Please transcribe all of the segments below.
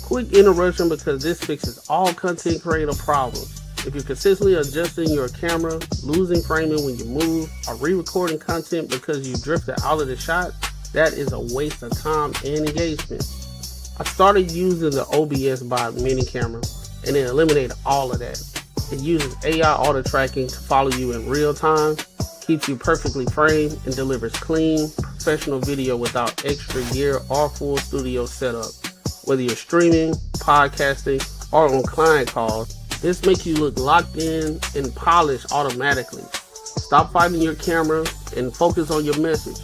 Quick interruption because this fixes all content creator problems. If you're consistently adjusting your camera, losing framing when you move, or re-recording content because you drifted out of the shot, that is a waste of time and engagement. I started using the OBS Bot mini camera and it eliminated all of that. It uses AI auto tracking to follow you in real time, keeps you perfectly framed, and delivers clean, professional video without extra gear or full studio setup. Whether you're streaming, podcasting, or on client calls, this makes you look locked in and polished automatically. Stop fighting your camera and focus on your message.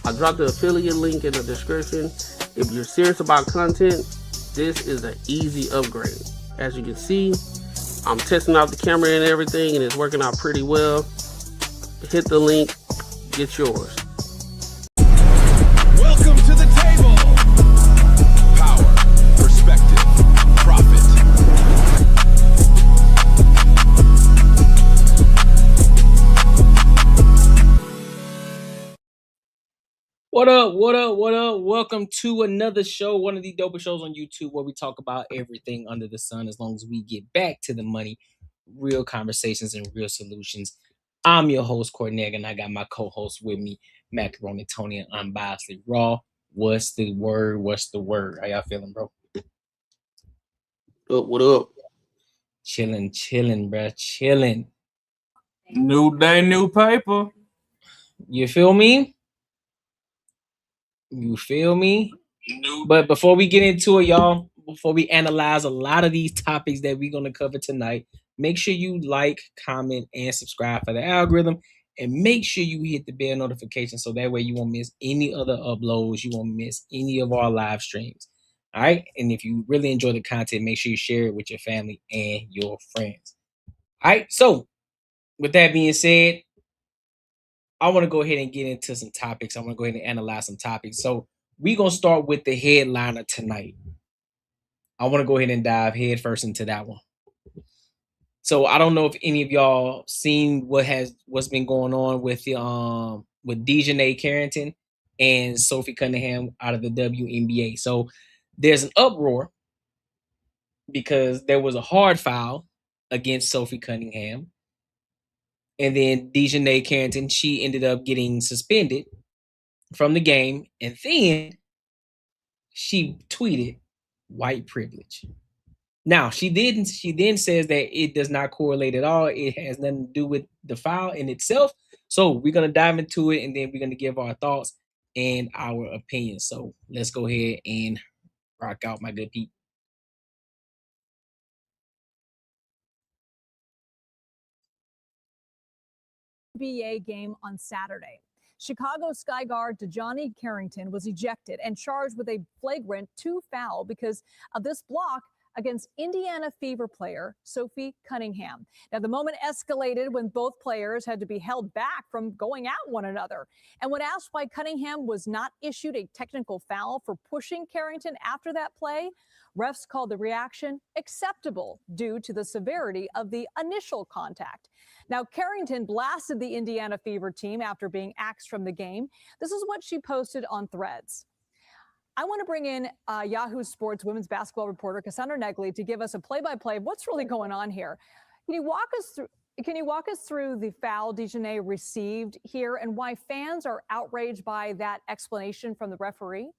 I dropped the affiliate link in the description. If you're serious about content, this is an easy upgrade. As you can see, I'm testing out the camera and everything, and it's working out pretty well. Hit the link, get yours. Welcome to the table. Power, perspective, profit. What up? What up? What up? Welcome to another show, one of the dopest shows on YouTube where we talk about everything under the sun as long as we get back to the money, real conversations and real solutions. I'm your host, Corneg, and I got my co-host with me, Macaroni Tony and Unbiasedly Raw. What's the word? What's the word? How y'all feeling, bro? What up? Chilling, bruh. Chilling. New day, new paper. You feel me? You feel me? But before we get into it, y'all, before we analyze a lot of these topics that we're going to cover tonight, make sure you like, comment, and subscribe for the algorithm. And make sure you hit the bell notification so that way you won't miss any other uploads. You won't miss any of our live streams. All right? And if you really enjoy the content, make sure you share it with your family and your friends. All right? So, with that being said, I want to go ahead and get into some topics. I want to go ahead and analyze some topics. So we're going to start with the headliner tonight. I want to go ahead and dive head first into that one. So I don't know if any of y'all seen what's been going on with the with DiJonai Carrington and Sophie Cunningham out of the WNBA. So there's an uproar because there was a hard foul against Sophie Cunningham. And then DiJonai Carrington, she ended up getting suspended from the game. And then she tweeted white privilege. Now, she then says that it does not correlate at all. It has nothing to do with the foul in itself. So we're going to dive into it, and then we're going to give our thoughts and our opinions. So let's go ahead and rock out, my good people. WNBA game on Saturday. Chicago Sky guard DiJonai Carrington was ejected and charged with a flagrant 2 foul because of this block against Indiana Fever player Sophie Cunningham. Now, the moment escalated when both players had to be held back from going at one another. And when asked why Cunningham was not issued a technical foul for pushing Carrington after that play, refs called the reaction acceptable due to the severity of the initial contact. Now, Carrington blasted the Indiana Fever team after being axed from the game. This is what she posted on Threads. I want to bring in Yahoo Sports women's basketball reporter Cassandra Negley to give us a play-by-play of what's really going on here. Can you walk us through the foul DiJonai received here and why fans are outraged by that explanation from the referee?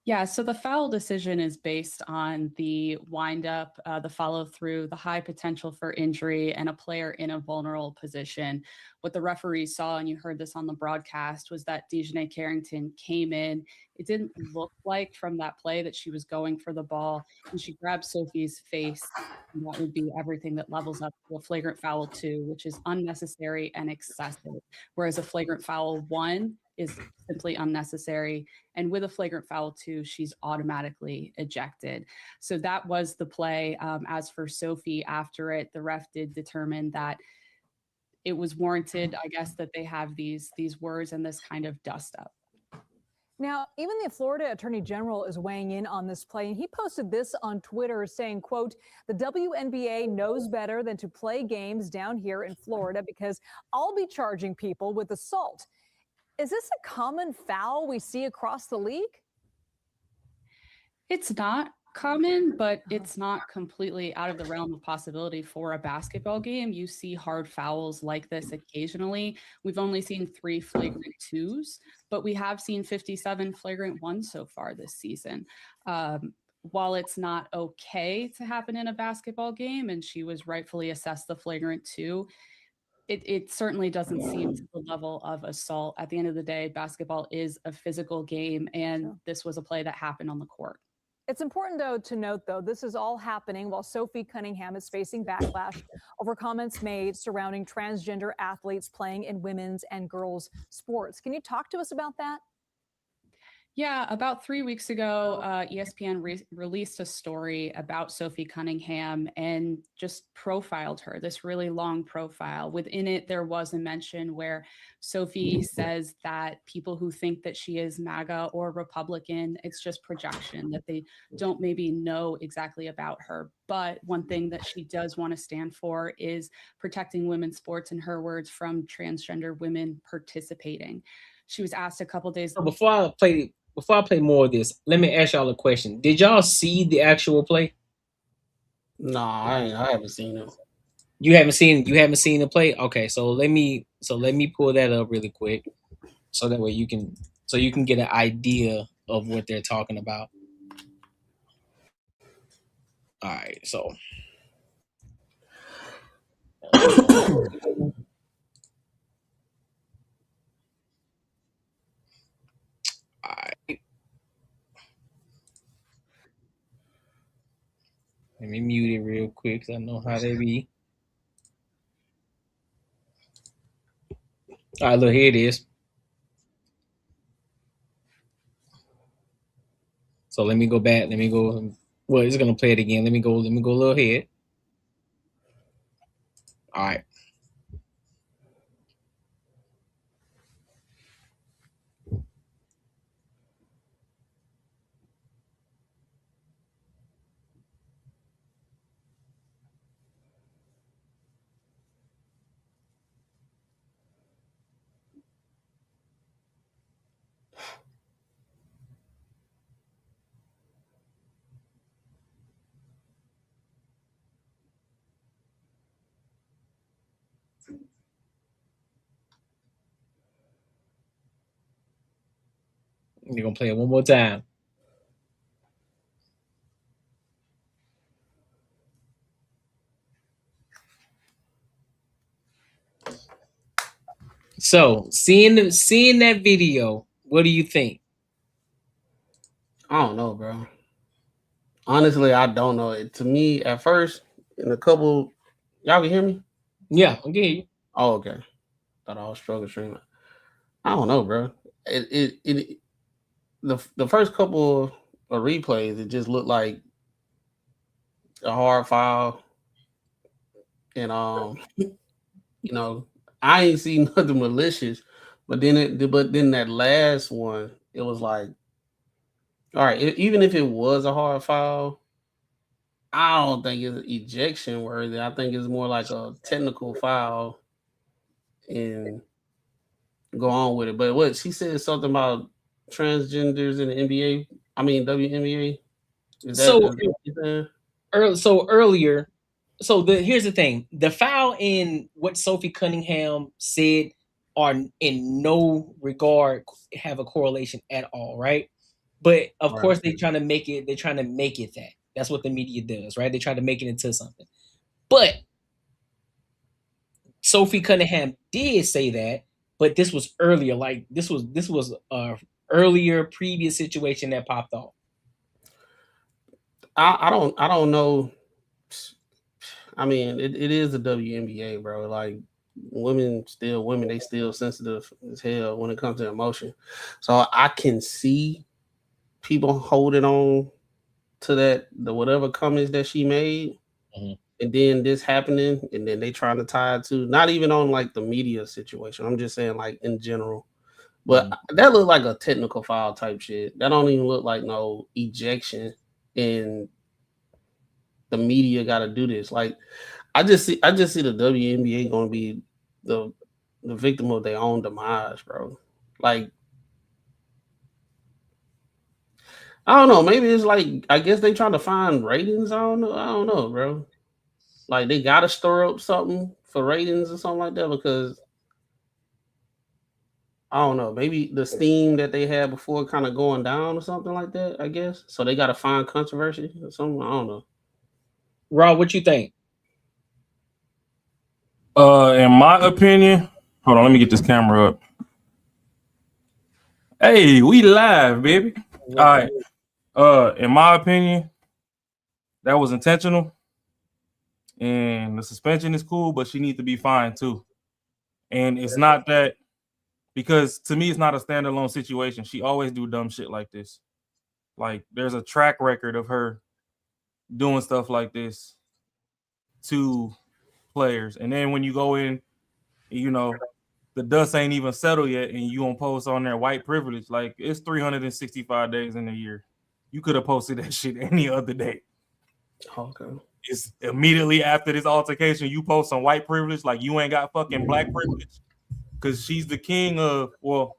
Yeah, so the foul decision is based on the windup, the follow through, the high potential for injury, and a player in a vulnerable position. What the referee saw, and you heard this on the broadcast, was that DiJonai Carrington came in. It didn't look like from that play that she was going for the ball, and she grabbed Sophie's face. And that would be everything that levels up to a flagrant foul 2, which is unnecessary and excessive. Whereas a flagrant foul 1 is simply unnecessary. And with a flagrant foul 2, she's automatically ejected. So that was the play. As for Sophie, after it, the ref did determine that it was warranted, I guess, that they have these words and this kind of dust up. Now, even the Florida Attorney General is weighing in on this play, and he posted this on Twitter saying, quote, "The WNBA knows better than to play games down here in Florida because I'll be charging people with assault." Is this a common foul we see across the league? It's not. common, but it's not completely out of the realm of possibility for a basketball game. You see hard fouls like this occasionally. We've only seen 3 flagrant 2s, but we have seen 57 flagrant 1s so far this season. While it's not okay to happen in a basketball game, and she was rightfully assessed the flagrant 2, it certainly doesn't seem to the level of assault. At the end of the day, basketball is a physical game, and this was a play that happened on the court. It's important, though, to note, though, this is all happening while Sophie Cunningham is facing backlash over comments made surrounding transgender athletes playing in women's and girls' sports. Can you talk to us about that? Yeah, about 3 weeks ago, ESPN released a story about Sophie Cunningham and just profiled her, this really long profile. Within it, there was a mention where Sophie says that people who think that she is MAGA or Republican, it's just projection, that they don't maybe know exactly about her. But one thing that she does want to stand for is protecting women's sports, in her words, from transgender women participating. She was asked a couple days Before I play more of this, let me ask y'all a question. Did y'all see the actual play? No, I haven't seen it. You haven't seen the play? Okay, so let me pull that up really quick, so that way you can get an idea of what they're talking about. All right, so let me mute it real quick, because I know how they be. All right, look, here it is. So let me go back. Let me go. Well, it's gonna play it again. Let me go a little ahead. All right. You're gonna play it one more time. So seeing that video, what do you think? I don't know, bro. Honestly, I don't know. To me, at first, in a couple, y'all can hear me? Yeah, I can hear you. Oh, okay. Thought I was struggling streaming. I don't know, bro. The first couple of replays, it just looked like a hard foul, and I ain't seen nothing malicious. But then that last one, it was like, all right, even if it was a hard foul, I don't think it's ejection worthy. I think it's more like a technical foul and go on with it. But what she said something about transgenders in the NBA. I mean WNBA. Earlier. So here's the thing: the foul in what Sophie Cunningham said are in no regard have a correlation at all, right? But of course, they're trying to make it that. That's what the media does, right? They try to make it into something. But Sophie Cunningham did say that, but this was earlier. Like this was a earlier previous situation that popped off. I don't know. I mean, it is the WNBA, bro. Like women, they still sensitive as hell when it comes to emotion. So I can see people holding on to the whatever comments that she made, and then this happening, and then they trying to tie it to not even on like the media situation. I'm just saying like in general. But that looked like a technical foul type shit. That don't even look like no ejection, and the media got to do this. Like I just see the WNBA going to be the victim of their own demise, bro. Like I don't know. Maybe it's like I guess they trying to find ratings. I don't know, bro. Like they gotta stir up something for ratings or something like that because I don't know. Maybe the steam that they had before kind of going down or something like that. I guess so. They gotta find controversy or something. I don't know. Rob, what you think? In my opinion, hold on, let me get this camera up. Hey, we live, baby. All right. In my opinion, that was intentional. And the suspension is cool, but she needs to be fined too. And it's not that because to me it's not a standalone situation. She always do dumb shit like this. Like there's a track record of her doing stuff like this to players. And then when you go in, you know, the dust ain't even settled yet, and you gonna post on there white privilege. Like it's 365 days in a year. You could have posted that shit any other day. Okay. It's immediately after this altercation, you post some white privilege, like you ain't got fucking black privilege, because she's the king of well,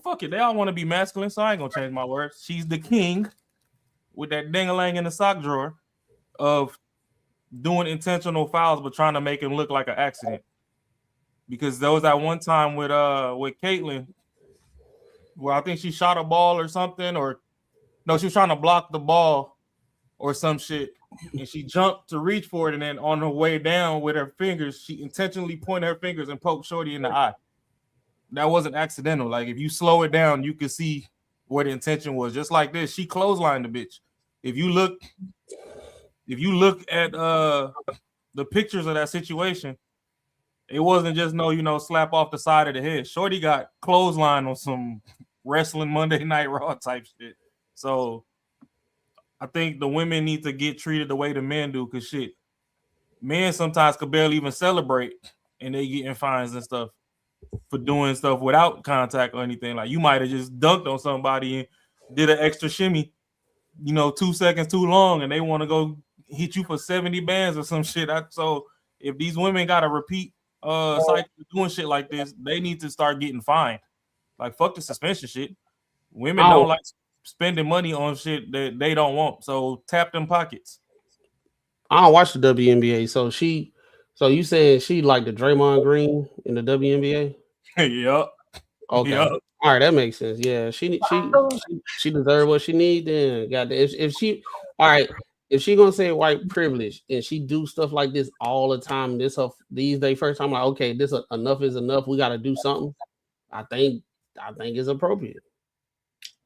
fuck it. They all want to be masculine, so I ain't gonna change my words. She's the king with that ding-a-lang in the sock drawer of doing intentional fouls, but trying to make him look like an accident. Because there was that one time with Caitlyn, where I think she shot a ball or something, or no, she was trying to block the ball or some shit, and she jumped to reach for it, and then on her way down with her fingers, she intentionally pointed her fingers and poked Shorty in the eye. That wasn't accidental. Like if you slow it down, you can see where the intention was. Just like this, she clotheslined the bitch. If you look at the pictures of that situation, it wasn't just slap off the side of the head. Shorty got clotheslined on some wrestling Monday Night Raw type shit. So I think the women need to get treated the way the men do, because shit, men sometimes could barely even celebrate and they getting fines and stuff for doing stuff without contact or anything. Like you might have just dunked on somebody and did an extra shimmy, 2 seconds too long, and they want to go hit you for 70 bands or some shit. So if these women got to repeat cycle doing shit like this, they need to start getting fined. Like fuck the suspension shit. Women don't like spending money on shit that they don't want. So tap them pockets. I don't watch the WNBA, so you saying she like the Draymond Green in the WNBA? Yep. Okay. Yep. All right, that makes sense. Yeah, she deserves what she need. Then got if she gonna say white privilege and she do stuff like this all the time, these days first time, like okay, this enough is enough. We got to do something. I think it's appropriate.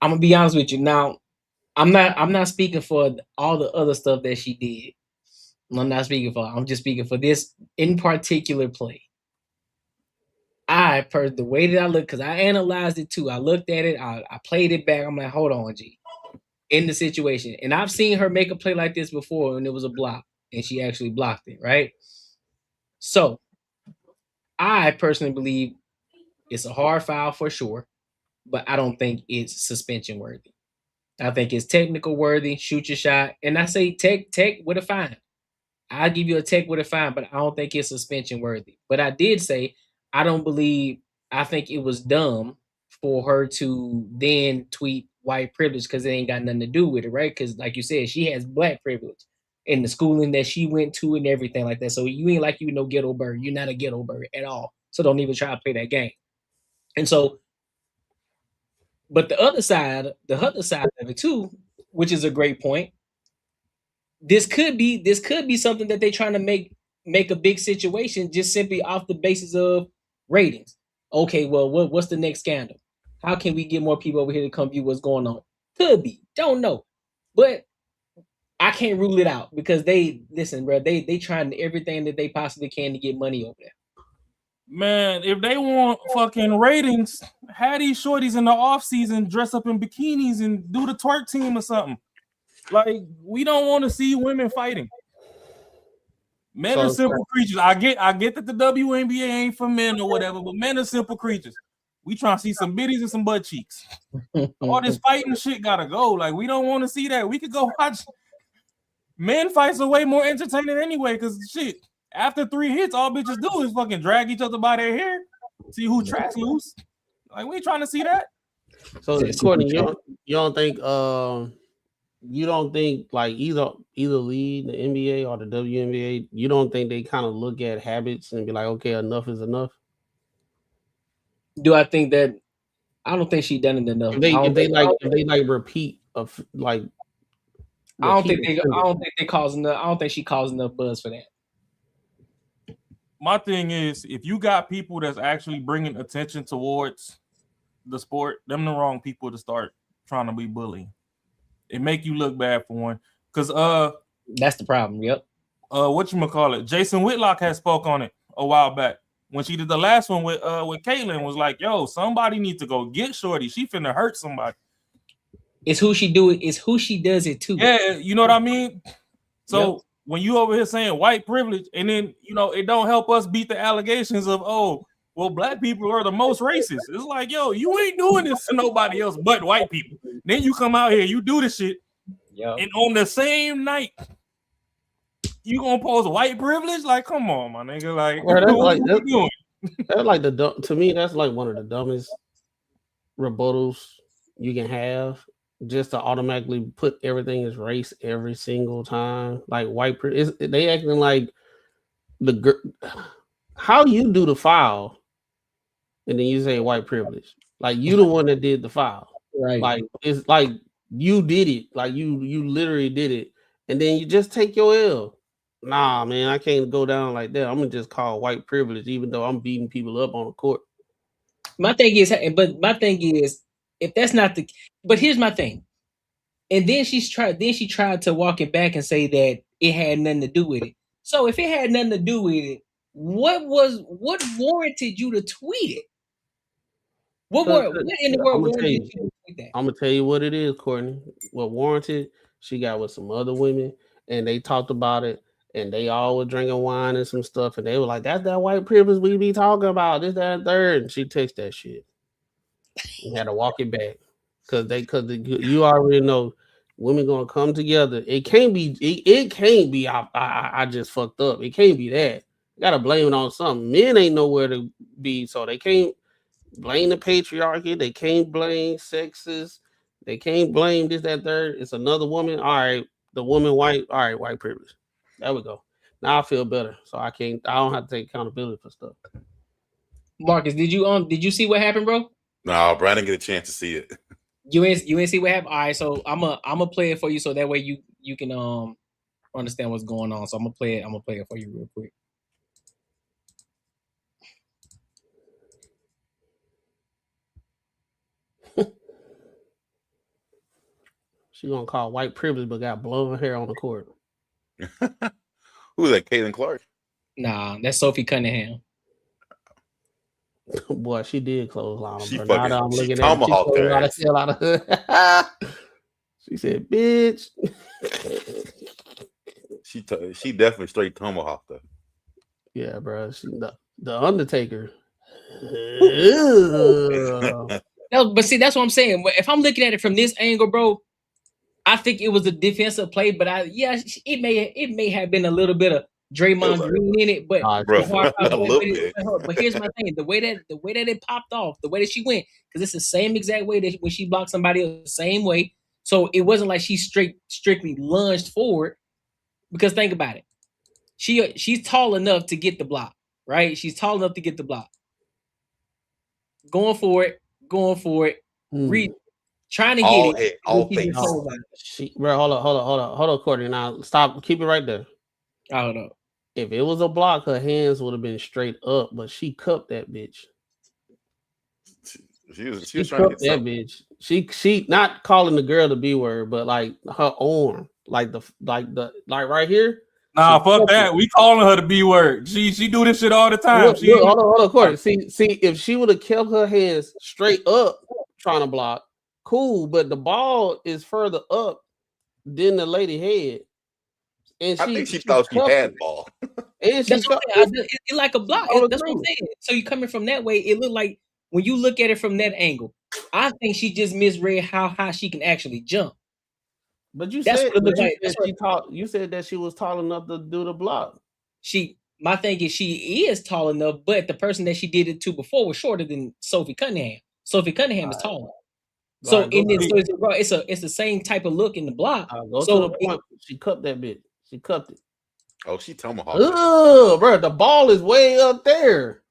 I'm gonna be honest with you. Now, I'm not speaking for all the other stuff that she did. I'm not speaking for. I'm just speaking for this in particular play. The way that I look, because I analyzed it too. I looked at it. I played it back. I'm like, hold on, G. In the situation, and I've seen her make a play like this before, and it was a block, and she actually blocked it, right? So, I personally believe it's a hard foul for sure, but I don't think it's suspension worthy. I think it's technical worthy. Shoot your shot, and I say tech with a fine. I'll give you a tech with a fine, but I don't think it's suspension worthy. But I did say I think it was dumb for her to then tweet white privilege because it ain't got nothing to do with it, right? Because like you said, she has black privilege in the schooling that she went to and everything like that. So you ain't like no ghetto bird. You're not a ghetto bird at all. So don't even try to play that game. And so, but the other side of it too, which is a great point. This could be something that they're trying to make a big situation just simply off the basis of ratings. Okay, well, what's the next scandal? How can we get more people over here to come view what's going on? Could be, don't know, but I can't rule it out because they trying everything that they possibly can to get money over there. Man, if they want fucking ratings, have these shorties in the off season dress up in bikinis and do the twerk team or something. Like we don't want to see women fighting. Men are simple creatures. I get that the WNBA ain't for men or whatever, but men are simple creatures. We trying to see some bitties and some butt cheeks. All this fighting shit gotta go. Like we don't want to see that. We could go watch. Men fights are way more entertaining anyway, because shit, after 3 hits, all bitches do is fucking drag each other by their hair, see who tracks loose. Like we ain't trying to see that. So, Courtney, you don't think like either league, the NBA or the WNBA, you don't think they kind of look at habits and be like, okay, enough is enough? Do I think that? I don't think she done it enough. If they repeat of like. I don't think they cause enough. I don't think she caused enough buzz for that. My thing is, if you got people that's actually bringing attention towards the sport, them the wrong people to start trying to be bullying. It make you look bad for one, because that's the problem. Yep. Whatchamacallit, Jason Whitlock has spoke on it a while back when she did the last one with Caitlyn. Was like, yo, somebody needs to go get Shorty. She finna hurt somebody. It's who she do it. It's who she does it to. Yeah, you know what I mean. So when you over here saying white privilege, and then it don't help us beat the allegations of well, black people are the most racist. It's like, yo, you ain't doing this to nobody else but white people. Then you come out here, you do this shit, and on the same night, you gonna post white privilege? Like, come on, my nigga. Like, what you doing? That's like to me, that's like one of the dumbest rebuttals you can have. Just to automatically put everything as race every single time, like white privilege. They acting like how you do the foul. And then you say white privilege, like you the one that did the foul, right? Like it's like you did it, like you literally did it, and then you just take your L. Nah, man, I can't go down like that. I'm gonna just call white privilege, even though I'm beating people up on the court. My thing is, if that's not the, but here's my thing, and then she tried to walk it back and say that it had nothing to do with it. So if it had nothing to do with it, what warranted you to tweet it? What in the world warranted you to tweet that? I'm gonna tell you what it is, Courtney. What warranted? She got with some other women, and they talked about it, and they all were drinking wine and some stuff, and they were like, "That's that white privilege we be talking about. This, that, and third." And she texted that shit. You had to walk it back because you already know women gonna come together. It can't be. It can't be. I just fucked up. It can't be that. You gotta blame it on something. Men ain't nowhere to be, so they can't blame the patriarchy. They can't blame sexist. They can't blame this, that, third. It's another woman. All right, the woman white. All right, white privilege. There we go. Now I feel better, so I don't have to take accountability for stuff. Marcus, did you see what happened, bro? No, bro, I didn't get a chance to see it. You ain't see what happened. All right, so I'm a play it for you, so that way you can understand what's going on. So I'm gonna play it for you real quick. She gonna call white privilege, but got blonde hair on the court. Who's that? Caitlin Clark? Nah, that's Sophie Cunningham. Boy, she did clothesline. She bro. fucking. Now I'm looking She at tomahawked her ass. She said, "Bitch." She definitely straight tomahawked her. Yeah, bro. The Undertaker. No, but see, that's what I'm saying. If I'm looking at it from this angle, bro, I think it was a defensive play. But it may have been a little bit of Draymond Green in it. But bro, but here's my thing: the way that it popped off, the way that she went, because it's the same exact way that when she blocked somebody else, the same way. So it wasn't like she strictly lunged forward. Because think about it, she's tall enough to get the block, right? She's tall enough to get the block. Going for it, trying to get it. All face. Bro, hold on, Courtney. Now stop, keep it right there. Hold up. If it was a block, her hands would have been straight up, but she cupped that bitch. She was trying to get that bitch. She not calling the girl the B word, but like her arm, like right here. Nah, fuck that. We calling her the B word. She do this shit all the time. Look, hold on, Courtney. See, if she would have kept her hands straight up trying to block, cool. But the ball is further up than the lady head, and I think she thought she had ball. And that's it's like a block. That's what I'm saying. So you coming from that way, it looked like when you look at it from that angle, I think she just misread how high she can actually jump. But you said that she was tall enough to do the block. My thing is she is tall enough, but the person that she did it to before was shorter than Sophie Cunningham. Sophie Cunningham is taller. So Right, in this, it's the same type of look in the block. go so to the point. She cupped that bitch. She cupped it. Oh, she tomahawk. Oh, bro, the ball is way up there.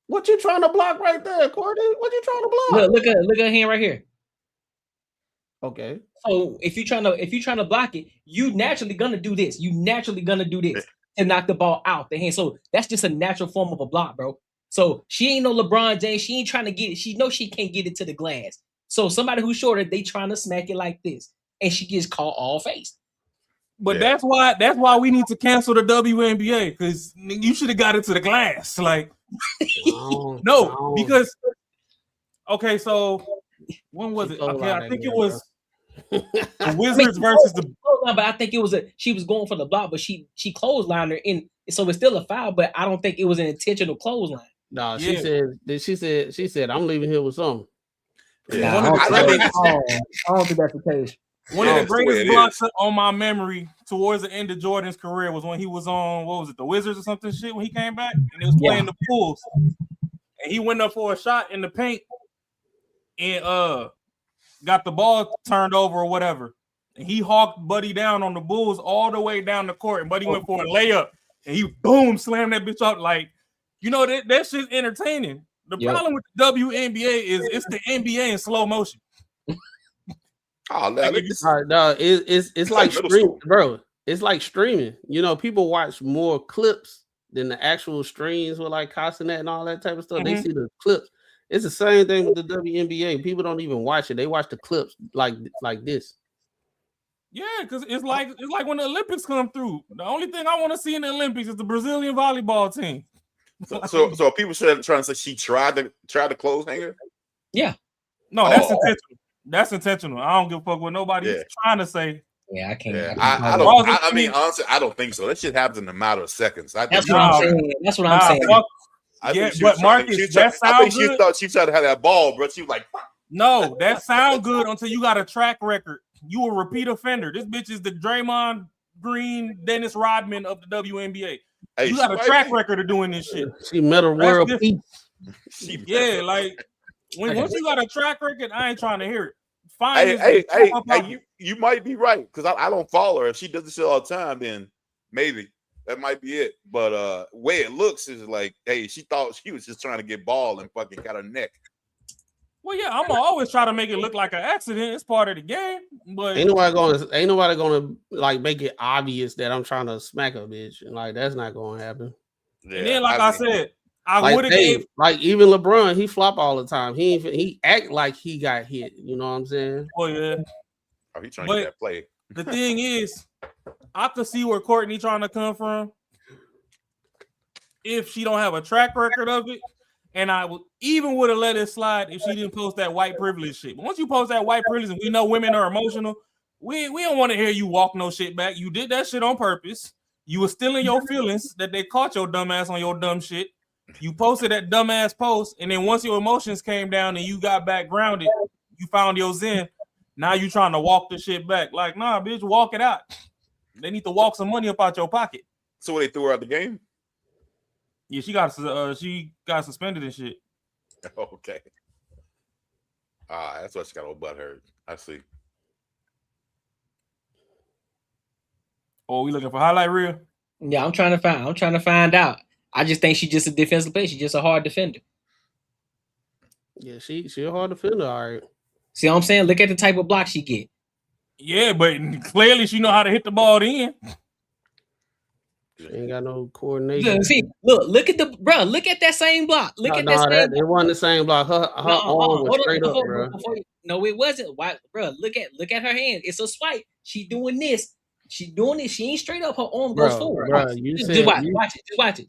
What you trying to block right there, Courtney? What you trying to block? Look at her hand right here. Okay. So if you're trying to block it, you naturally gonna do this. You naturally gonna do this to knock the ball out the hand. So that's just a natural form of a block, bro. So she ain't no LeBron James. She ain't trying to get it. She knows she can't get it to the glass. So somebody who's shorter, they trying to smack it like this, and she gets caught all face. But that's why we need to cancel the WNBA, because you should have got it to the glass. Like, no, because okay, so when was it? Okay, I think it was the Wizards versus the. But I think it was she was going for the block, but she clotheslined her in, so it's still a foul. But I don't think it was an intentional clothesline. No, she said I'm leaving here with something. Yeah, I don't think that's the case. One of the greatest blocks on my memory towards the end of Jordan's career was when he was on, what was it, the Wizards or something shit, when he came back and they was playing the Bulls. And he went up for a shot in the paint and got the ball turned over or whatever. And he hawked Buddy down on the Bulls all the way down the court. And Buddy went for a layup. And he, boom, slammed that bitch up. Like, you know, that shit's entertaining. The problem with the WNBA is it's the NBA in slow motion. It's like streaming, bro. It's like streaming. You know, people watch more clips than the actual streams with like Castanet and all that type of stuff. Mm-hmm. They see the clips. It's the same thing with the WNBA. People don't even watch it. They watch the clips like this. Yeah, because it's like when the Olympics come through. The only thing I want to see in the Olympics is the Brazilian volleyball team. So people trying to say she tried to close hanger? Yeah. No, that's intentional. That's intentional. I don't give a fuck what nobody's trying to say. Yeah, I can't. Yeah, I mean, honestly, I don't think so. That shit happens in a matter of seconds. That's what I'm saying. That's what I'm saying. But Marcus, that sounds good. She thought she tried to have that ball, bro. She was like, fuck. No, that sound good until you got a track record. You a repeat offender. This bitch is the Draymond Green, Dennis Rodman of the WNBA. Hey, you got a track record of doing this shit. She met a world peace. Yeah, like once you got a track record, I ain't trying to hear it. Hey, you might be right, because I don't follow her. If she does this shit all the time, then maybe that might be it. But way it looks is like, hey, she thought she was just trying to get ball and fucking got her neck. Well, yeah, I'm always try to make it look like an accident. It's part of the game. But ain't nobody gonna like make it obvious that I'm trying to smack a bitch, and like that's not gonna happen. Yeah, and then, I said, I would have gave like even LeBron, he flop all the time. He act like he got hit. You know what I'm saying? Oh yeah. Oh, he trying to get that play. The thing is, I could see where Courtney trying to come from if she don't have a track record of it. And I would have let it slide if she didn't post that white privilege shit. But once you post that white privilege, and we know women are emotional, we don't want to hear you walk no shit back. You did that shit on purpose. You were still in your feelings that they caught your dumb ass on your dumb shit. You posted that dumb ass post, and then once your emotions came down and you got back grounded, you found your zen. Now you trying to walk the shit back. Like, nah, bitch, walk it out. They need to walk some money up out your pocket. So they threw her out the game? Yeah, she got suspended and shit. Okay. That's why she got old butt hurt. I see. Oh, we looking for highlight reel? Yeah, I'm trying to find out. I just think she's just a defensive player. She's just a hard defender. Yeah, she a hard defender, all right. See what I'm saying? Look at the type of block she get. Yeah, but clearly she know how to hit the ball in. She ain't got no coordination. See, look at that same block. It wasn't the same block. Her arm was straight up, bro. No, it wasn't. Why, bro? Look at her hand. It's a swipe. She doing this. She ain't straight up. Her arm goes forward. Bro, just watch it.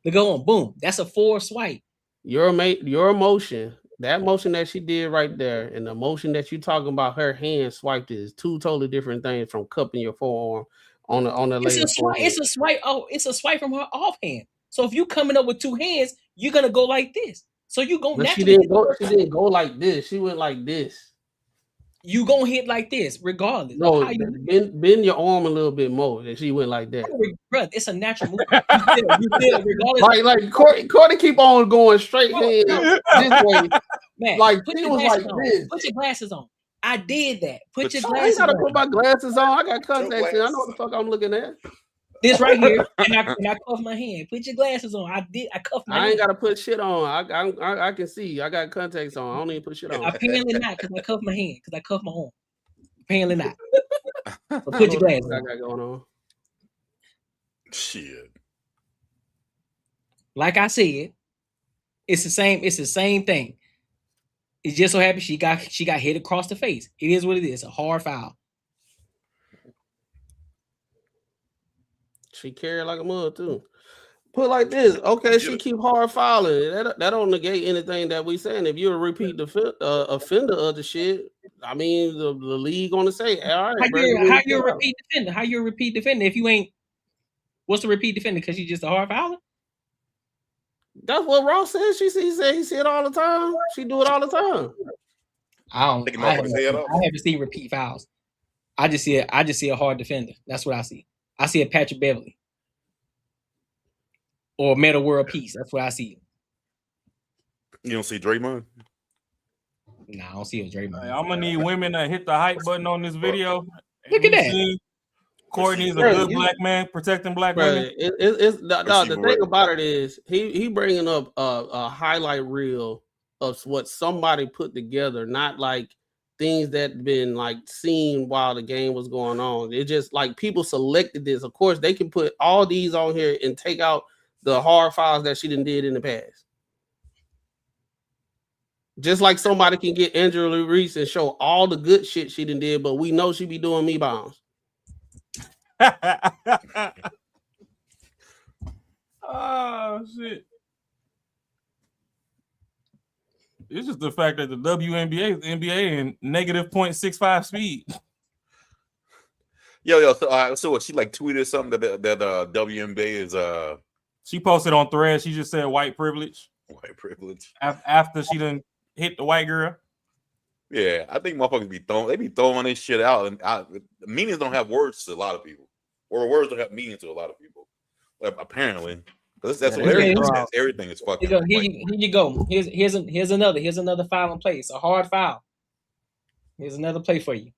Look at on. Boom. That's a forward swipe. Your motion, that motion that she did right there, and the motion that you talking about, her hand swiped is two totally different things from cupping your forearm on the leg. It's a swipe. Oh, it's a swipe from her offhand. So if you coming up with two hands, you're gonna go like this. So you go naturally. She didn't go like this. She went like this. You gonna hit like this, regardless. No, bend your arm a little bit more. And she went like that. Bro, it's a natural move. You feel regardless. Like Courtney keep on going straight hand this way. Man, like put he your was glasses like on. this. Put your glasses on. I did that. Put your I glasses ain't gotta on. put my glasses on. I got contacts in. I know what the fuck I'm looking at. This right here, and I cuff my hand. Put your glasses on. I cuffed my hand. I ain't gotta put shit on. I can see. I got contacts on. I don't even put shit on. Apparently not, because I cuff my hand, because I cuff my arm. Apparently not. So put your glasses I on. got going on. Shit. Like I said, it's the same thing. It just so happens she got hit across the face. It is what it is. A hard foul. She carried like a mother too. Put like this, okay? She keep hard fouling. That don't negate anything that we saying. If you're a repeat offender of the shit, I mean, the league gonna say, all right, how you a repeat defender? How you a repeat defender if you ain't? What's the repeat defender? Because she's just a hard fouler. That's what Ross said. He said he see it all the time. She do it all the time. I haven't seen repeat fouls. I just see a hard defender. That's what I see. I see a Patrick Beverly or Meta World Peace. That's what I see. You don't see Draymond? Nah, I don't see a Draymond. Hey, I'm gonna need women to hit the hype button on this video. Look at that. Courtney's a good black man protecting black women. The thing about it is he bringing up a highlight reel of what somebody put together, not like things that been like seen while the game was going on. It just like people selected this. Of course, they can put all these on here and take out the hard files that she done did in the past. Just like somebody can get Angela Reese and show all the good shit she done did, but we know she be doing me bombs. Oh shit. It's just the fact that the WNBA is NBA in negative 0.65 speed. Yo, so what? She like tweeted something that WNBA is She posted on Threads. She just said white privilege. White privilege. After she done hit the white girl. Yeah, I think motherfuckers be throwing this shit out, and meanings don't have words to a lot of people, or words don't have meaning to a lot of people. Apparently, that's what everything is fucking. Here you go. Here's another foul in place. A hard foul. Here's another play for you.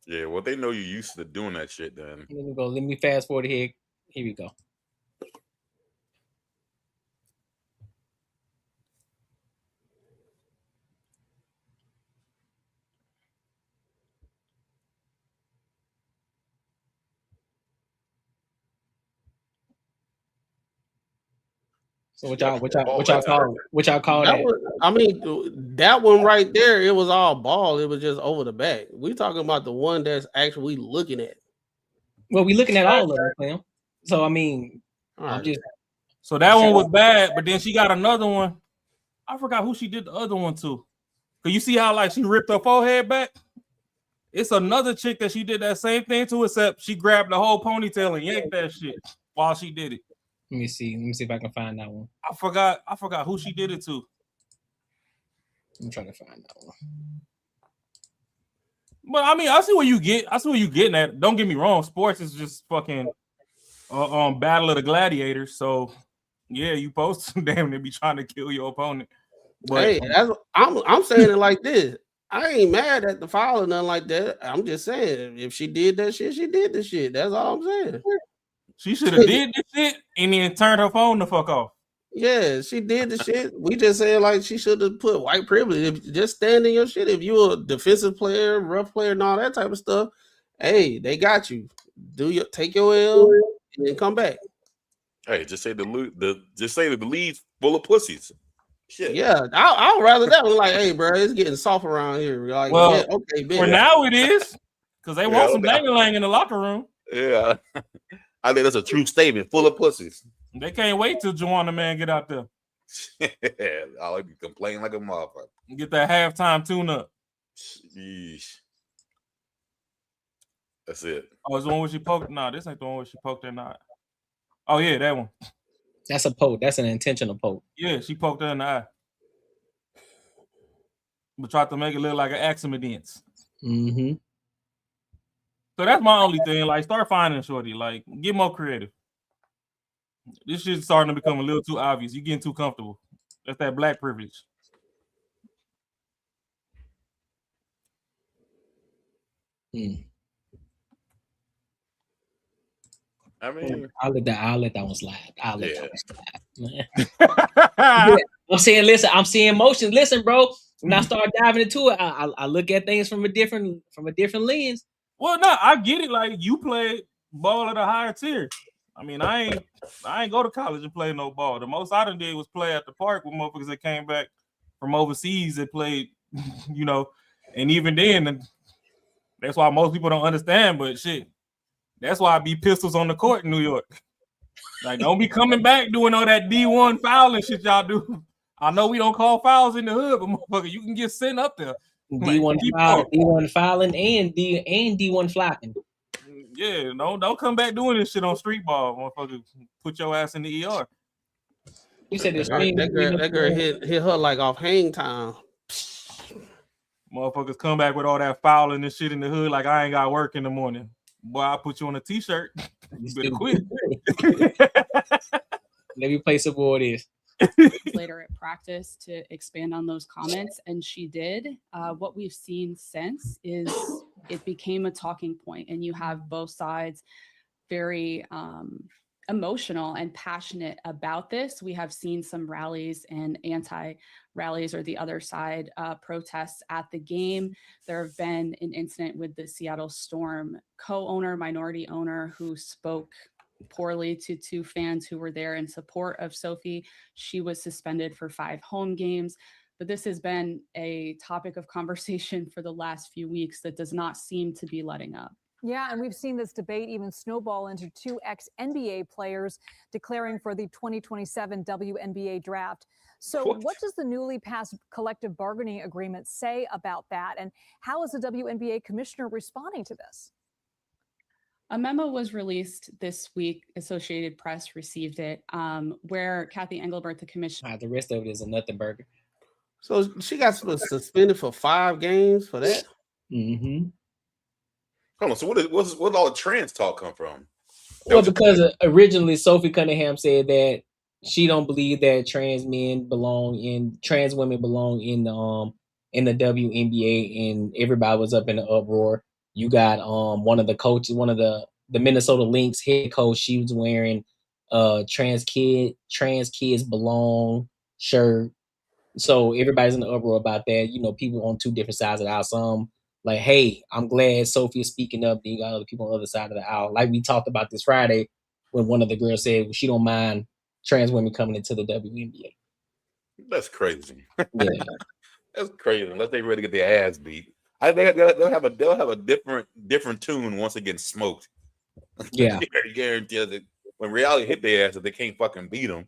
Yeah, well, they know you're used to doing that shit. Then Let me go. Let me fast forward here. Here we go. So what y'all call that? I mean, that one right there, it was all ball. It was just over the back. We talking about the one that's actually looking at. Well, we looking at all of them, so I mean, So that one was bad, but then she got another one. I forgot who she did the other one to. Cause you see how like she ripped her forehead back? It's another chick that she did that same thing to, except she grabbed the whole ponytail and yanked that shit while she did it. Let me see if I can find that one. I forgot who she did it to. I'm trying to find that one. But I mean, I see where you getting at. Don't get me wrong. Sports is just fucking battle of the gladiators. So yeah, you supposed to damn near be trying to kill your opponent. But hey, I'm saying it like this. I ain't mad at the foul or nothing like that. I'm just saying if she did that shit, she did the shit. That's all I'm saying. She should have did this shit and then turned her phone the fuck off. Yeah, she did the shit. We just saying like she should have put white privilege. Just stand in your shit. If you're a defensive player, rough player, and all that type of stuff, hey, they got you. Take your L and then come back. Hey, just say the league's full of pussies. Shit. Yeah, I'll rather that one. Like, hey, bro, it's getting soft around here. Like, well, yeah, okay, for now it is because they want some dang-a-lang in the locker room. Yeah, I think that's a true statement. Full of pussies. They can't wait till Juwanna Man get out there. I'll be complaining like a motherfucker. Get that halftime tune-up. Yeesh. That's it. Oh, it's the one where she poked? No, this ain't the one where she poked or not. Oh, yeah, that one. That's a poke. That's an intentional poke. Yeah, she poked her in the eye. But tried to make it look like an accident. Mm-hmm. So that's my only thing. Like, start finding shorty. Like, get more creative. This shit's starting to become a little too obvious. You getting too comfortable. That's that black privilege. I mean, I'll let that one slide. I'll let that one slide. Yeah. I'm saying, listen, I'm seeing motion. Listen, bro. When I start diving into it, I look at things from a different lens. Well, no, I get it. Like, you play ball at a higher tier. I mean, I ain't go to college and play no ball. The most I done did was play at the park with motherfuckers that came back from overseas that played, you know, and even then, that's why most people don't understand. But shit, that's why I be pistols on the court in New York. Like, don't be coming back doing all that D1 fouling shit y'all do. I know we don't call fouls in the hood, but motherfucker, you can get sent up there. D1 fouling, D1 fouling, and D1 flapping. Yeah, don't come back doing this shit on street ball, motherfucker. Put your ass in the ER. You said this. That girl hit her like off hang time. Motherfuckers come back with all that fouling and shit in the hood like I ain't got work in the morning. Boy, I put you on a t-shirt. You better quit. Let me play some more of this. Later at practice to expand on those comments, and she did. What we've seen since is it became a talking point, and you have both sides very emotional and passionate about this. We have seen some rallies and anti-rallies, or the other side protests at the game. There have been an incident with the Seattle Storm co-owner, minority owner, who spoke poorly to two fans who were there in support of Sophie. She was suspended for 5 home games. But this has been a topic of conversation for the last few weeks that does not seem to be letting up. Yeah, and we've seen this debate even snowball into 2 ex-NBA players declaring for the 2027 WNBA draft. So what does the newly passed collective bargaining agreement say about that? And how is the WNBA commissioner responding to this? A memo was released this week. Associated Press received it, where Kathy Engelbert, the commissioner. The rest of it is a nothing burger. So she got suspended for 5 games for that? Mm-hmm. Hold on. So what's all the trans talk come from? Well, because originally Sophie Cunningham said that she don't believe that trans women belong in the WNBA, and everybody was up in the uproar. You got one of the coaches, one of the Minnesota Lynx head coach, she was wearing trans kids belong shirt. So everybody's in the uproar about that. You know, people on 2 different sides of the aisle. Some like, hey, I'm glad Sophie is speaking up. Then you got other people on the other side of the aisle. Like we talked about this Friday when one of the girls said she don't mind trans women coming into the WNBA. That's crazy. Yeah. That's crazy. Unless they ready to get their ass beat. They'll have a different tune once it gets smoked. Yeah. I guarantee that when reality hit their ass, if they can't fucking beat them,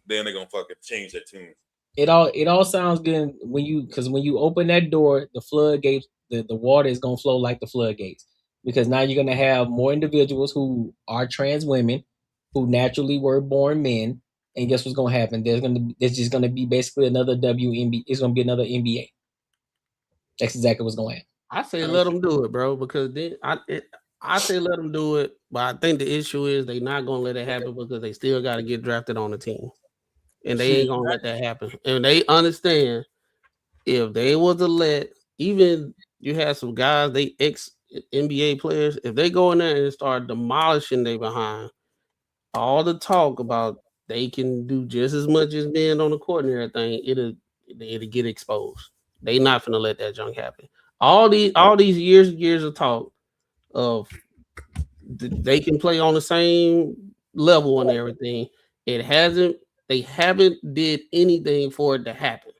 then they're gonna fucking change their tune. It all sounds good when you open that door, the floodgates, the water is gonna flow like the floodgates, because now you're gonna have more individuals who are trans women who naturally were born men, and guess what's gonna happen? There's just gonna be basically another WNBA. It's gonna be another NBA. That's exactly what's going on. I say let them do it, bro, because I say let them do it, but I think the issue is they not gonna let it happen because they still got to get drafted on the team, and they ain't gonna let that happen. And they understand if they was to let, even you have some guys, they ex NBA players, if they go in there and start demolishing they behind, all the talk about they can do just as much as being on the court and everything, it'll get exposed. They not finna let that junk happen. All these years of talk of they can play on the same level and everything. They haven't did anything for it to happen.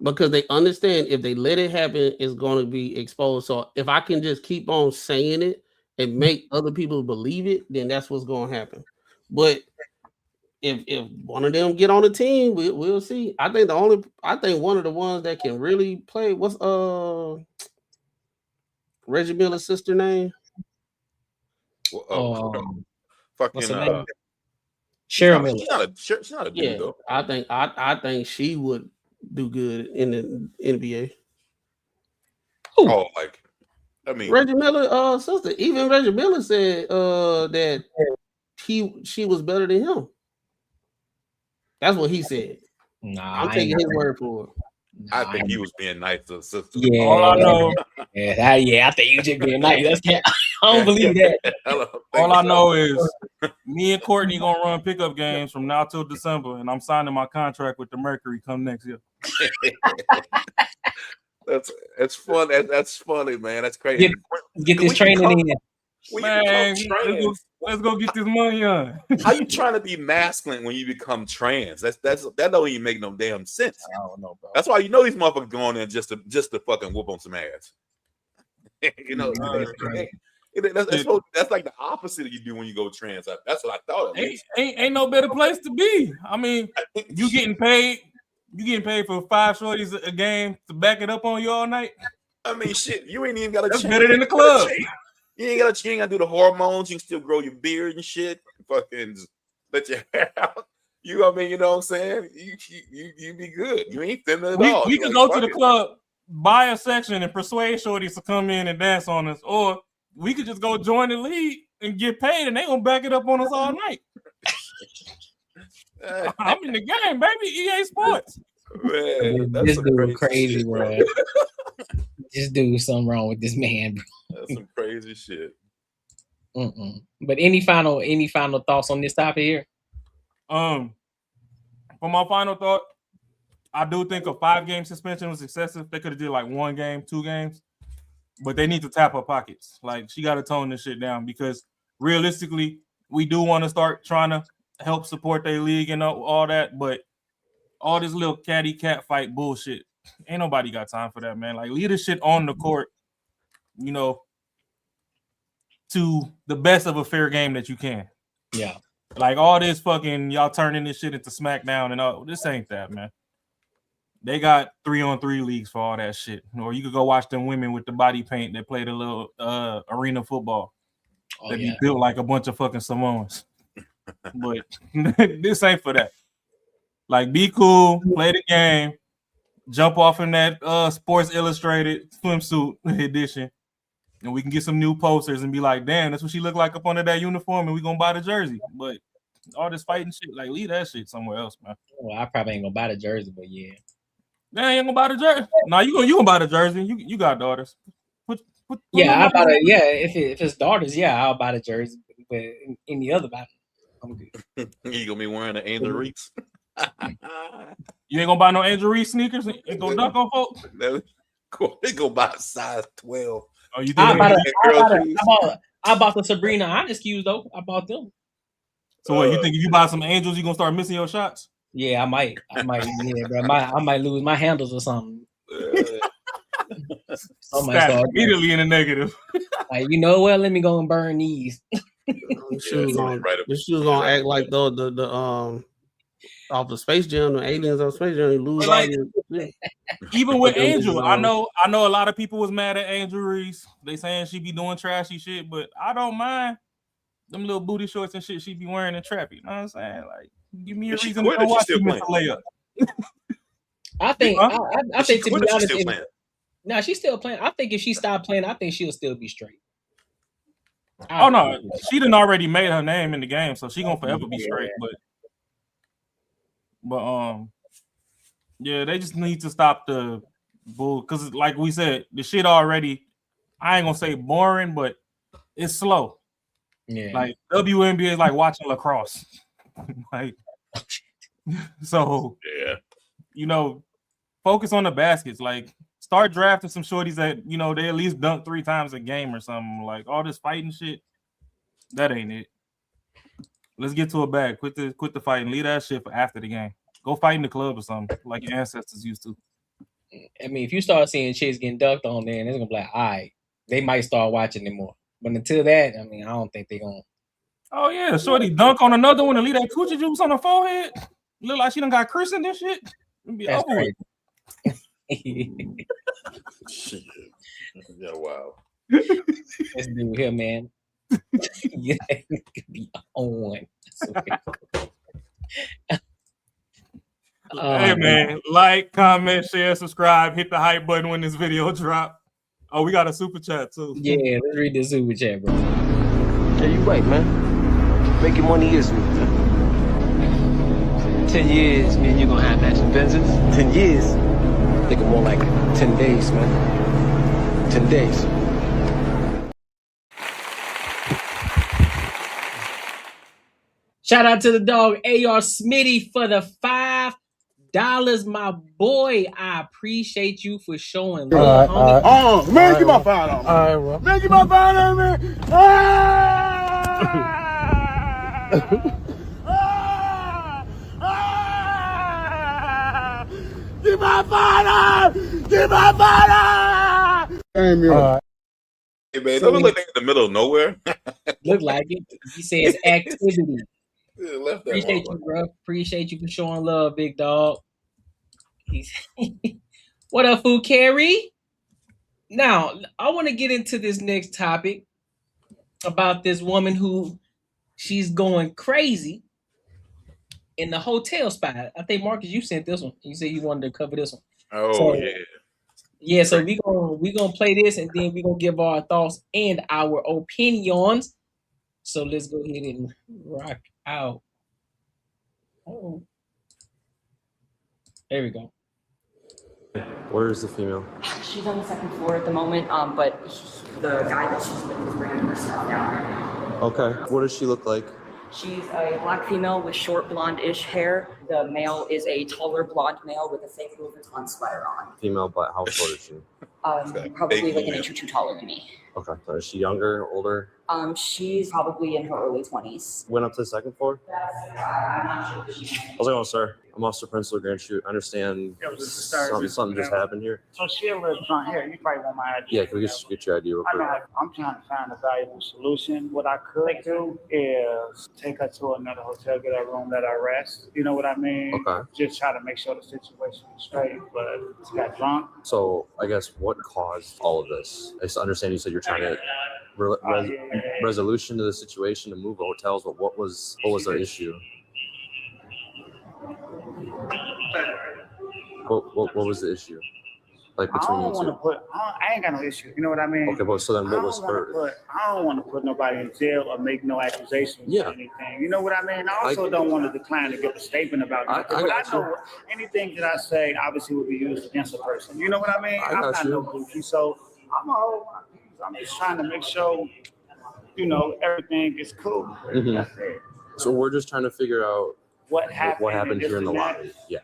Because they understand if they let it happen, it's going to be exposed. So if I can just keep on saying it and make other people believe it, then that's what's going to happen. But if one of them get on the team, we'll see. I think one of the ones that can really play, what's Reggie Miller's sister name? Fucking Cheryl Miller. She's not a dude though. I think she would do good in the NBA. Oh, like I mean, Reggie Miller, sister, even Reggie Miller said that she was better than him. That's what he said. Nah, I'm taking his word for it. I think he was being nice to the sister. Yeah, All I know, I think you just being nice. That's I don't believe that. all I know is me and Courtney gonna run pickup games from now till December, and I'm signing my contract with the Mercury come next year. That's fun. That's funny, man. That's crazy. Get this training in. Man, let's go get this money on. How you trying to be masculine when you become trans? That don't even make no damn sense. I don't know, bro. That's why you know these motherfuckers going in just to fucking whoop on some ass. You know, that's like the opposite of you do when you go trans. That's what I thought. Ain't no better place to be. I mean, you getting paid for 5 shorties a game to back it up on you all night. I mean, shit, you ain't even got to. That's better than the club. You ain't gotta do the hormones. You can still grow your beard and shit. Fucking let your hair out. You know what I mean? You know what I'm saying? You be good. You ain't thin at all. We could go to the club, buy a section, and persuade shorties to come in and dance on us, or we could just go join the league and get paid, and they gonna back it up on us all night. I'm in the game, baby. EA Sports. Man, This dude crazy, bro. This dude, something wrong with this man, bro. That's some crazy shit. But any final thoughts on this topic here? For my final thought, I do think a 5-game suspension was excessive. They could have did like 1 game, 2 games, but they need to tap her pockets. Like, she got to tone this shit down, because realistically, we do want to start trying to help support their league and all that, but all this little catty cat fight bullshit, ain't nobody got time for that, man. Like, leave this shit on the court, you know, to the best of a fair game that you can. Yeah. Like, all this fucking y'all turning this shit into SmackDown and all, this ain't that, man. They got 3-on-3 leagues for all that shit. Or you could go watch them women with the body paint that play the little arena football. That be built like a bunch of fucking Samoans. But this ain't for that. Like, be cool, play the game, jump off in that Sports Illustrated swimsuit edition, and we can get some new posters and be like, damn, that's what she looked like up under that uniform, and we gonna buy the jersey. But all this fighting shit, like, leave that shit somewhere else, man. Well, I probably ain't gonna buy the jersey, but yeah. Damn, you ain't gonna buy the jersey? No, you gonna buy the jersey. You got daughters. Yeah, I buy the if it's daughters, yeah, I'll buy the jersey. But any other body, I'm good. You gonna be wearing the Angel Reese? You ain't gonna buy no Angel Reese sneakers and go dunk on folks? They go buy a size 12. Oh, you think I bought the Sabrina Ionescues though. I bought them. So what? You think if you buy some Angels, you gonna start missing your shots? Yeah, I might. Yeah, bro. I might lose my handles or something. Immediately in the negative. Like, you know what? Let me go and burn these. This shoe's gonna act like the off the Space Jam, the aliens of Space Jam. You lose all your. Even with Angel, I know a lot of people was mad at Angel Reese. They saying she be doing trashy shit, but I don't mind them little booty shorts and shit she be wearing in trap. You know what I'm saying? Like, give me a reason to go watch you miss a layup. I think to be honest, no, she's still playing. I think if she stopped playing, I think she'll still be straight. Oh no, she done already made her name in the game, so she gonna forever be straight. But yeah, they just need to stop the bull, because like we said, the shit already, I ain't gonna say boring, but it's slow. Yeah, like WNBA is like watching lacrosse. Like, so yeah, you know, focus on the baskets. Like, start drafting some shorties that, you know, they at least dunk 3 times a game or something. Like, all this fighting shit, that ain't it. Let's get to a bag. Quit the fighting. Leave that shit for after the game. Go fight in the club or something like your ancestors used to. I mean, if you start seeing chicks getting dunked on there, and it's gonna be like, all right, they might start watching them more. But until that, I mean, I don't think they're gonna. Oh yeah, shorty dunk on another one and leave that coochie juice on her forehead. Look like she done got christened and shit. Be that's over Shit. Yeah, wow. This dude here, man. Yeah, could be on. Hey man, like, comment, share, subscribe, hit the hype button when this video drop. Oh, we got a super chat too. Yeah, let's read this super chat, bro. Yeah, you right, man. Making money is me, man. 10 years, me and you gonna have matching Benzes. 10 years. Thinking more like 10 days, man. 10 days. Shout out to the dog AR Smitty for the $5, my boy. I appreciate you for showing love, homie. Man, get my $5. Man, get my $5, man. Get my $5. Get my $5. Hey, man, don't look like they in the middle of nowhere. Look like it. He says activity. Yeah, left that Appreciate you, bro. Appreciate you for showing love, big dog. What up, Food Carry? Now, I want to get into this next topic about this woman who she's going crazy in the hotel spot. I think, Marcus, you sent this one. You said you wanted to cover this one. Oh, so, yeah. Yeah, so we gonna play this and then we're gonna give our thoughts and our opinions. So let's go ahead and rock out. Oh, there we go. Where is the female? She's on the second floor at the moment, but the guy that she's with is bringing her stuff down. Okay. What does she look like? She's a black female with short blonde-ish hair. The male is a taller blonde male with a fake Louis Vuitton sweater on. Female, but how short is she? Probably like an inch or two taller than me. Okay. So is she younger, older? She's probably in her early 20s. Went up to the second floor? I'm not sure. How's it going, sir? I'm Officer Prince LeGrand. I understand something just happened here. So she lives on here. You probably want my ID. Yeah, can we just get your ID real quick? I'm trying to find a valuable solution. What I could do is take her to another hotel, get her room, let her rest. You know what I mean? Okay. Just try to make sure the situation is straight, but she got drunk. So I guess what caused all of this? I just understand you said you're trying to resolution to the situation to move hotels, but what was the issue? What was the issue? Like between you two? I ain't got no issue. You know what I mean? Okay, but so then what was her? I don't want to put nobody in jail or make no accusations or anything. You know what I mean? I also don't want to decline to give a statement about it. But I know anything that I say obviously will be used against a person. You know what I mean? I'm not no goofy, so I'm just trying to make sure, you know, everything is cool. Mm-hmm. That's it. So we're just trying to figure out what happened here in the lobby. Yeah.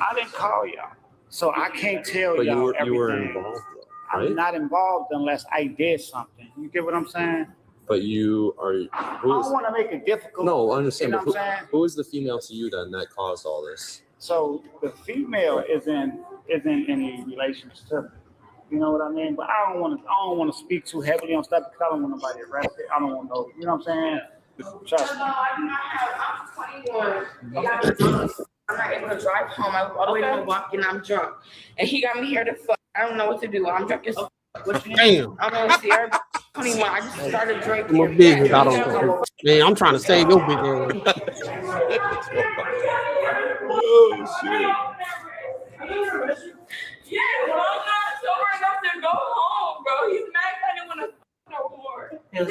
I didn't call y'all, so I can't tell but y'all you were everything. Involved, though, right? I'm not involved unless I did something. You get what I'm saying? But you are. I don't want to make it difficult. No, I understand. You know what I'm saying? Who is the female to you then that caused all this? So the female isn't any relations to me. You know what I mean? But I don't want to speak too heavily on stuff because I don't want nobody arrested. I don't want no. You know what I'm saying? Trust me. No, I do not have. I'm 21. I'm not able to drive home. I all the way to Milwaukee and I'm drunk. And he got me here to fuck. I don't know what to do. I'm drunk as fuck. Damn. I'm on Sierra 21. I just started drinking. I'm a business. I don't know. Man, I'm trying to save your big ass. Oh, shit. Yeah, well, I'm not sober enough to go home, bro. He's mad because I didn't want to no more. And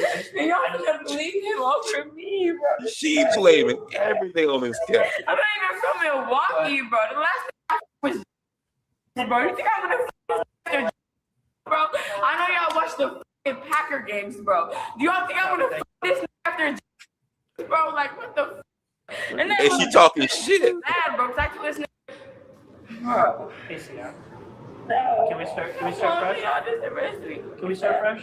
y'all just believe him over me, bro. She blaming everything on this cat. I'm not even from Milwaukee, bro. The last time I was, bro. You think I'm gonna bro? I know y'all watch the Packer games, bro. Do y'all think I'm gonna this after, bro? Like what the? And she talking shit. Mad, bro. Cause I can listen. Bro. Can we start fresh? Can we start fresh?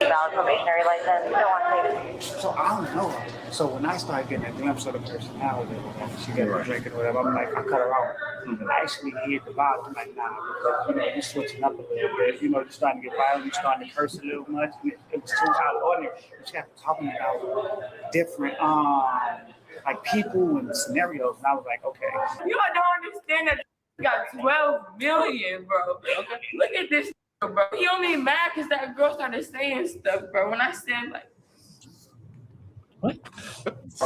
Valid probationary license. You don't want to So I don't know. So when I started getting a glimpse of the personality, and she got her drinking or whatever, I'm like, I cut her out. I actually hit the vibe. I'm like, nah, because, you know, you're switching up a little bit. You know, you're starting to get violent, you're starting to curse a little much. It was too out of ordinary. But you got to talking about different, like people and scenarios, and I was like, okay. You don't understand that he got 12 million, bro. Okay. Look at this, bro. He only mad because that girl started saying stuff, bro. When I said, like, What?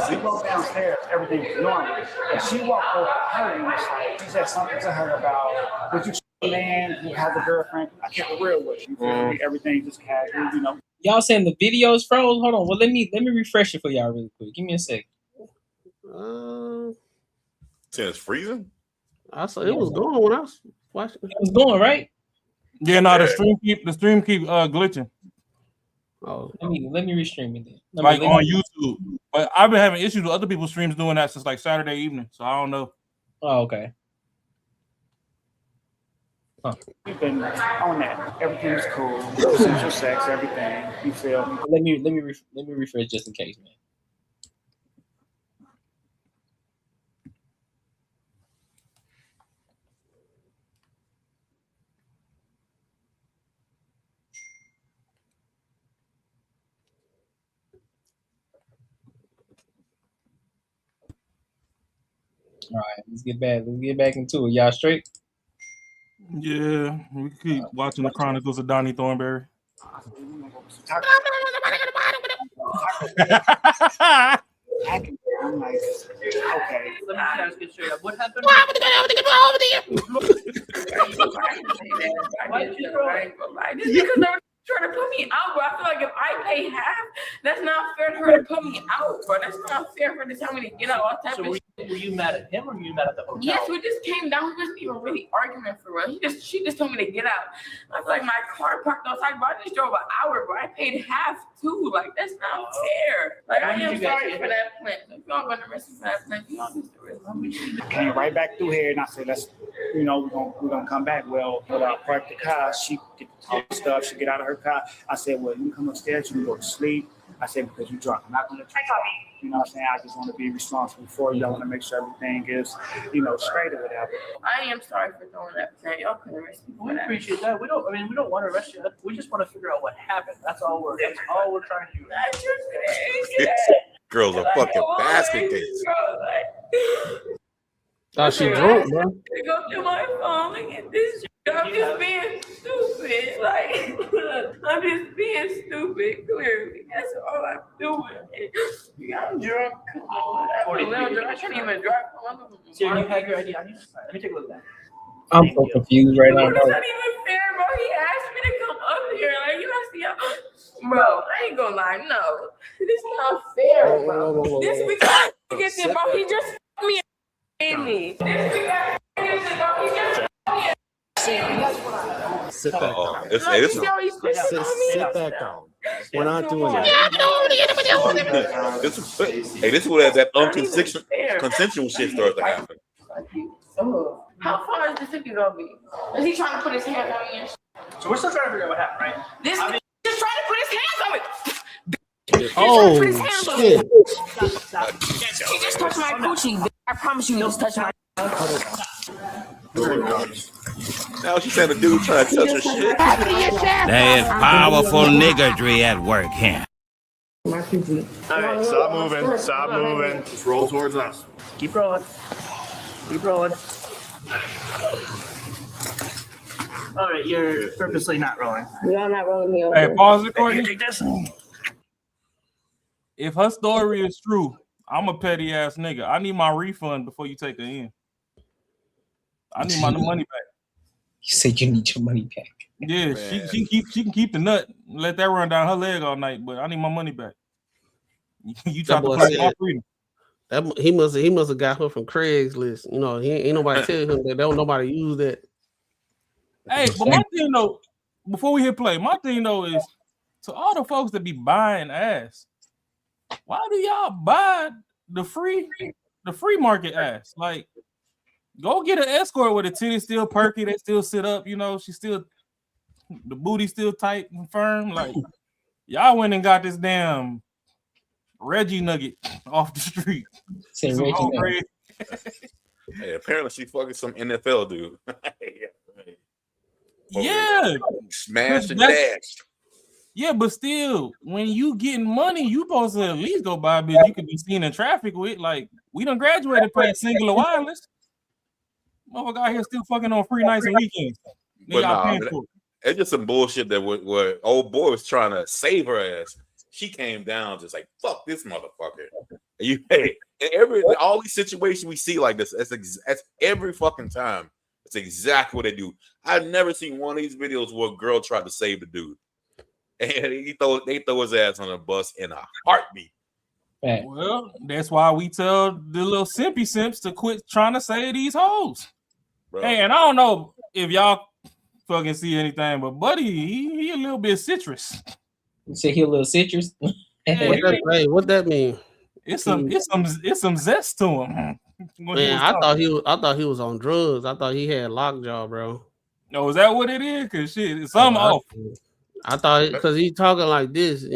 She walked downstairs, everything was normal. And she walked over to her and was like, she said something to her about, would you a man who has a girlfriend? I kept it real with you. Feel me? Everything just casual, you know. Y'all saying the videos froze? Hold on. Well, let me refresh it for y'all really quick. Give me a sec. Saying it's freezing? I saw it was going when I was watching. It was going, right? Yeah, no, the stream keep glitching. Oh, let me restream it then. Like on YouTube. But I've been having issues with other people's streams doing that since like Saturday evening. So I don't know. Oh, okay. Huh. We've been on that. Everything's cool. Consensual sex, everything. You feel me? Let me refresh just in case, man. All right, let's get back into it. Y'all straight? Yeah, we keep watching the Chronicles of Donnie Thornberry. I'm like, okay. Let me ask you straight up. What happened? Because they're trying to put me out, bro. I feel like if I pay half, that's not fair to her to put me out, bro. That's not fair for her to tell me to get out. All type of shit. Were you mad at him or were you mad at the hotel? Yes, we just came down. We wasn't even really arguing for real. She just told me to get out. I feel like my car parked outside, bro. I just drove an hour, bro. I paid half too. Like that's not fair. Like I am sorry for that plan. If y'all gonna arrest me for that plan, y'all just arrest me. I came right back through here and I said, let's, you know, we're gonna come back. Well, when I parked the car, she get the talk stuff, she get out of her car. I said, well, you can come upstairs, you can go to sleep. I said, because you drunk. I'm not gonna try. You know what I'm saying? I just want to be responsible for you. I want to make sure everything is, you know, straight or whatever. I am sorry for throwing that plan. Y'all couldn't arrest me for We that. appreciate that. We don't want to arrest you. We just want to figure out what happened. That's all we're trying to do. That's just crazy. Girls are fucking basket case. thought she drunk, bro. To go through my phone and get this shit. I'm just being stupid. Like, I'm just being stupid, clearly. That's all I'm doing. I'm drunk. Come on. I can't even drive. So you have your ID on you? Let me take a look at that. I'm so confused right now, Bro, that's bro. not even fair, bro. He asked me to come up here. Like, you don't see how... Bro, I ain't gonna lie. No. This is not fair, bro. This week I get there, bro. He just me and me. This week I get there, bro. He just me. Sit back down. Sit back down. We're not doing that. This is where that consensual shit starts to happen. How far is this city gonna be? Is he trying to put his hands on me? So we're still trying to figure out what happened, right? This is just trying to put his hands on me. Oh, shit. He just touched my coochie. I promise you, he just touched my. Now she's saying the dude trying to touch her shit. There is powerful niggardry at work here. All right, stop moving. Stop moving. Just roll towards us. Keep rolling. Keep rolling. All right, you're purposely not rolling. You're not rolling here. Hey, pause it, Courtney. Take this. If her story is true, I'm a petty ass nigga. I need my refund before you take her in. I need my money back. You said you need your money back. Yeah, she can keep the nut. Let that run down her leg all night, but I need my money back. You try to play my freedom. He must have got her from Craigslist. You know, he ain't nobody tell him that. Don't nobody use that. Hey, but my thing though, before we hit play, my thing though is to all the folks that be buying ass. Why do y'all buy the free market ass? Like, go get an escort with the titty still perky, they still sit up. You know, she still the booty still tight and firm. Like, y'all went and got this damn Reggie Nugget off the street. Say Reggie Nugget. Hey, apparently she fucking some NFL dude. Yeah, smash and dash. Yeah, but still, when you getting money, you supposed to at least go buy a bitch you could be seen in traffic with. Like, we done graduated past singular wireless. Motherfucker out here still fucking on free nights and weekends. But nah, it's just some bullshit that where old boy was trying to save her ass. she came down just like fuck this motherfucker. And all these situations we see like this, that's every fucking time. It's exactly what they do. I've never seen one of these videos where a girl tried to save the dude, and they throw his ass on a bus in a heartbeat. Well, that's why we tell the little simpy simps to quit trying to save these hoes. Bro. Hey, and I don't know if y'all fucking see anything, but Buddy, he a little bit citrus. You say he a little citrus? What that mean? It's some zest to him. Man, I thought he was on drugs. I thought he had lockjaw, bro. No, is that what it is? Cause shit, it's something off. I thought because he talking like this, and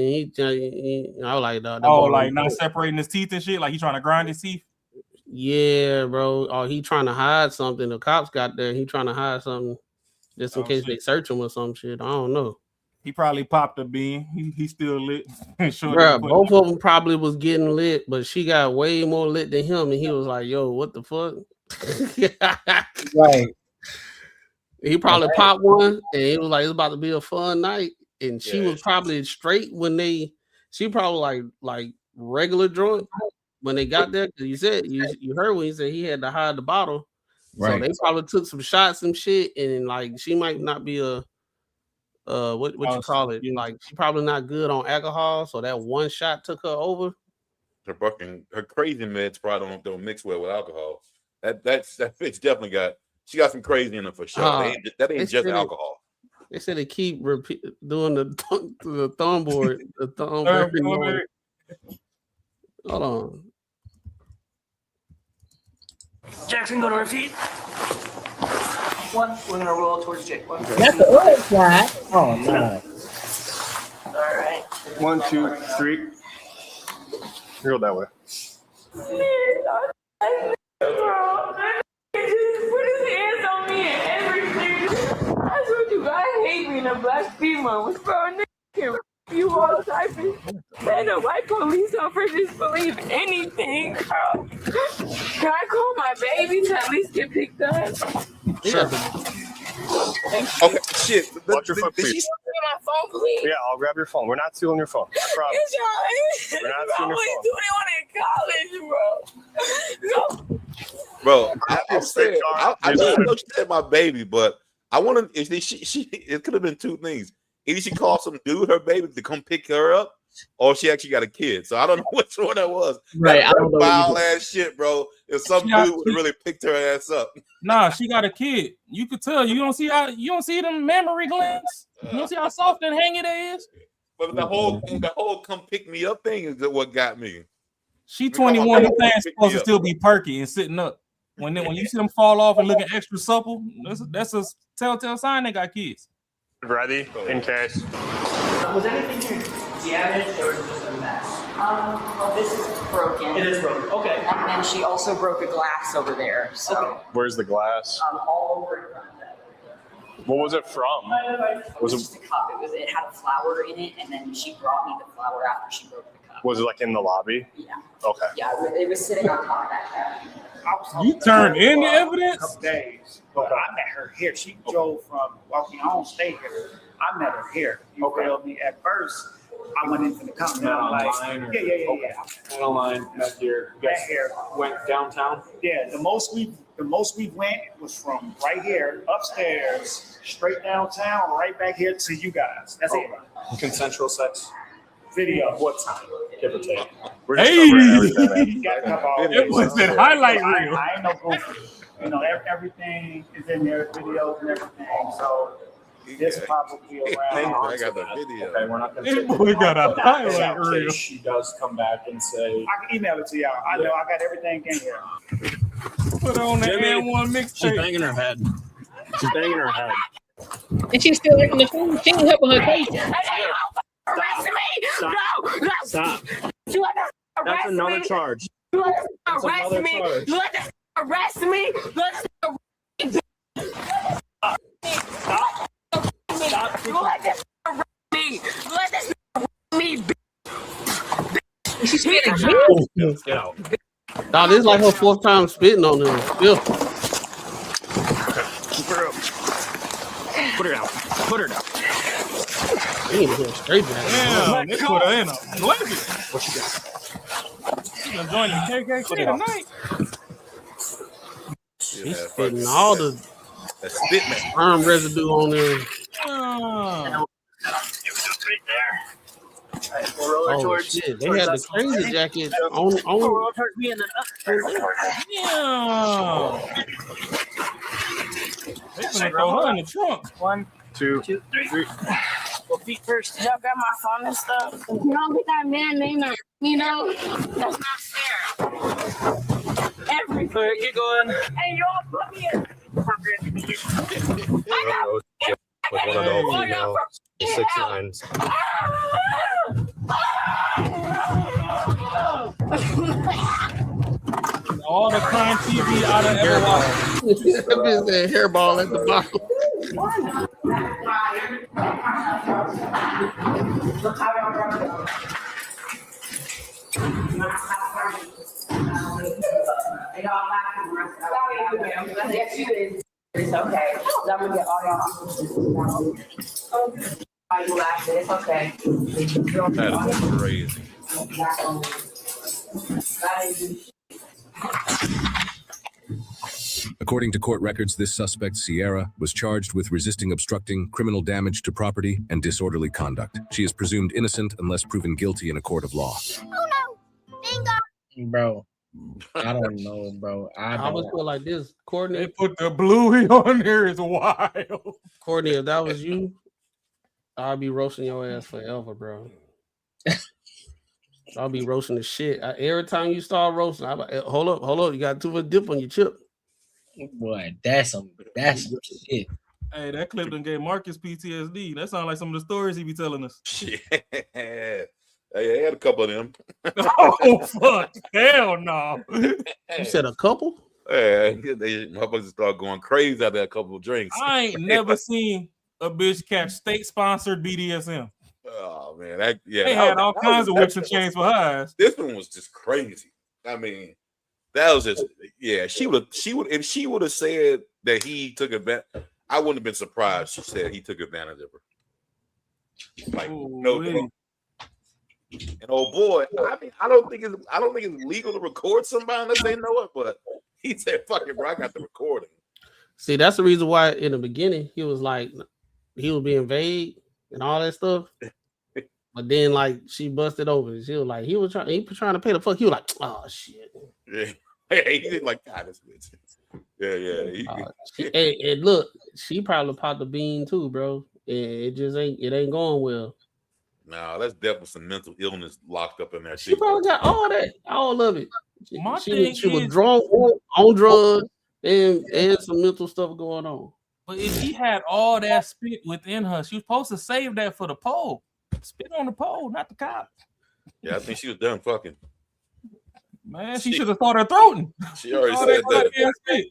I was like, like not separating his teeth and shit, like he trying to grind his teeth. Yeah, bro. Or he trying to hide something. The cops got there. He trying to hide something just in case they search him or some shit. I don't know. He probably popped a bean. He still lit. Bro, both of them probably was getting lit, but she got way more lit than him, and he was like, "Yo, what the fuck?" Right. He probably popped one, and it was like it's about to be a fun night. And she was probably straight when she probably like regular drunk when they got there. Because you said you heard when he said he had to hide the bottle, right? So they probably took some shots and shit, and like she might not be a what you call it? Like she probably not good on alcohol, so that one shot took her over. Her crazy meds probably don't mix well with alcohol. That bitch definitely got. She got some crazy in her for sure. That ain't just alcohol. They said they keep doing the thumb board. The thumb board. Hold on. Jackson, go to her feet. One, we're gonna roll towards Jake. One. That's the other side. Oh no. All right. 1, 2, 3. Go that way. Put his hands on me and everything. I swear to God, I hate being a black female. Bro, nigga can you all type of man, the white police officers believe anything, bro. Can I call my baby to at least get picked up? Sure. Okay, shit. Watch your phone, Did please. she steal my phone, please? Yeah, I'll grab your phone. We're not stealing your phone. I promise. We're not stealing your phone. In college, bro. Bro, I know she said my baby, but I want to. It could have been two things. Either she called some dude her baby to come pick her up, or she actually got a kid. So I don't know which one that was. Right, I don't know. Foul ass shit, bro. If some dude would have really picked her ass up. Nah, she got a kid. You could tell. You don't see them mammary glands. You don't see how soft and hangy they is. But the whole come pick me up thing is what got me. She 21. Her thing's supposed to still be perky and sitting up. When you see them fall off and looking extra supple, that's a telltale sign they got kids. Ready in case. Was anything here damaged or just a mess? Well, this is broken. It is broken. Okay. And then she also broke a glass over there. So Where's the glass? all over. What was it from? It was just a cup. It had a flower in it, and then she brought me the flower after she broke the cup. Was it like in the lobby? Yeah. Okay. Yeah, it was sitting on top of that cup. You turned in the evidence? Couple days, but I met her here. She drove from, well, I don't stay here. I met her here. You feel me? At first, I went into the company. I'm like, yeah. Went online, met here. You guys went downtown? Yeah, the most we went was from right here, upstairs, straight downtown, right back here to you guys. That's it. Consensual sex? Video. What time? Give or take. Hey! It was a highlight reel. I ain't no goofy. You know, everything is in there, videos and everything. So this probably around. I got the video. Okay, we're not going This boy got a highlight to reel. She does come back and say. I can email it to y'all. I know I got everything in here. Put on the N1 mixtape. She's banging her head. She's banging her head. And she's still in the phone. She ain't helping her case. Arrest me! Stop. No! Stop. You let us That's arrest another me! charge. You let us That's arrest another me! charge. You let us arrest me! Let us arrest me! Stop. You let us arrest me! Let us arrest me! She's spitting Get out. Nah, this is like her fourth time spitting on him. Still. Keep her up. Put her down. Put her down. He need to go straight back. Damn, they put her in a blanket. What you got? She gonna join the KKK tonight. He's spitting all the spit man arm residue on there. Oh shit! They had the crazy jacket on. They gonna throw her in the trunk. 1, 2, 3. Well, feet first. Y'all got my phone and stuff. You don't get that man name, you know, that's not fair. Every get going. Hey, y'all put me in. With one of those, you know, 6'9". All the crime TV out of ever watched. That hairball at the bottom. It's okay. I'm gonna get all y'all. Why you laughing? It's okay. That is crazy. According to court records, this suspect, Sierra, was charged with resisting obstructing, criminal damage to property, and disorderly conduct. She is presumed innocent unless proven guilty in a court of law. Oh no! Bingo! Bro, I don't know, bro. I almost feel like this. Courtney, they put the bluey on there is wild. Courtney, if that was you, I'll be roasting your ass forever, bro. I'll be roasting the shit. Every time you start roasting, I'm like, hold up. You got too much dip on your chip. Boy, that's some shit. Hey, that clip done gave Marcus PTSD. That sounds like some of the stories he be telling us. Shit. Hey, I had a couple of them. Oh, fuck. Hell no. You said a couple? Yeah, they motherfuckers start going crazy after a couple of drinks. I ain't never seen a bitch catch state-sponsored BDSM. Oh, man. They had all kinds of whips and chains for her ass. This one was just crazy. I mean, that was just, yeah, if she would have said that he took advantage, I wouldn't have been surprised. She said he took advantage of her. Like, no. And oh boy, I mean, I don't think it's legal to record somebody unless they know it, but he said, fuck it, bro, I got the recording. See, that's the reason why in the beginning he was like, he was being vague and all that stuff. But then, like, she busted open. She was like, he was trying to pay the fuck. He was like, oh shit. Yeah, he didn't like God, this bitch. Yeah. And look, she probably popped the bean too, bro. It ain't going well. No, that's definitely some mental illness locked up in there. She probably got all of it. She was drunk on drugs and some mental stuff going on. But if she had all that spit within her, she was supposed to save that for the pole. Spit on the pole, not the cop. Yeah, I think she was done fucking. Man, she should have started throating. She already said that.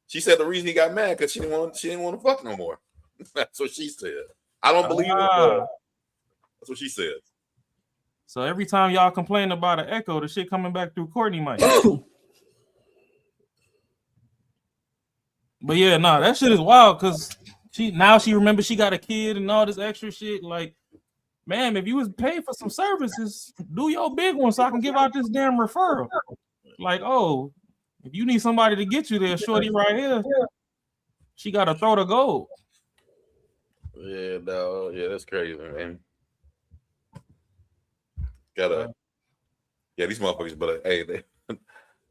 She said the reason he got mad because she didn't want to fuck no more. That's what she said. I don't believe it. That's what she said. So every time y'all complain about an echo, the shit coming back through Courtney mic. But yeah, no, that shit is wild because she remembers she got a kid and all this extra shit. Like, ma'am, if you was paid for some services, do your big one so I can give out this damn referral. Like, oh, if you need somebody to get you there, shorty right here, she got to throw the gold. Yeah, no, yeah, that's crazy, man. These motherfuckers, but hey,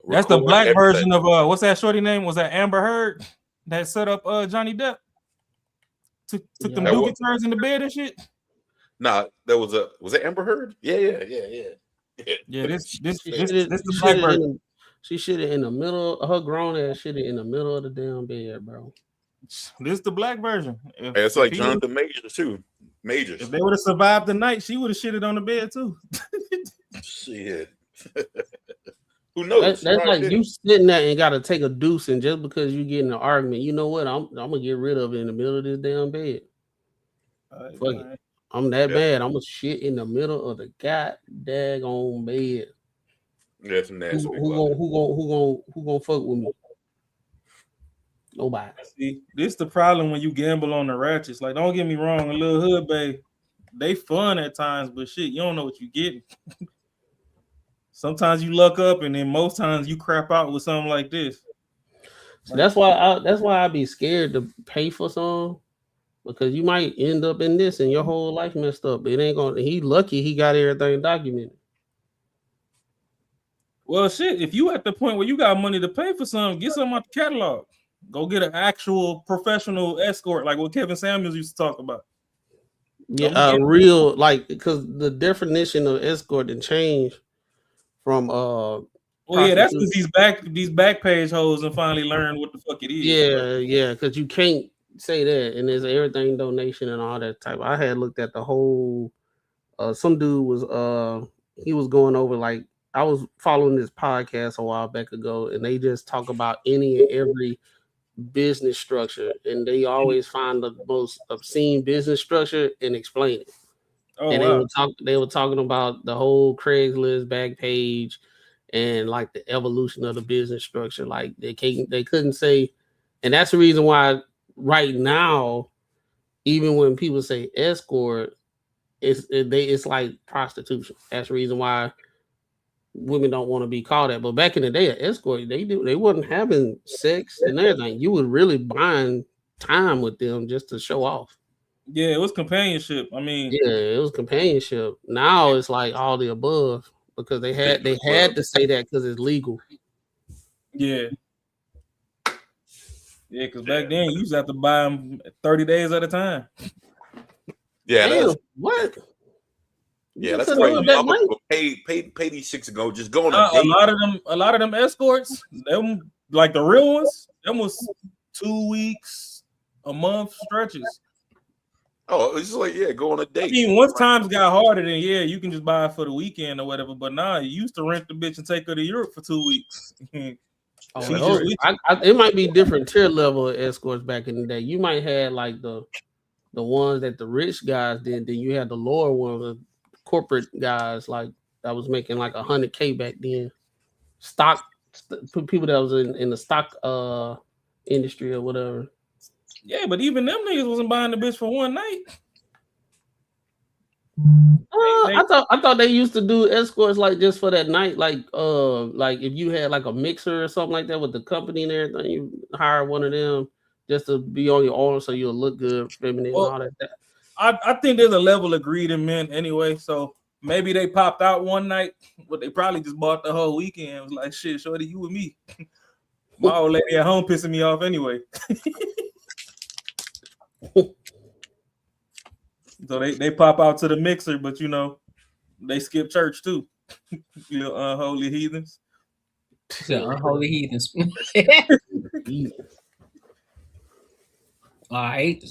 that's the black version of what's that shorty name? Was that Amber Heard that set up Johnny Depp? Took them dookie turns in the bed and shit. Nah, was it Amber Heard? Yeah. Yeah, this the black version. She shit it in the middle. Her grown ass shit it in the middle of the damn bed, bro. This the black version. It's like Jonathan Majors too. Majors. If they would have survived the night, she would have shitted on the bed too. Shit. Who knows? That's like you sitting there and got to take a deuce, and just because you get in an argument, you know what? I'm gonna get rid of it in the middle of this damn bed. Fuck it. I'm that bad. I'm gonna shit in the middle of the goddamn bed. That's nasty. Who gonna fuck with me? Nobody. See, this the problem when you gamble on the ratchets. Like, don't get me wrong, a little hood babe, they fun at times, but shit, you don't know what you getting. Sometimes you luck up, and then most times you crap out with something like this. So that's why I be scared to pay for some, because you might end up in this and your whole life messed up. It ain't gonna. He lucky he got everything documented. Well, shit, if you at the point where you got money to pay for something, get something out the catalog. Go get an actual professional escort, like what Kevin Samuels used to talk about. Yeah, real, like, because the definition of escort didn't change from Well, yeah, that's because these back page hoes and finally learned what the fuck it is. Yeah, because you can't say that, and there's everything donation and all that type. I had looked at the whole. Some dude was he was going over, like, I was following this podcast a while back ago, and they just talk about any and every business structure, and they always find the most obscene business structure and explain it. And they were talking about the whole Craigslist back page and like the evolution of the business structure. Like they couldn't say, and that's the reason why right now, even when people say escort, it's like prostitution. That's the reason why women don't want to be called that. But back in the day, an escort, they wasn't having sex and everything. You was really buying time with them just to show off. Yeah, it was companionship. I mean, yeah, it was companionship. Now it's like all the above, because they had to say that because it's legal. Yeah. Yeah, because back then you used to have to buy them 30 days at a time. Yeah, damn, what? Yeah, that's crazy. I'm gonna pay these chicks to go. Just go on a date. A lot of them escorts, them like the real ones, them was 2 weeks, a month stretches. Oh, it's just like, yeah, go on a date. I mean, once times got harder, then yeah, you can just buy it for the weekend or whatever. But nah, you used to rent the bitch and take her to Europe for 2 weeks. It might be different tier level of escorts back in the day. You might have like the ones that the rich guys did. Then you had the lower ones, the corporate guys, like that was making like $100K back then. People that was in the stock industry or whatever. Yeah, but even them niggas wasn't buying the bitch for one night. I thought they used to do escorts like just for that night, like if you had like a mixer or something like that with the company and everything, you hire one of them just to be on your arm so you'll look good, feminine, and all that. I think there's a level of greed in men anyway, so maybe they popped out one night, but they probably just bought the whole weekend. It was like, shit, shorty, you and me. My old lady at home pissing me off anyway. So they pop out to the mixer, but you know, they skip church too. You little unholy heathens. Unholy heathens. All right.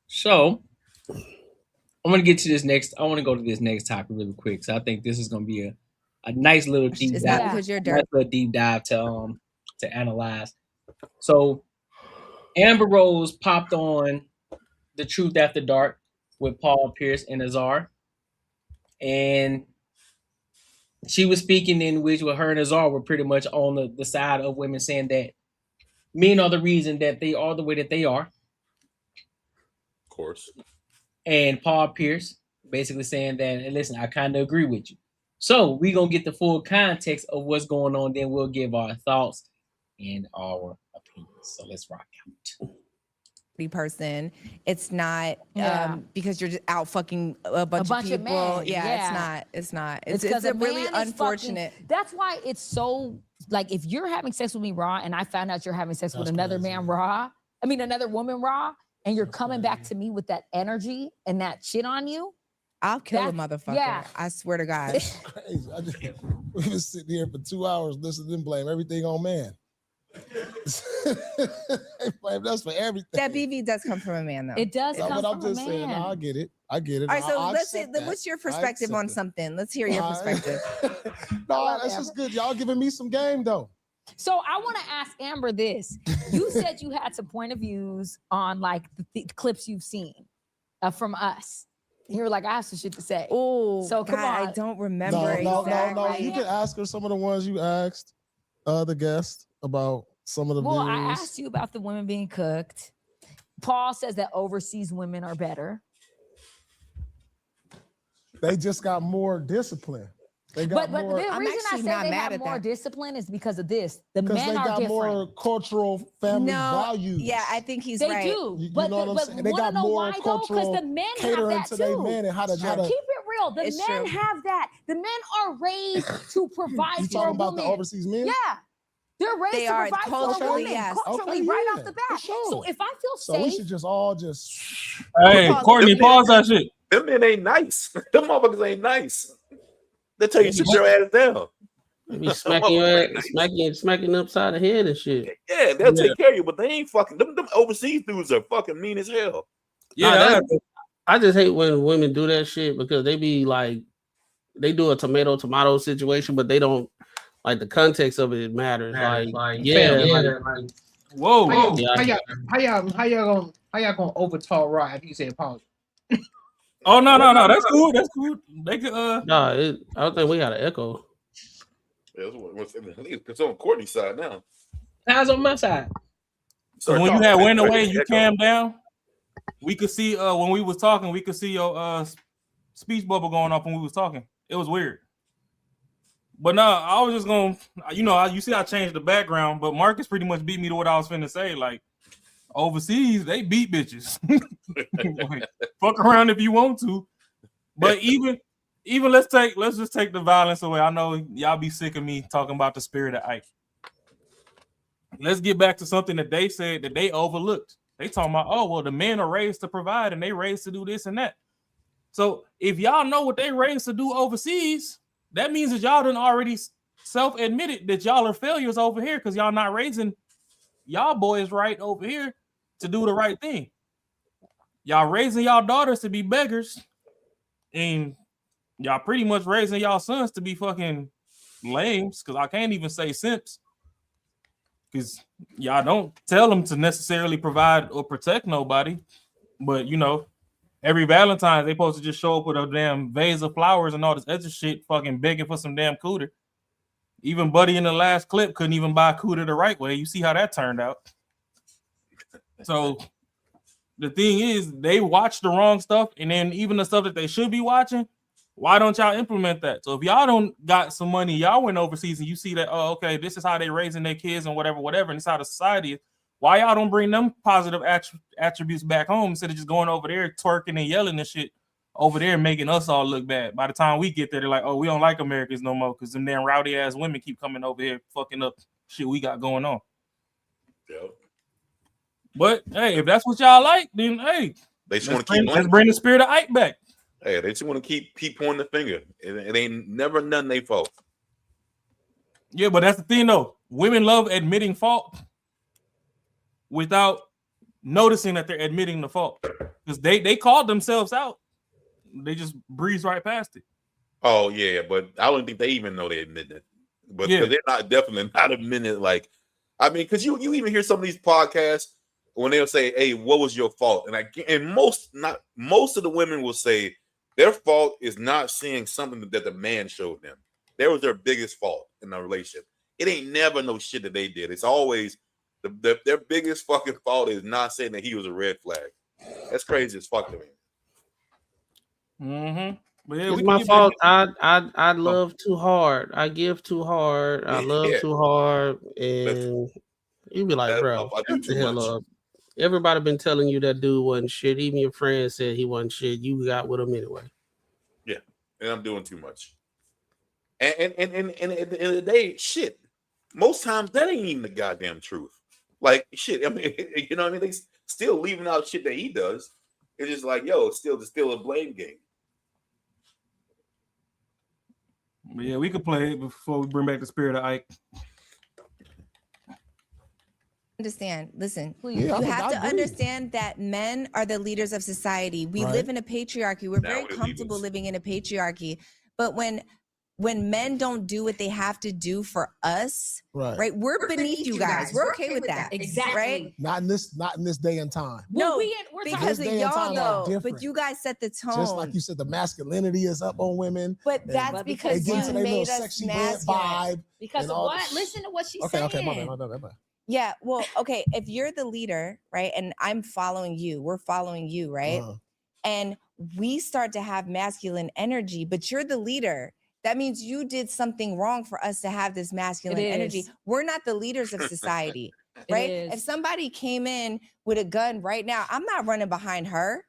So I'm gonna get to this next. I want to go to this next topic really quick. So I think this is gonna be a nice little deep dive. Because you're nice little deep dive to analyze. So Amber Rose popped on The Truth After Dark with Paul Pierce and Azar, and she was speaking in which with her and Azar were pretty much on the side of women, saying that men are the reason that they are the way that they are. Of course. And Paul Pierce basically saying that, and listen, I kind of agree with you. So we're going to get the full context of what's going on. Then we'll give our thoughts and our opinions. So let's rock out. Person, it's not because you're just out fucking a bunch of people. It's not. It's a really unfortunate. That's why it's so, like, if you're having sex with me raw and I found out you're having sex with another man raw, another woman raw, and you're coming back to me with that energy and that shit on you, I'll kill a motherfucker. Yeah. I swear to God. It's crazy. We've been sitting here for 2 hours listening to them blame everything on man. Blame us for everything. That BV does come from a man, though. It does come from I'm just a saying. man. I get it. All right, so let's see. What's your perspective on something? Let's hear your perspective. No, that's just good. Y'all giving me some game, though. So I want to ask Amber this. You said you had some point of views on like the clips you've seen from us. And you were like, I have some shit to say. Oh, so come on. I don't remember. No. You can ask her some of the ones you asked the guest about some of the views. I asked you about the women being cooked. Paul says that overseas women are better. They just got more discipline. They got But more. the reason I say they have more discipline is because of this. The men they are got different. more cultural family values. Yeah, I think he's They right. do. You But, know what I'm but saying? They wanna got know more why though? Because cultural the men have catering that to too. their men and how to Keep it real. The It's men true. have that. The men are raised to provide You for a talking about woman. the overseas men? Yeah. They're raised They to are provide for a culturally, woman. yes. Culturally, Okay, right yeah, off the for bat. sure. So if I feel So safe, we should just all just. Hey, Courtney, pause that shit. Them men ain't nice. Them motherfuckers ain't nice. They tell you to sit your ass down. They be smacking your ass, smacking upside the head and shit. Yeah, they'll take care of you, but they ain't fucking. Them overseas dudes are fucking mean as hell. Yeah, I just hate when women do that shit because they be like, they do a tomato situation, but they don't like the context of it matters. Like, yeah, like, whoa, How y'all gonna overtalk Rod if you say pause? Oh no, that's cool. That's cool. They could nah, I don't think we got an echo. Yeah, it's on Courtney's side now. How's on my side? So when you had went away, you calmed down. We could see when we was talking, we could see your speech bubble going off when we was talking. It was weird. But no, I was just gonna, you see, I changed the background, but Marcus pretty much beat me to what I was finna say. Like overseas, they beat bitches. Like, fuck around if you want to. But even let's just take the violence away. I know y'all be sick of me talking about the spirit of Ike. Let's get back to something that they said that they overlooked. They talking about, oh, well, the men are raised to provide and they raised to do this and that. So if y'all know what they raised to do overseas, that means that y'all done already self-admitted that y'all are failures over here because y'all not raising y'all boys right over here to do the right thing. Y'all raising y'all daughters to be beggars, and y'all pretty much raising y'all sons to be fucking lames, because I can't even say simps, because y'all don't tell them to necessarily provide or protect nobody. But every Valentine's they supposed to just show up with a damn vase of flowers and all this extra shit, fucking begging for some damn cooter. Even Buddy in the last clip couldn't even buy cooter the right way. You see how that turned out. So the thing is, they watch the wrong stuff, and then even the stuff that they should be watching, why don't y'all implement that? So if y'all don't got some money, y'all went overseas and you see that, oh, okay, this is how they raising their kids and whatever, and this is how the society is. Why y'all don't bring them positive attributes back home instead of just going over there twerking and yelling and shit over there, making us all look bad? By the time we get there, they're like, oh, we don't like Americans no more because them damn rowdy ass women keep coming over here fucking up shit we got going on. Yeah. But hey, if that's what y'all like, then hey, they just want to keep. Let's bring the spirit of Ike back. Hey, they just want to keep pointing the finger. It ain't never none they fault. Yeah, but that's the thing though. Women love admitting fault without noticing that they're admitting the fault, because they called themselves out. They just breeze right past it. Oh yeah, but I don't think they even know they admit it. But they're definitely not admitting it. Like, I mean, because you even hear some of these podcasts when they'll say, "Hey, what was your fault?" And most of the women will say their fault is not seeing something that the man showed them. That was their biggest fault in the relationship. It ain't never no shit that they did. It's always their biggest fucking fault is not saying that he was a red flag. That's crazy as fuck to me. Mm-hmm. But yeah, it's my fault. I love too hard. I give too hard. I love too hard, and you be like, bro, shut the hell up. Everybody been telling you that dude wasn't shit. Even your friends said he wasn't shit. You got with him anyway. Yeah, and I'm doing too much. And at the end of the day, shit. Most times that ain't even the goddamn truth. Like shit. I mean, you know what I mean? They still leaving out shit that he does. It's just like, yo, it's still a blame game. But yeah, we could play it before we bring back the spirit of Ike. Understand. Listen, Please. you Yeah, have to I agree. understand that men are the leaders of society. We live in a patriarchy. We're very comfortable living in a patriarchy. But when men don't do what they have to do for us, right? We're beneath you guys. We're okay with that. Exactly. Right? Not in this day and time. No, we're because of This day and time y'all are though. different. But you guys set the tone. Just like you said, the masculinity is up on women. But and that's they because get into you their little made us sexy masculine. vibe. Because and of all what? this. Listen to what she's Okay, saying. my bad. Yeah, well, okay, if you're the leader, right, and I'm following you, we're following you, right? and we start to have masculine energy, but you're the leader. That means you did something wrong for us to have this masculine energy. We're not the leaders of society, right? If somebody came in with a gun right now, I'm not running behind her.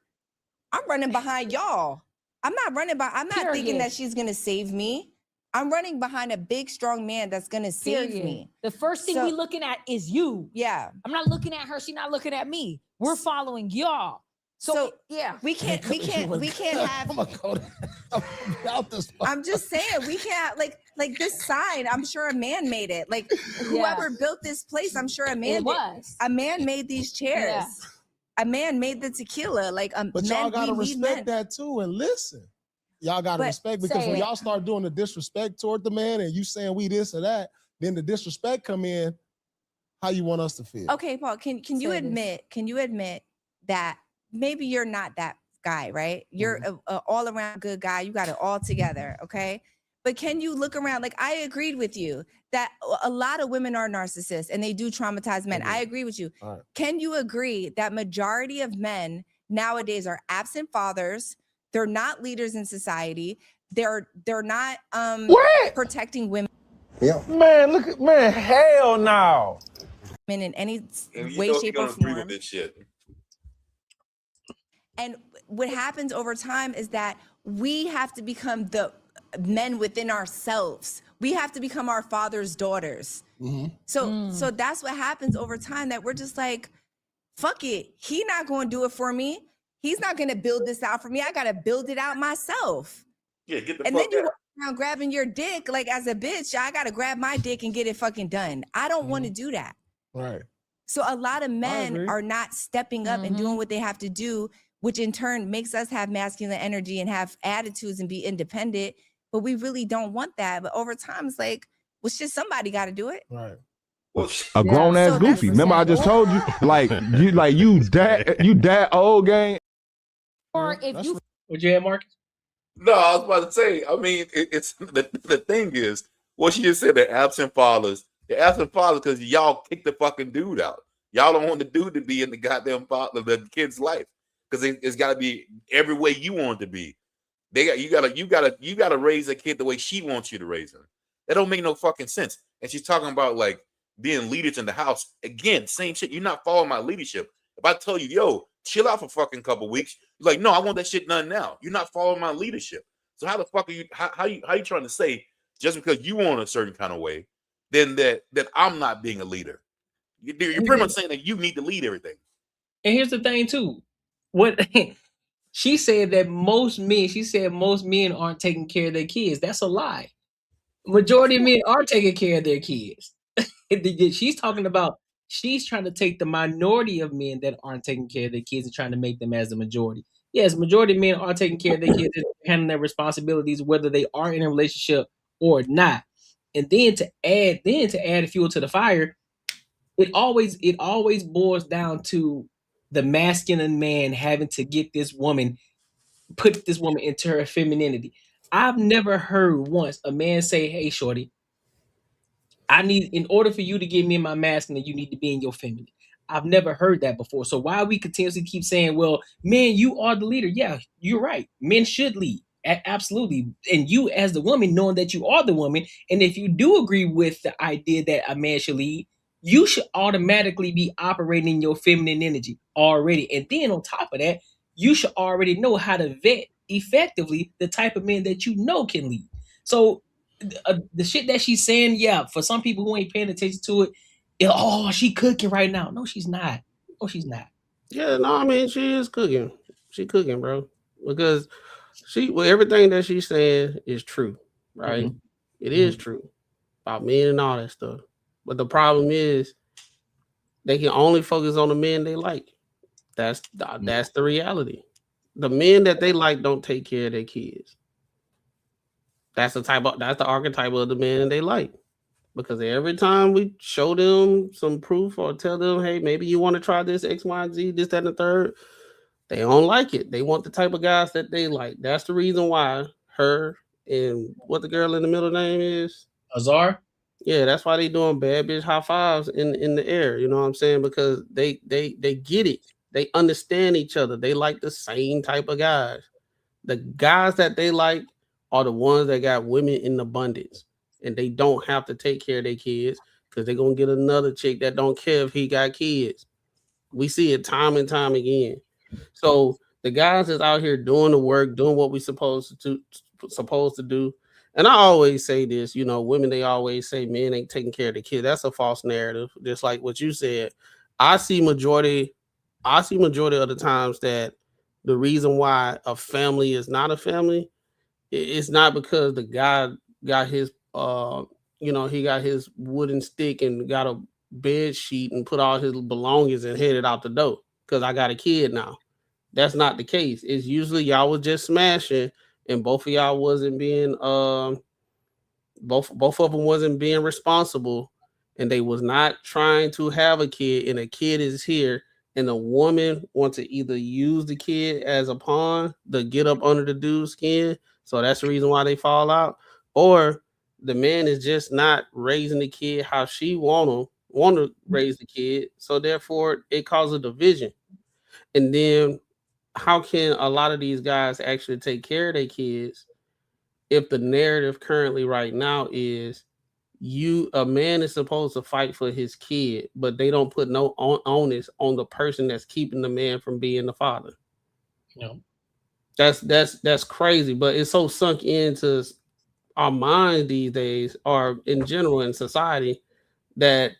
I'm running behind y'all. I'm not thinking that she's gonna save me. I'm running behind a big, strong man that's gonna save me. The first thing we looking at is you. Yeah. I'm not looking at her. She's not looking at me. We're following y'all. So yeah, we can't have. I'm just saying we can't like this sign. I'm sure a man made it. Like whoever built this place, I'm sure a man a man made these chairs. Yeah. A man made the tequila. Like but y'all gotta respect that too and listen. Y'all gotta respect, because when y'all start doing the disrespect toward the man and you saying we this or that, then the disrespect come in. How you want us to feel? Okay, Paul, can you admit that maybe you're not that guy, right? You're a all around good guy. You got it all together, okay? But can you look around? Like, I agreed with you that a lot of women are narcissists and they do traumatize men. I agree with you. Right. Can you agree that majority of men nowadays are absent fathers? They're not leaders in society. They're not protecting women. Yeah. Man, hell no. In any way, shape, or form. This shit. And what happens over time is that we have to become the men within ourselves. We have to become our father's daughters. So that's what happens over time, that we're just like, fuck it. He not going to do it for me. He's not going to build this out for me. I got to build it out myself. Yeah, get the and fuck then you out. walk around grabbing your dick like as a bitch. I got to grab my dick and get it fucking done. I don't want to do that. Right. So a lot of men are not stepping up and doing what they have to do, which in turn makes us have masculine energy and have attitudes and be independent. But we really don't want that. But over time, it's like, well, shit, somebody got to do it. Right. A grown ass goofy. Remember, I just told you, you that old gang. Or if you would you have Marcus? No, I was about to say. I mean, it's the thing is, what she just said. The absent fathers because y'all kicked the fucking dude out. Y'all don't want the dude to be in the goddamn the kid's life, because it's got to be every way you want it to be. You gotta raise a kid the way she wants you to raise him. That don't make no fucking sense. And she's talking about like being leaders in the house. Again, same shit. You're not following my leadership. If I tell you, yo, chill out for fucking couple weeks, you're like, no, I want that shit done now. You're not following my leadership. So how the fuck are you? How you trying to say just because you want a certain kind of way, then that I'm not being a leader? You're pretty much saying that you need to lead everything. And here's the thing too. What she said that most men aren't taking care of their kids. That's a lie. Majority of men are taking care of their kids. She's talking about she's trying to take the minority of men that aren't taking care of their kids and trying to make them as the majority. Yes, majority of men are taking care of their kids and handling their responsibilities, whether they are in a relationship or not. And then to add fuel to the fire, it always boils down to the masculine man having to put this woman into her femininity. I've never heard once a man say, "Hey, shorty, in order for you to get me in my masculine, you need to be in your feminine." I've never heard that before. So why we continuously keep saying, well, men, you are the leader. Yeah, you're right. Men should lead. Absolutely. And you as the woman, knowing that you are the woman, and if you do agree with the idea that a man should lead, you should automatically be operating in your feminine energy already. And then on top of that, you should already know how to vet effectively the type of men that you know can lead. So the shit that she's saying, yeah, for some people who ain't paying attention to it, she cooking right now. No, she's not. No, she's not. Yeah, no, I mean, she is cooking. She cooking, bro. Because everything that she's saying is true, right? Mm-hmm. It is true about men and all that stuff. But the problem is they can only focus on the men they like. That's the reality. The men that they like don't take care of their kids. That's the archetype of the men they like. Because every time we show them some proof or tell them, hey, maybe you want to try this X, Y, and Z, this, that, and the third, they don't like it. They want the type of guys that they like. That's the reason why her and what the girl in the middle name is? Azar? Yeah, that's why they doing bad bitch high fives in the air. You know what I'm saying? Because they get it. They understand each other. They like the same type of guys. The guys that they like are the ones that got women in abundance, and they don't have to take care of their kids because they're gonna get another chick that don't care if he got kids. We see it time and time again. So the guys that's out here doing the work, doing what we supposed to do. And I always say this, women, they always say men ain't taking care of the kid. That's a false narrative. Just like what you said. I see majority of the times that the reason why a family is not a family, it's not because the guy got his he got his wooden stick and got a bed sheet and put all his belongings and headed out the door because I got a kid now. That's not the case. It's usually y'all was just smashing and both of y'all wasn't being both of them wasn't being responsible, and they was not trying to have a kid, and a kid is here, and the woman wants to either use the kid as a pawn to get up under the dude's skin, so that's the reason why they fall out, or the man is just not raising the kid how she want to raise the kid, so therefore it causes a division. And then how can a lot of these guys actually take care of their kids if the narrative currently right now is a man is supposed to fight for his kid, but they don't put no onus on the person that's keeping the man from being the father? No. That's crazy, but it's so sunk into our minds these days, or in general in society, that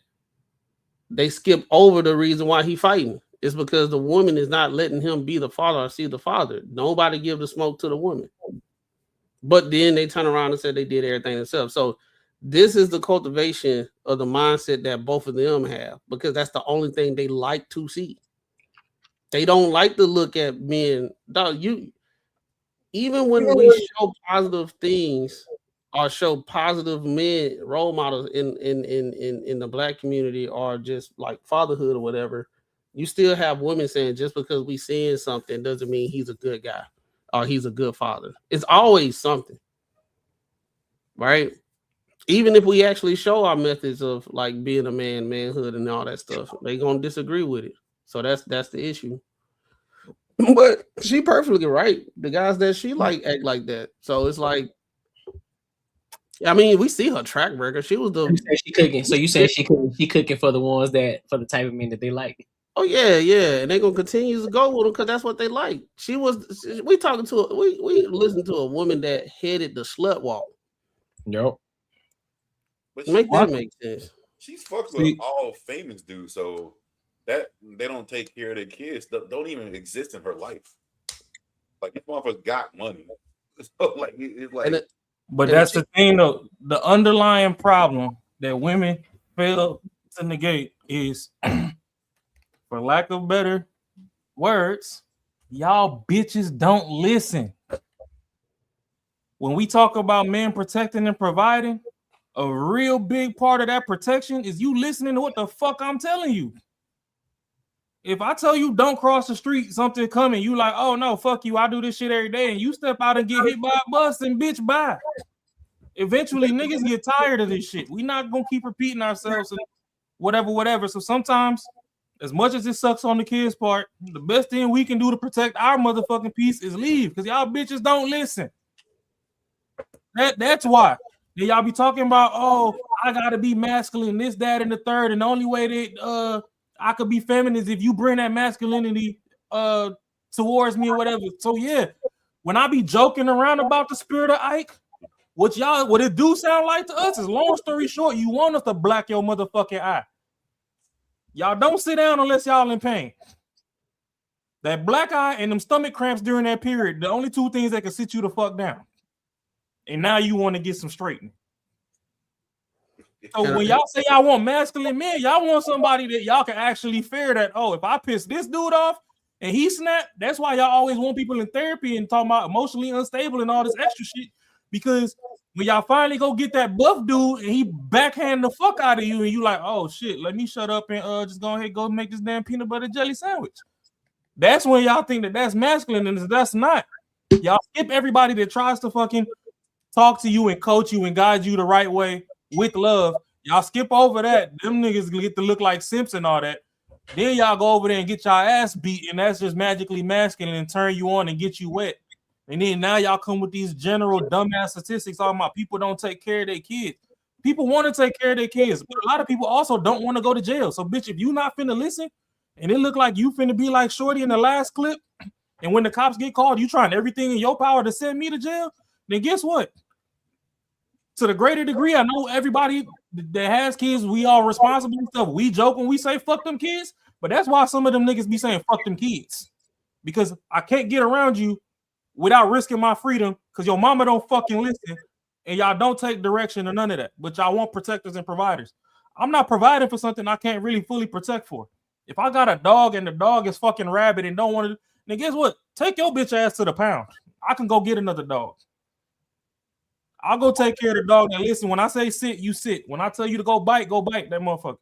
they skip over the reason why he fighting. It's because the woman is not letting him be the father or see the father. Nobody give the smoke to the woman. But then they turn around and say they did everything themselves. So this is the cultivation of the mindset that both of them have, because that's the only thing they like to see. They don't like to look at men. Dog, even when we show positive things or show positive men role models in the black community, or just like fatherhood or whatever, you still have women saying just because we seeing something doesn't mean he's a good guy or he's a good father. It's always something, right? Even if we actually show our methods of like being a man, manhood, and all that stuff, they gonna disagree with it. So that's the issue. But she perfectly right. The guys that she like act like that. So it's like, I mean, we see her track record. She was the. You say she cooking. So you say she cooking for the ones for the type of men that they like. Oh yeah, and they're gonna continue to go with them because that's what they like. We listened to a woman that headed the slut walk. Yep. But make sense. She's fucked with all famous dudes, so that they don't take care of their kids. Don't even exist in her life. Like, this motherfucker got money. So like, it's like. But that's the thing, though. The underlying problem that women fail to negate is, for lack of better words, y'all bitches don't listen. When we talk about men protecting and providing, a real big part of that protection is you listening to what the fuck I'm telling you. If I tell you don't cross the street, something coming, you like, oh no, fuck you, I do this shit every day, and you step out and get hit by a bus, and bitch, bye. Eventually, niggas get tired of this shit. We not gonna keep repeating ourselves and whatever. So sometimes, as much as it sucks on the kids' part, the best thing we can do to protect our motherfucking peace is leave, because y'all bitches don't listen. That's why. Then y'all be talking about, oh, I gotta be masculine, this, that, and the third, and the only way that I could be feminine is if you bring that masculinity towards me or whatever. So yeah, when I be joking around about the spirit of Ike, what it do sound like to us is, long story short, you want us to black your motherfucking eye. Y'all don't sit down unless y'all in pain. That black eye and them stomach cramps during that period, the only two things that can sit you the fuck down. And now you want to get some straightening. So when y'all say y'all want masculine men, y'all want somebody that y'all can actually fear that, oh, if I piss this dude off and he snap, that's why y'all always want people in therapy and talking about emotionally unstable and all this extra shit. Because when y'all finally go get that buff dude and he backhand the fuck out of you and you like, oh shit, let me shut up and just go ahead, go make this damn peanut butter jelly sandwich. That's when y'all think that that's masculine, and that's not. Y'all skip everybody that tries to fucking talk to you and coach you and guide you the right way with love. Y'all skip over that. Them niggas get to look like simps and all that. Then y'all go over there and get y'all ass beat, and that's just magically masculine and turn you on and get you wet. And then now y'all come with these general dumbass statistics talking about people don't take care of their kids. People want to take care of their kids, but a lot of people also don't want to go to jail. So, bitch, if you not finna listen, and it look like you finna be like Shorty in the last clip, and when the cops get called, you trying everything in your power to send me to jail, then guess what? To the greater degree, I know everybody that has kids, we all responsible and stuff. We joke when we say fuck them kids, but that's why some of them niggas be saying fuck them kids. Because I can't get around you without risking my freedom because your mama don't fucking listen and y'all don't take direction or none of that. But y'all want protectors and providers. I'm not providing for something I can't really fully protect for. If I got a dog and the dog is fucking rabid and don't want to, then guess what? Take your bitch ass to the pound. I can go get another dog. I'll go take care of the dog. And listen, when I say sit, you sit. When I tell you to go bite that motherfucker.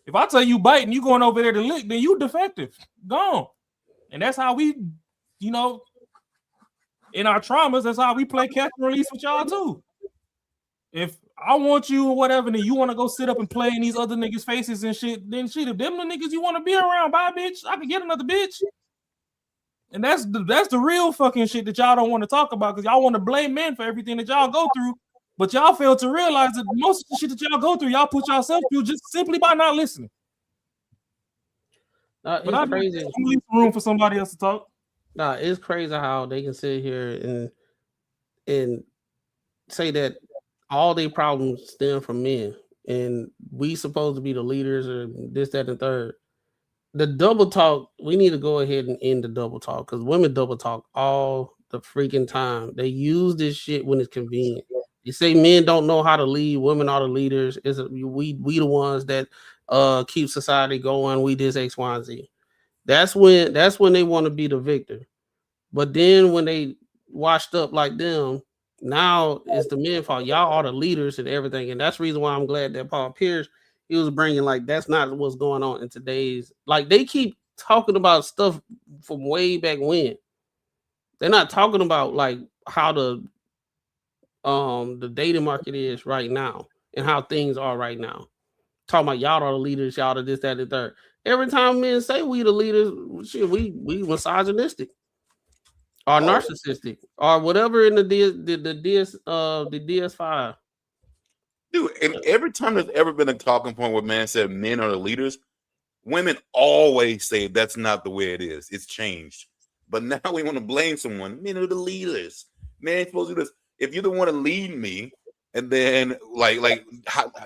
If I tell you bite and you going over there to lick, then you defective. Gone. And that's how we, you know, in our traumas, that's how we play catch and release with y'all too. If I want you or whatever, then you want to go sit up and play in these other niggas' faces and shit, then shit, if them the niggas you want to be around, bye, bitch, I can get another bitch. And that's the real fucking shit that y'all don't want to talk about because y'all want to blame men for everything that y'all go through, but y'all fail to realize that most of the shit that y'all go through, y'all put yourself through just simply by not listening. But I crazy. Leave room for somebody else to talk. Nah, it's crazy how they can sit here and say that all their problems stem from men, and we supposed to be the leaders or this, that, and third. The double talk, we need to go ahead and end the double talk because women double talk all the freaking time. They use this shit when it's convenient. You say men don't know how to lead, women are the leaders. We the ones that keep society going. We this X, Y, and Z. That's when they want to be the victor. But then when they washed up like them, now it's the men's fault. Y'all are the leaders and everything, and that's the reason why I'm glad that Paul Pierce. He was bringing like that's not what's going on in today's. Like they keep talking about stuff from way back when. They're not talking about like how the dating market is right now and how things are right now. Talking about y'all are the leaders, y'all are this, that, and third. Every time men say we the leaders, shit, we misogynistic or narcissistic or whatever in the DS5. Dude, and every time there's ever been a talking point where man said men are the leaders, women always say that's not the way it is. It's changed. But now we want to blame someone. Men are the leaders. Men ain't supposed to do this. If you're the one to lead me, and then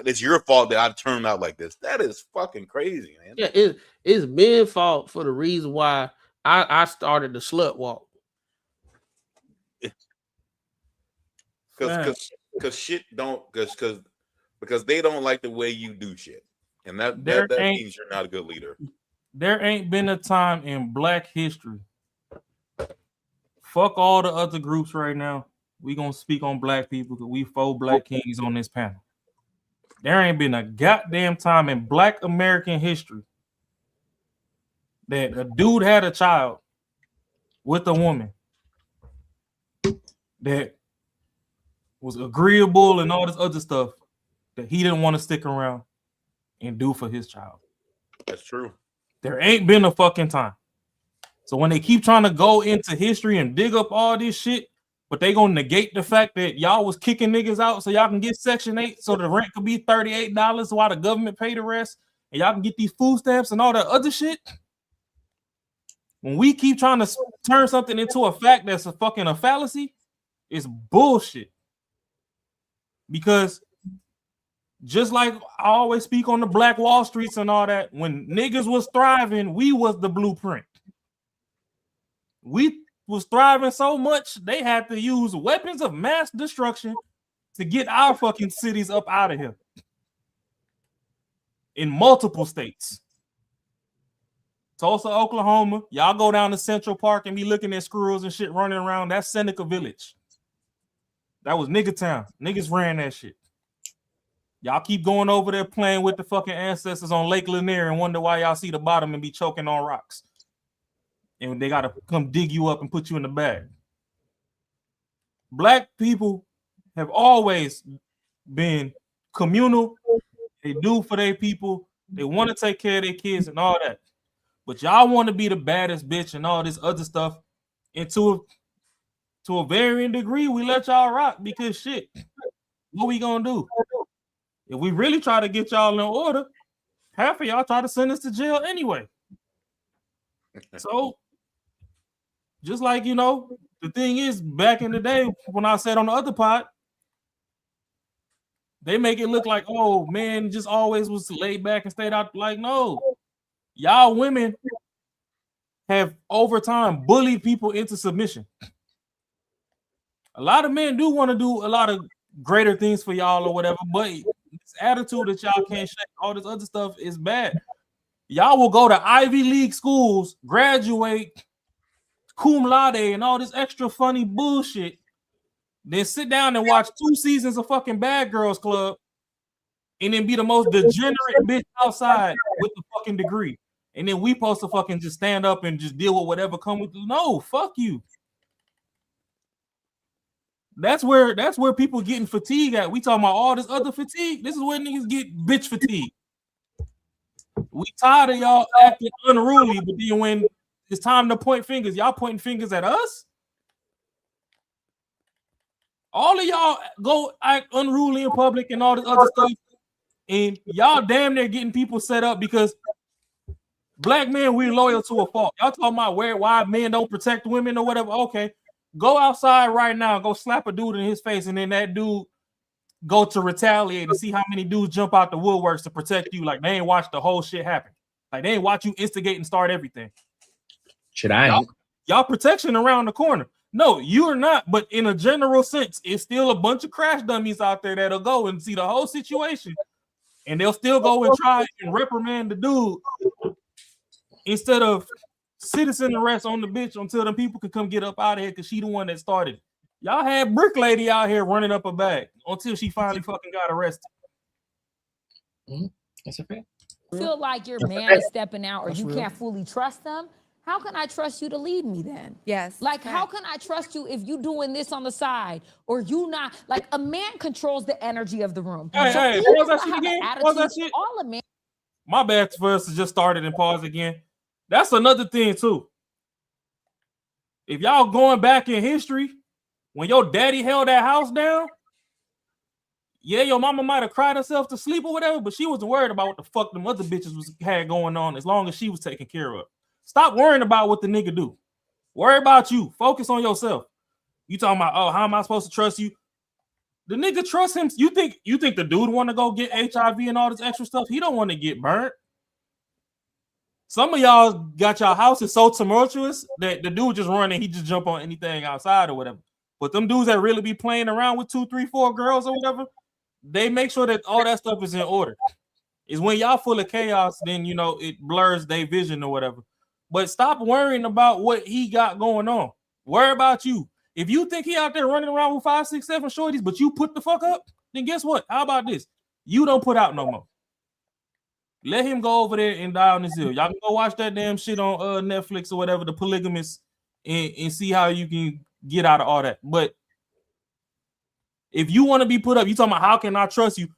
it's your fault that I turned out like this. That is fucking crazy, man. Yeah, it's men's fault for the reason why I started the slut walk. Because they don't like the way you do shit, and that means you're not a good leader. There ain't been a time in Black history. Fuck all the other groups right now. We gonna speak on Black people because we 4 Black kings on this panel. There ain't been a goddamn time in Black American history that a dude had a child with a woman that was agreeable and all this other stuff that he didn't want to stick around and do for his child. That's true. There ain't been a fucking time. So when they keep trying to go into history and dig up all this shit, but they gonna negate the fact that y'all was kicking niggas out so y'all can get Section 8 so the rent could be $38 while the government pay the rest and y'all can get these food stamps and all that other shit. When we keep trying to turn something into a fact that's a fallacy, it's bullshit. Because just like I always speak on the Black Wall Streets and all that, when niggas was thriving, we was the blueprint. We was thriving so much, they had to use weapons of mass destruction to get our fucking cities up out of here. In multiple states. Tulsa, Oklahoma, y'all go down to Central Park and be looking at squirrels and shit running around. That's Seneca Village. That was nigga town. Niggas ran that shit. Y'all keep going over there playing with the fucking ancestors on Lake Lanier and wonder why y'all see the bottom and be choking on rocks. And they got to come dig you up and put you in the bag. Black people have always been communal. They do for their people. They want to take care of their kids and all that. But y'all want to be the baddest bitch and all this other stuff. And to a varying degree, we let y'all rock because shit, what we gonna do? If we really try to get y'all in order, half of y'all try to send us to jail anyway. So, just like, you know, the thing is, back in the day, when I said on the other pod, they make it look like, oh, man, just always was laid back and stayed out. Like, no. Y'all women have, over time, bullied people into submission. A lot of men do want to do a lot of greater things for y'all or whatever, but this attitude that y'all can't shake, all this other stuff is bad. Y'all will go to Ivy League schools, graduate, cum laude, and all this extra funny bullshit, then sit down and watch 2 seasons of fucking Bad Girls Club, and then be the most degenerate bitch outside with the fucking degree. And then we supposed to fucking just stand up and just deal with whatever come with. No, fuck you. That's where people getting fatigue at. We talking about all this other fatigue. This is where niggas get bitch fatigue. We tired of y'all acting unruly, but then when it's time to point fingers, y'all pointing fingers at us. All of y'all go act unruly in public and all this other stuff, and y'all damn near getting people set up because black men, we're loyal to a fault. Y'all talking about why men don't protect women or whatever. Okay, go outside right now, go slap a dude in his face, and then that dude go to retaliate and see how many dudes jump out the woodworks to protect you. Like they ain't watch the whole shit happen. Like they ain't watch you instigate and start everything. Should I? Y'all protection around the corner. No, you are not. But in a general sense, it's still a bunch of crash dummies out there that'll go and see the whole situation, and they'll still go and try and reprimand the dude instead of citizen arrest on the bitch until them people can come get up out of here because she the one that started it. Y'all had Brick Lady out here running up a bag until she finally fucking got arrested. That's a fact. Feel like your man is stepping out or you can't fully trust them. How can I trust you to lead me then? Yes. Like, how can I trust you if you doing this on the side or you not? Like, a man controls the energy of the room. Hey, what was that shit again? What was that shit? All a man. My bad for us to just started and pause again. That's another thing too. If y'all going back in history, when your daddy held that house down, yeah, your mama might have cried herself to sleep or whatever, but she wasn't worried about what the fuck them other bitches had going on as long as she was taken care of. Stop worrying about what the nigga do. Worry about you. Focus on yourself. You talking about, oh, how am I supposed to trust you? The nigga trust him. You think the dude want to go get HIV and all this extra stuff? He don't want to get burnt. Some of y'all got y'all houses so tumultuous that the dude just run and he just jump on anything outside or whatever. But them dudes that really be playing around with 2, 3, 4 girls or whatever, they make sure that all that stuff is in order. Is when y'all full of chaos, then you know it blurs their vision or whatever. But stop worrying about what he got going on. Worry about you. If you think he out there running around with 5, 6, 7 shorties, but you put the fuck up, then guess what? How about this? You don't put out no more. Let him go over there and die on his hill. Y'all can go watch that damn shit on Netflix or whatever, The Polygamist, and see how you can get out of all that. But if you want to be put up, you talking about how can I trust you?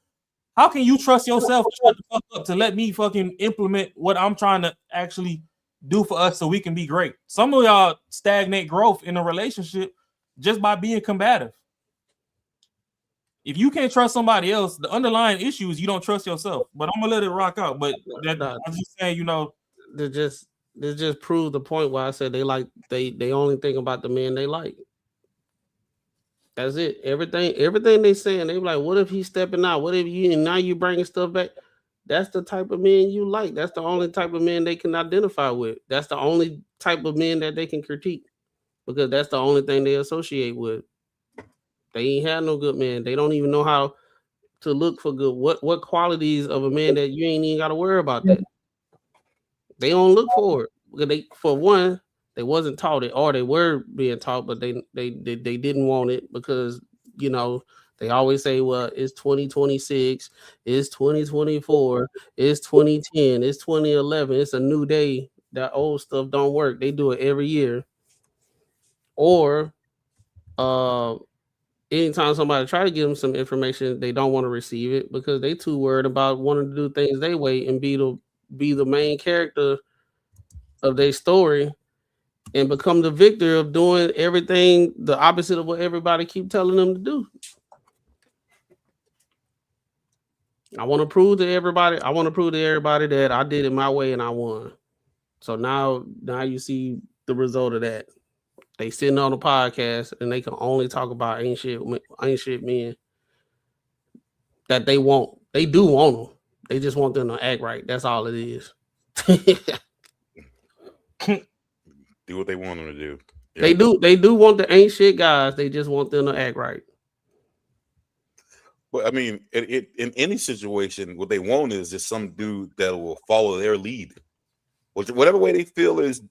How can you trust yourself to shut the fuck up to let me fucking implement what I'm trying to actually do for us so we can be great? Some of y'all stagnate growth in a relationship just by being combative. If you can't trust somebody else, the underlying issue is you don't trust yourself. But I'm gonna let it rock out. But I'm just saying, you know, they just prove the point why I said they only think about the men they like. That's it. Everything they saying, they be like, what if he's stepping out? What if you bringing stuff back? That's the type of men you like. That's the only type of men they can identify with. That's the only type of men that they can critique because that's the only thing they associate with. They ain't had no good men. They don't even know how to look for good. What qualities of a man that you ain't even got to worry about that. They don't look for it because for one, they wasn't taught it, or they were being taught, but they didn't want it because you know they always say, well, it's 2026, it's 2024, it's 2010, it's 2011, it's a new day. That old stuff don't work. They do it every year. Or anytime somebody try to give them some information, they don't want to receive it because they too worried about wanting to do things their way and be the main character of their story and become the victor of doing everything the opposite of what everybody keep telling them to do. I want to prove to everybody that I did it my way and I won. So now you see the result of that. They sitting on the podcast and they can only talk about ain't shit men that they want. They do want them. They just want them to act right. That's all it is. Do what they want them to do. Yeah. They do want the ain't shit guys. They just want them to act right. But I mean, in any situation, what they want is just some dude that will follow their lead, whatever way they feel is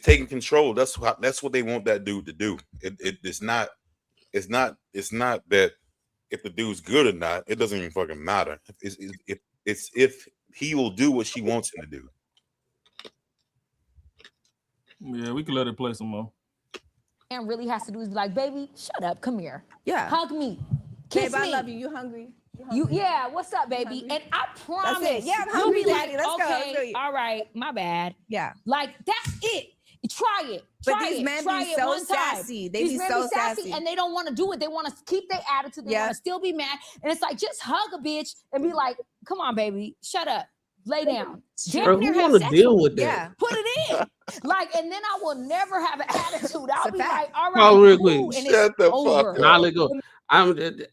taking control. That's what they want that dude to do. It's not that if the dude's good or not. It doesn't even fucking matter. It's if he will do what she wants him to do. Yeah, we can let it play some more. And really has to do is be like, baby, shut up, come here. Yeah. Hug me. Kiss Babe, me. I love you. You hungry? Yeah, what's up, baby? And I promise, That's it. Yeah, I'm you'll hungry, be daddy. like, Let's go. okay, Let's go. all right, my bad. Yeah. Like, that's it. Try it. But Try these it. men Try be it so one time. sassy. They These be men so be sassy, sassy. and they don't want to do it. They want to keep their attitude. They want to still be mad. And it's like, just hug a bitch and be like, come on, baby, shut up. Lay down. Bro, who want to deal with that? Yeah, put it in. Like, and then I will never have an attitude. I'll be like, all right, Call real quick. cool, and it's over. Nah, let go.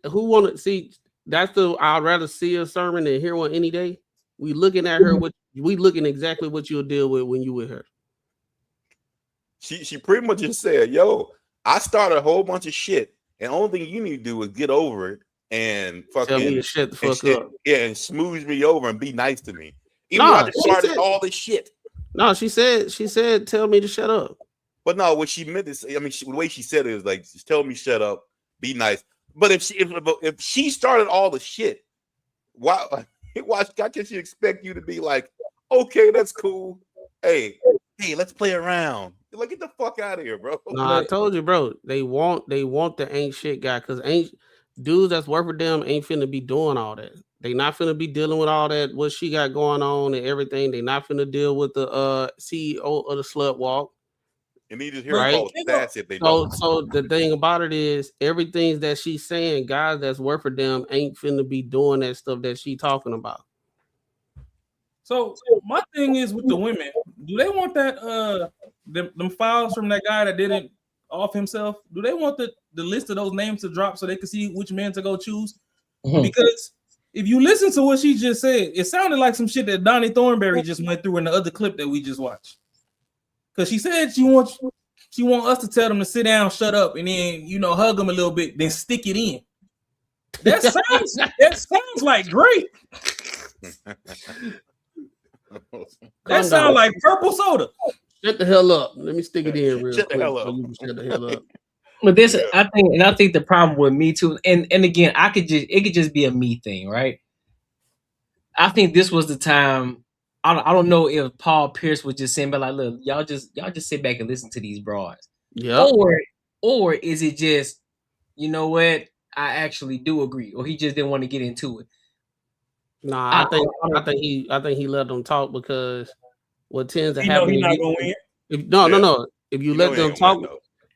Who want to see? That's I'd rather see a sermon than hear one any day. We looking at her. We looking exactly what you'll deal with when you with her. She pretty much just said, "Yo, I started a whole bunch of shit, and only thing you need to do is get over it and fucking Tell me to shut the fuck up. Yeah, and smooth me over and be nice to me. Even though I just started all this shit." No, she said, tell me to shut up. But no, what she meant is, I mean, the way she said it is like, just tell me shut up, be nice. But if she started all the shit, why can she expect you to be like, okay, that's cool. Hey, let's play around. Like, get the fuck out of here, bro. No, I told you, bro. They want the ain't shit guy because ain't dudes that's work for them ain't finna be doing all that. They not finna be dealing with all that what she got going on and everything. They not finna deal with the CEO of the slut walk. And he just hear about stats if they don't. So the thing about it is everything that she's saying, guys that's work for them ain't finna be doing that stuff that she talking about. So my thing is with the women, do they want that them files from that guy that didn't off himself? Do they want the list of those names to drop so they can see which men to go choose? Mm-hmm. Because if you listen to what she just said, it sounded like some shit that Donnie Thornberry just went through in the other clip that we just watched. Because she said she want us to tell them to sit down, shut up, and then hug them a little bit, then stick it in. That sounds like great. That sounds like purple soda. Shut the hell up. Let me stick it in real Shut quick. the hell up. So you can shut the hell up. But this, I think the problem with me too, and again, it could just be a me thing, right? I think this was the time. I don't know if Paul Pierce was just saying, but like, look, y'all just sit back and listen to these broads. Yeah. Or is it just, you know what? I actually do agree, or he just didn't want to get into it. Nah, I think he let them talk because what tends to happen. He not gonna win. No. If you let them talk,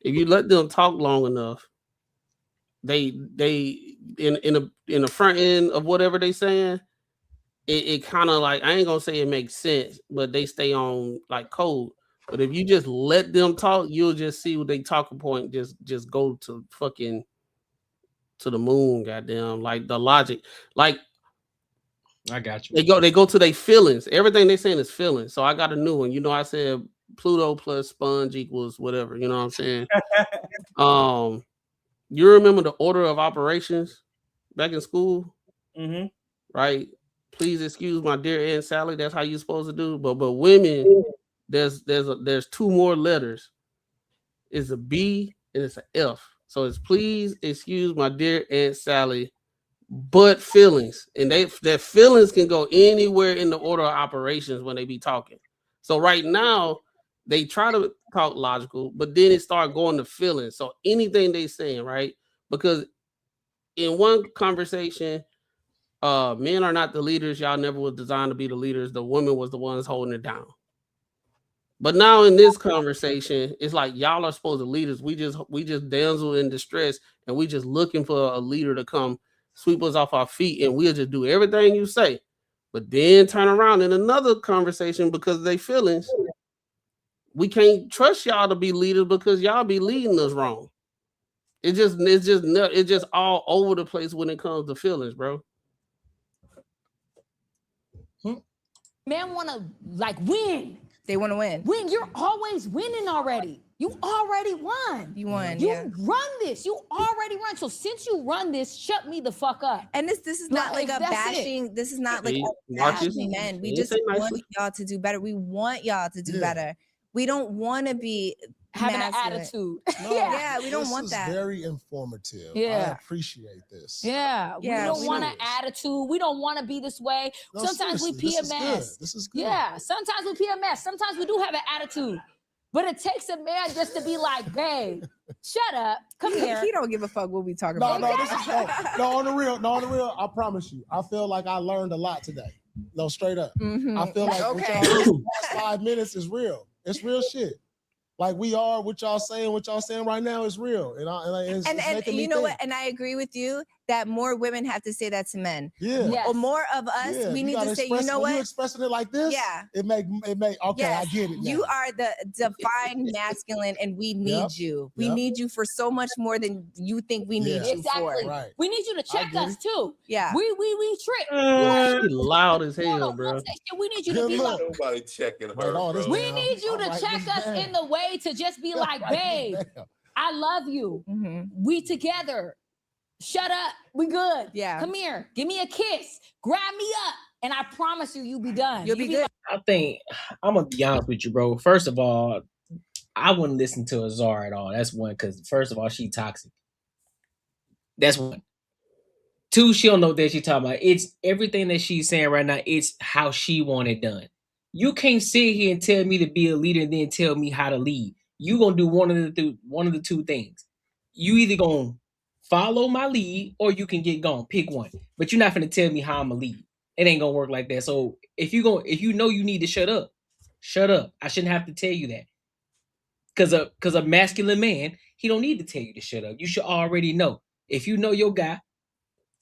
if you let them talk long enough, they in the front end of whatever they saying, it kind of like, I ain't gonna say it makes sense, but they stay on like code. But if you just let them talk, you'll just see what they talking point just go to fucking to the moon, goddamn. Like the logic, like I got you. They go to their feelings. Everything they saying is feelings. So I got a new one. I said Pluto plus sponge equals whatever. You know what I'm saying? You remember the order of operations back in school, mm-hmm. right? Please excuse my dear Aunt Sally. That's how you're supposed to do. But women, there's two more letters. It's a B and it's an F. So it's please excuse my dear Aunt Sally. But feelings, and their feelings can go anywhere in the order of operations when they be talking. So right now they try to talk logical, but then it start going to feelings. So anything they saying, right? Because in one conversation, men are not the leaders. Y'all never was designed to be the leaders. The women was the ones holding it down. But now in this conversation, it's like y'all are supposed to lead us. We just damsel in distress, and we just looking for a leader to come sweep us off our feet, and we'll just do everything you say. But then turn around in another conversation because of their feelings. We can't trust y'all to be leaders because y'all be leading us wrong. It's just all over the place when it comes to feelings, bro. Men want to like win. They want to win. Win. You're always winning already. You already won. You won. You yeah. run this. You already run. So since you run this, shut me the fuck up. And this is not like a bashing. This is not like bashing men. We just want y'all to do better. We want y'all to do better. We don't want to be having masculine. an attitude. No, yeah, we don't want that. Very informative. Yeah. I appreciate this. Yeah. We don't want an attitude. We don't want to be this way. No, sometimes we PMS. This is good. Yeah. Sometimes we PMS. Sometimes we do have an attitude. But it takes a man just to be like, babe, shut up. Come here. He don't give a fuck what we talking No, about. no, this is no on the real. I promise you. I feel like I learned a lot today. No, straight up. Mm-hmm. I feel like what y'all the last 5 minutes is real. It's real shit. Like we are, what y'all saying right now is real. And and you know what? And I agree with you that more women have to say that to men. Yeah. Yes. Or more of us, we need to say, you know what? You expressing it like this? Yeah. It make okay, yes. I get it now. You are the defined masculine and we need you. We need you for so much more than you think we need you for. Right. We need you to check us too. Yeah. We trick. She loud as hell, bro. We need you to be like, nobody checking her. Bro. We need you to check us in the way to just be like, babe, I love you. We together. Shut up. We good. Yeah. Come here. Give me a kiss. Grab me up. And I promise you'll be done. You'll be good. I think I'm gonna be honest with you, bro. First of all, I wouldn't listen to Azar at all. That's one, because first of all, she toxic. That's one. Two, she don't know what she's talking about. It's everything that she's saying right now. It's how she want it done. You can't sit here and tell me to be a leader and then tell me how to lead. You gonna do one of the two things. You either gonna follow my lead or you can get gone. Pick one. But you're not gonna tell me how I'm gonna lead. It ain't gonna work like that. So if you know you need to shut up, shut up. I shouldn't have to tell you that. Cause a masculine man, he don't need to tell you to shut up. You should already know. If you know your guy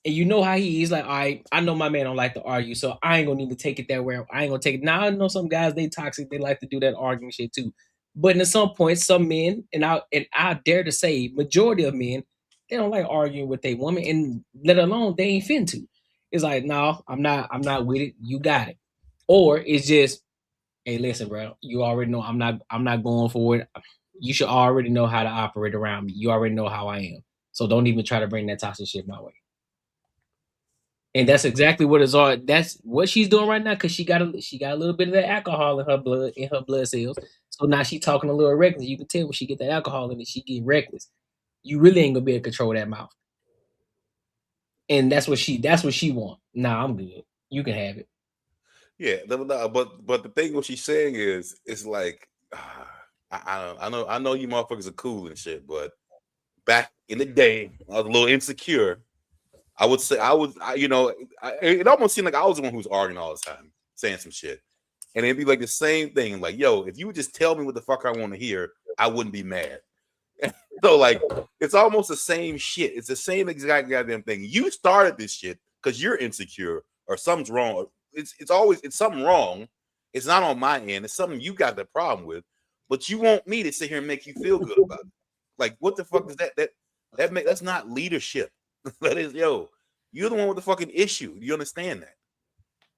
and you know how he is, like, all right, I know my man don't like to argue, so I ain't gonna need to take it that way. I ain't gonna take it. Now I know some guys, they toxic, they like to do that arguing shit too. But at some point, some men, and I dare to say, majority of men, they don't like arguing with their woman, and let alone they ain't fin to. It's like, no, I'm not with it. You got it. Or it's just, hey, listen, bro, you already know I'm not going for it. You should already know how to operate around me. You already know how I am. So don't even try to bring that toxic shit my way. And that's exactly what it's all. That's what she's doing right now, because she got a little bit of that alcohol in her blood cells. So now she talking a little reckless. You can tell when she get that alcohol in it, she get reckless. You really ain't gonna be able to control that mouth. And that's what she want. Nah, I'm good. You can have it. Yeah, but the thing what she's saying is, it's like, I know you motherfuckers are cool and shit, but back in the day, I was a little insecure. I would say it almost seemed like I was the one who was arguing all the time, saying some shit. And it'd be like the same thing, like, yo, if you would just tell me what the fuck I want to hear, I wouldn't be mad. So, like, it's almost the same shit. It's the same exact goddamn thing. You started this shit because you're insecure or something's wrong. It's something wrong. It's not on my end. It's something you got the problem with, but you want me to sit here and make you feel good about it. Like, what the fuck is that? That's not leadership. That is, yo, you're the one with the fucking issue. You understand that?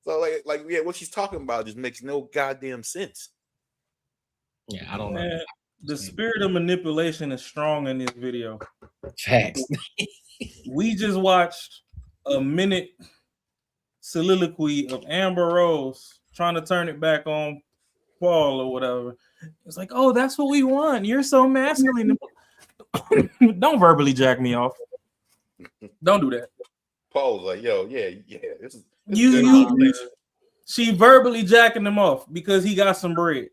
So, like, yeah, what she's talking about just makes no goddamn sense. Yeah, I don't know. The spirit of manipulation is strong in this video. Facts. We just watched a minute soliloquy of Amber Rose trying to turn it back on Paul or whatever. It's like, oh, that's what we want. You're so masculine. Don't verbally jack me off. Don't do that. Paul was like, yo, yeah. This is she verbally jacking him off because he got some bread.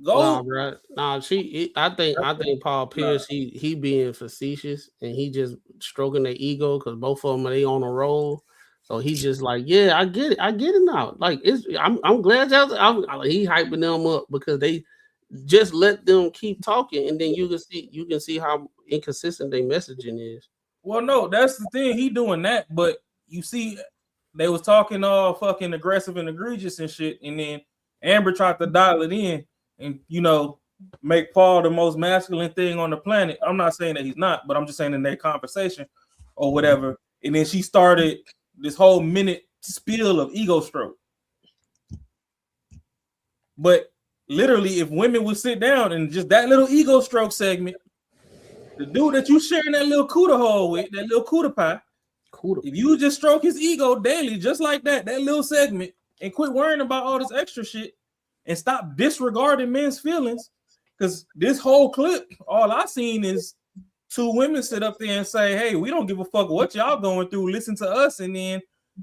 Go. Nah, bro. Nah, I think Paul Pierce, he being facetious and he just stroking their ego because both of them they on a roll. So he just like, yeah, I get it now. Like I'm glad y'all. He hyping them up because they just let them keep talking, and then you can see how inconsistent their messaging is. Well, no, that's the thing. He doing that, but you see, they was talking all fucking aggressive and egregious and shit, and then Amber tried to dial it in and make Paul the most masculine thing on the planet. I'm not saying that he's not, but I'm just saying in their conversation or whatever. And then she started this whole minute spiel of ego stroke. But literally, if women would sit down and just that little ego stroke segment, the dude that you sharing that little cooter hole with, that little cooter pie, if you just stroke his ego daily, just like that little segment, and quit worrying about all this extra shit and stop disregarding men's feelings. Because this whole clip, all I seen is two women sit up there and say, hey, we don't give a fuck what y'all going through. Listen to us. And then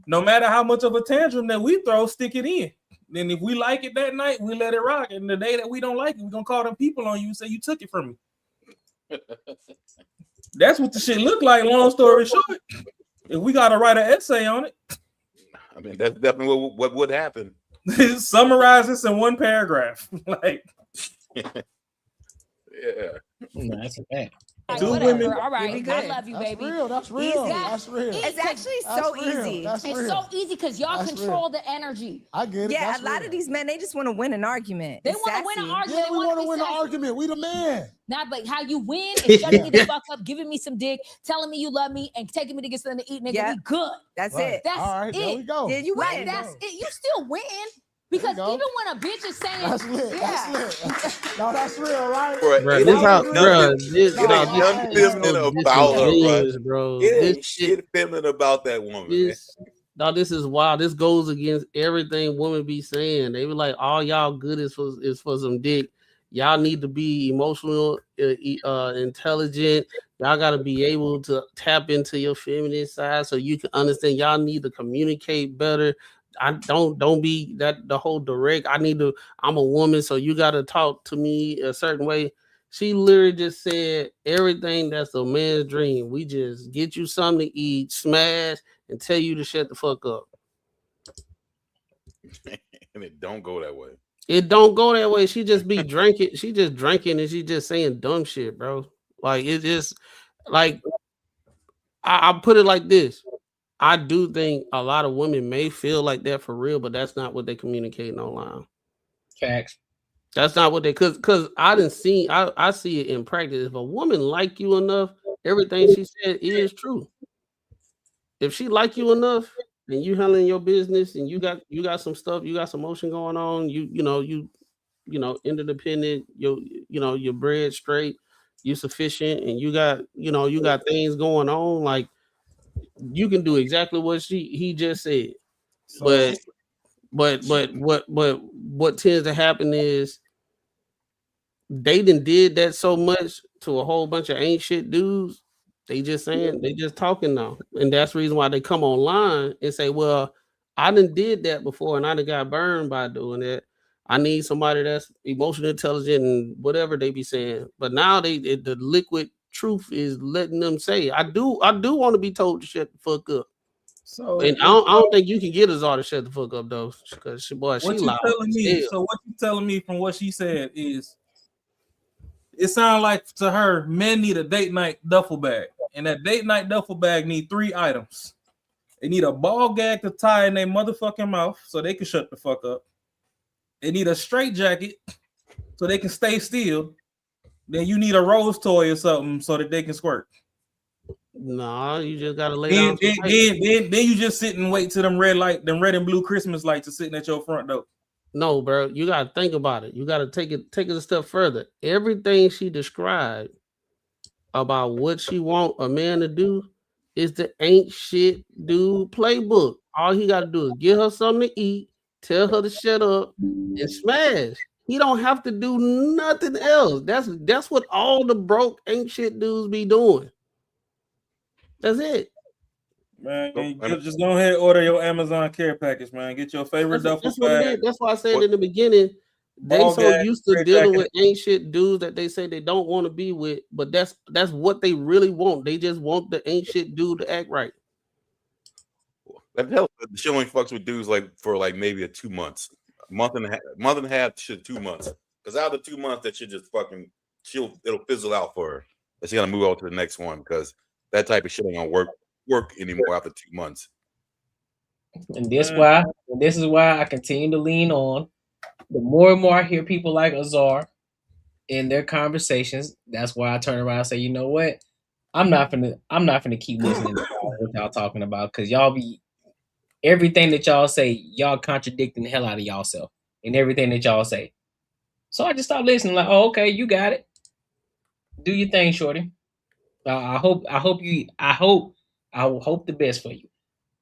no matter how much of a tantrum that we throw, stick it in. Then if we like it that night, we let it rock. And the day that we don't like it, we're going to call them people on you and say, you took it from me. That's what the shit look like, long story short. If we got to write an essay on it. I mean, that's definitely what would happen. Summarize this in one paragraph. Like, yeah. No, that's a fact. Two women. All right, I love you, That's baby. real. That's real. That's real. It's actually so easy. That's It's real. so easy because y'all That's control the energy. I get it. Yeah, That's a lot real. of these men, they just want to win an argument. They It's want to win an sassy. argument. Yeah, we want to win the argument. We the man. Not but how you win is shutting me the fuck up, giving me some dick, telling me you love me, and taking me to get something to eat, nigga. Yeah. We good. That's Right. it. That's All right, it. there we go. Yeah, you Like win. that's it. You still win because go. even when a bitch is saying, That's lit. yeah, That's lit. No, that's real, right? Bruh, Bro, this how, bro, this, it ain't nothing feminine about her, disingenuous, bro. bro. It This ain't shit feminine about that woman. this is wild. This goes against everything women be saying. They be like, all y'all good is for some dick. Y'all need to be emotional, intelligent. Y'all got to be able to tap into your feminine side so you can understand. Y'all need to communicate better. I don't be that the whole direct. I'm a woman, so you got to talk to me a certain way. She literally just said everything that's a man's dream. We just get you something to eat, smash, and tell you to shut the fuck up. And it don't go that way. It don't go that way. She just be drinking. She just drinking and she just saying dumb shit, bro. Like it's just like I put it like this. I do think a lot of women may feel like that for real, but that's not what they communicating online. Facts. That's not what they because I see it in practice. If a woman like you enough, everything she said is true. If she like you enough and you handling your business and you got some stuff, you got some motion going on, you interdependent, your bread straight, you sufficient, and you got things going on, like you can do exactly what he just said. But what tends to happen is they did that so much to a whole bunch of ain't shit dudes. They just talking now. And that's the reason why they come online and say, well, I did that before and I done got burned by doing that. I need somebody that's emotionally intelligent and whatever they be saying. But now the liquid truth is letting them say, I do want to be told to shut the fuck up. So and I don't think you can get us all to shut the fuck up though, because she loud. So what you telling me from what she said is, it sounds like to her, men need a date night duffel bag, and that date night duffel bag need 3 items. They need a ball gag to tie in their motherfucking mouth so they can shut the fuck up. They need a straight jacket so they can stay still. Then you need a rose toy or something so that they can squirt. No, you just gotta lay down. Then you just sit and wait till them red and blue Christmas lights are sitting at your front door. No, bro, you gotta think about it. You gotta take it a step further. Everything she described about what she want a man to do is the ain't shit dude playbook. All he gotta do is get her something to eat, tell her to shut up, and smash. He don't have to do nothing else. That's what all the broke ain't shit dudes be doing. That's it. Man, just go ahead and order your Amazon care package, man. Get your favorite duffel bag. That's why I said in the beginning, they used to dealing with ain't shit dudes that they say they don't want to be with, but that's what they really want. They just want the ain't shit dude to act right. That hell, she only fucks with dudes like for like maybe 2 months, month and a half to 2 months. Because out of the 2 months, that shit just fucking it'll fizzle out for her. But she gotta move on to the next one because that type of shit ain't gonna work anymore after 2 months. And this is why I continue to lean on. The more and more I hear people like Azar in their conversations, that's why I turn around and say, you know what? I'm not gonna keep listening to what y'all talking about because y'all be everything that y'all say, y'all contradicting the hell out of y'allself and everything that y'all say. So I just stopped listening. Like, oh, okay, you got it. Do your thing, shorty. I hope the best for you.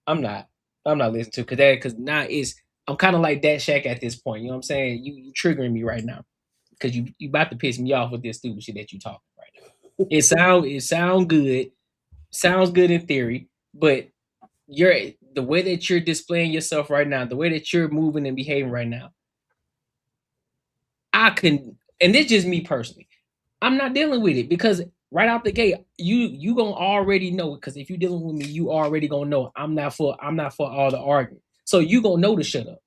I'm not listening to because now I'm kind of like that Shaq at this point. You know what I'm saying? You triggering me right now because you about to piss me off with this stupid shit that you talking right now. It sound good, sounds good in theory, but the way that you're displaying yourself right now, the way that you're moving and behaving right now, and it's just me personally, I'm not dealing with it because right out the gate, you gonna already know because if you dealing with me, you already gonna know I'm not for all the arguing. So you gonna know to shut up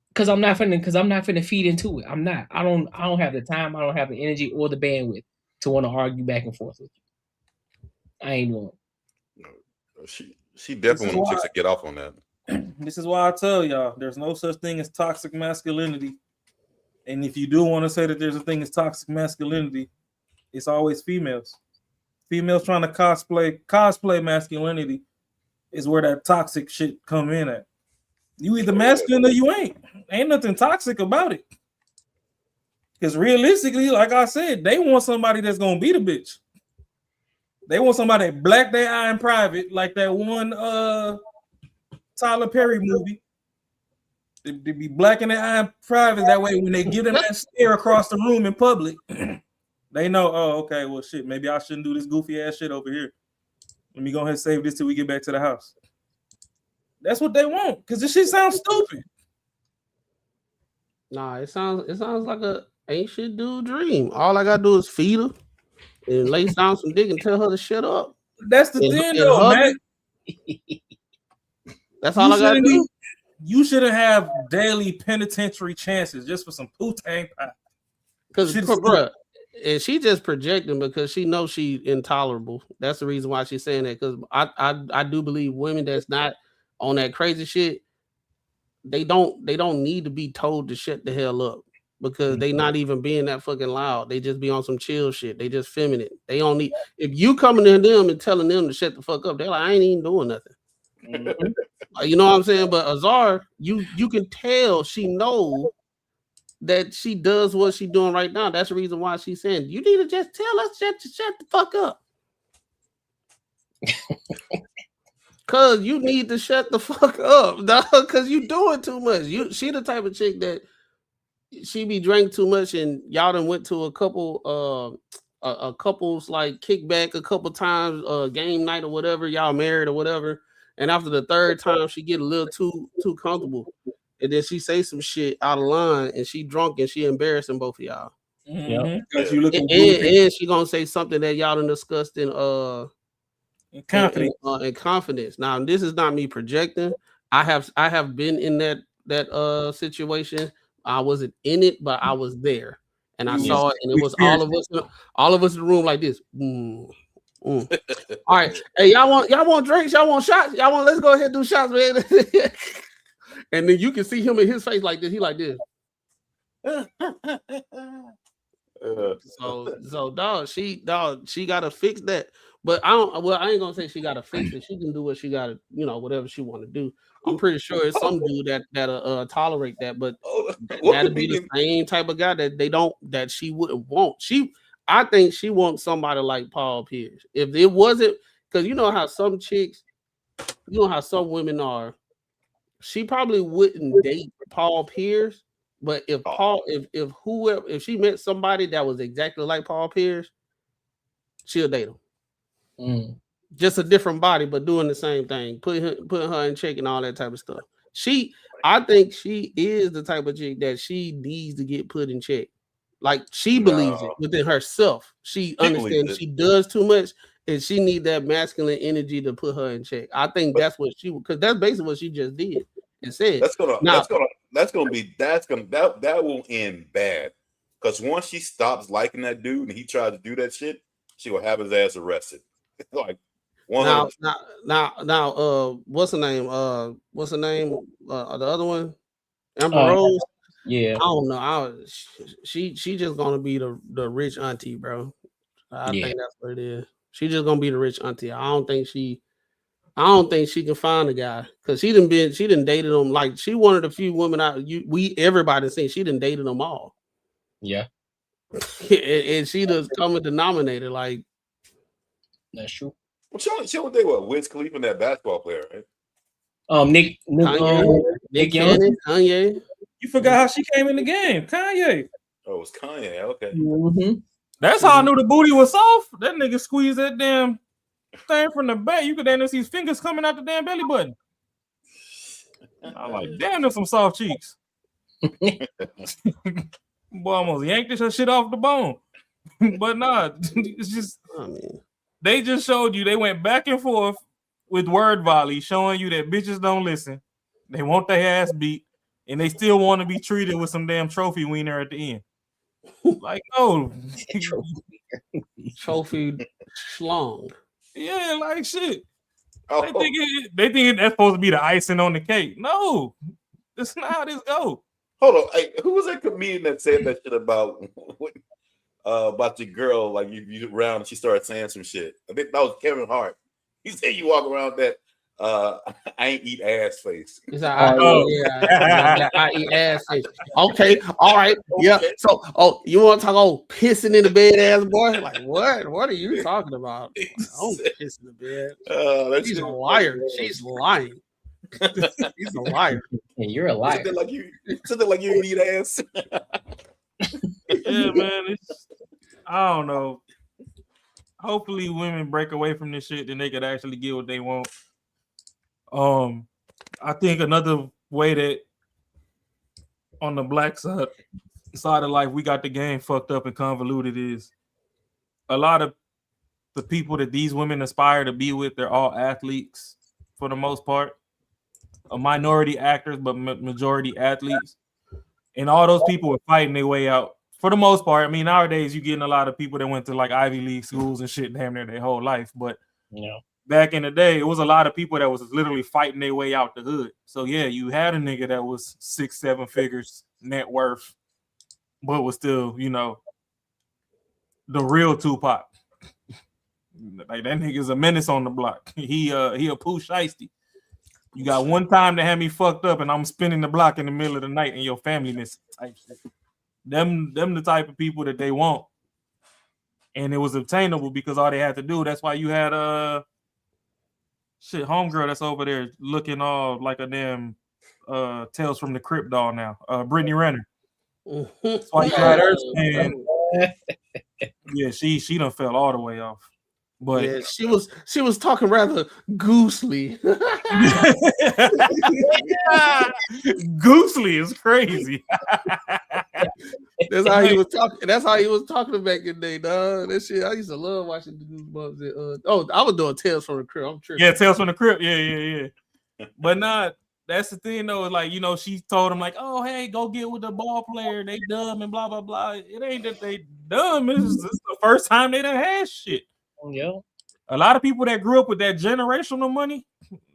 because I'm not finna feed into it. I'm not. I don't have the time. I don't have the energy or the bandwidth to want to argue back and forth with you. I ain't doing it. She definitely wants to get off on that. This is why I tell y'all there's no such thing as toxic masculinity. And if you do want to say that there's a thing as toxic masculinity, it's always females. Females trying to cosplay masculinity is where that toxic shit come in at. You either masculine or you ain't. Ain't nothing toxic about it. Because realistically, like I said, they want somebody that's gonna be the bitch. They want somebody that black their eye in private, like that one Tyler Perry movie. They be blacking their eye in private. That way, when they give them that stare across the room in public, they know, oh, okay, well, shit, maybe I shouldn't do this goofy ass shit over here. Let me go ahead and save this till we get back to the house. That's what they want, because this shit sounds stupid. Nah, it sounds like a ain't shit dude dream. All I gotta do is feed her and lay down some dick and tell her to shut up. That's the thing, though, man. That's all I gotta do. You shouldn't have daily penitentiary chances just for some poo-tang pie. Because, bruh, and she just projecting because she knows she intolerable. That's the reason why she's saying that. Because I do believe women that's not on that crazy shit, they don't need to be told to shut the hell up because they not even being that fucking loud. They just be on some chill shit. They just feminine. They don't need. If you coming to them and telling them to shut the fuck up, they're like, I ain't even doing nothing. You know what I'm saying? But Azar, you can tell she knows that she does what she's doing right now. That's the reason why she's saying you need to just tell us shut the fuck up. Cause you need to shut the fuck up, dog. Cause you doing too much. She the type of chick that she be drank too much, and y'all done went to a couple a couple's like kickback a couple times, game night or whatever. Y'all married or whatever. And after the third time, she get a little too comfortable, and then she say some shit out of line, and she drunk and she embarrassing both of y'all. Because you looking and she gonna say something that y'all done discussed in confidence. In confidence. Now, this is not me projecting. I have been in that situation. I wasn't in it, but I was there, and I saw it, and it was all of us in the room like this. All right, hey, y'all want drinks? Y'all want shots? Let's go ahead and do shots, man. And then you can see him in his face like this. He like this. So dog, she gotta fix that. But I ain't gonna say she gotta fix it. She can do what she gotta, whatever she want to do. I'm pretty sure it's some dude that'll tolerate that, but that'll be the same type of guy that she wouldn't want. I think she wants somebody like Paul Pierce. If it wasn't, because you know how some chicks, how some women are, she probably wouldn't date Paul Pierce. But if she met somebody that was exactly like Paul Pierce, she'll date him. Just a different body, but doing the same thing, putting her in check and all that type of stuff. I think she is the type of chick that she needs to get put in check. Like she believes it within herself. She understands she does too much, and she need that masculine energy to put her in check. I think that's what because that's basically what she just did and said. That will end bad. Because once she stops liking that dude and he tries to do that shit, she will have his ass arrested. Like now, what's her name? What's her name? The other one, Amber Rose. Yeah, I don't know. She just gonna be the rich auntie, bro. I think that's what it is. She just gonna be the rich auntie. I don't think she can find a guy because she done dated them. Like she one of the few women everybody seen. She done dated them all. Yeah, and she does common denominator. Like that's true. Well, she only did what? Wiz Khalifa and that basketball player, right? Nick Cannon, Kanye. You forgot how she came in the game, Kanye. Oh, it was Kanye. Okay. Mm-hmm. That's how I knew the booty was soft. That nigga squeezed that damn thing from the back. You could damn see his fingers coming out the damn belly button. I'm like, damn, there's some soft cheeks. Boy, almost yanked this shit off the bone. But nah, it's just they just showed you they went back and forth with word volley, showing you that bitches don't listen. They want their ass beat, and they still want to be treated with some damn trophy wiener at the end. Like, no. Trophy schlong. Yeah, like shit. Oh. They think that's supposed to be the icing on the cake. No, that's not how this go. Hold on. Hey, who was that comedian that said that shit about your girl? Like you around and she started saying some shit. I think that was Kevin Hart. He said you walk around that I ain't eat ass face. Like, I eat ass face. Okay, all right, yeah. So, you want to talk pissing in the bed, ass boy? Like, what? What are you talking about? Like, piss in the bed. She's a liar. She's lying. He's a liar. And you're a liar. Something like you eat ass. Yeah, man. I don't know. Hopefully, women break away from this shit, then they could actually get what they want. I think another way that on the black side of life we got the game fucked up and convoluted is a lot of the people that these women aspire to be with. They're all athletes for the most part, a minority actors, but majority athletes, and all those people are fighting their way out for the most part. I mean, nowadays you're getting a lot of people that went to like Ivy League schools and shit damn near their whole life, but back in the day, it was a lot of people that was literally fighting their way out the hood. So yeah, you had a nigga that was 6-7 figures net worth, but was still, the real Tupac. Like that nigga's a menace on the block. He a Pooh Shiesty. You got one time to have me fucked up, and I'm spinning the block in the middle of the night, and your family missing type shit. Them the type of people that they want, and it was obtainable because all they had to do. That's why you had homegirl that's over there looking all like a damn Tales from the Crypt doll now. Brittany Renner. That's why you had her. Yeah, she done fell all the way off. But yeah, she was talking rather goosely. Goosely is crazy. That's how he was talking. That's how he was talking back in the day, dog. That shit, I used to love watching the Goosebumps. I was doing Tales from the Crypt. I'm tripping. Yeah, Tales from the Crypt. Yeah. But nah, that's the thing though. Like, she told him like, oh, hey, go get with the ball player. They dumb and blah blah blah. It ain't that they dumb. It's the first time they done had shit. Yeah. A lot of people that grew up with that generational money,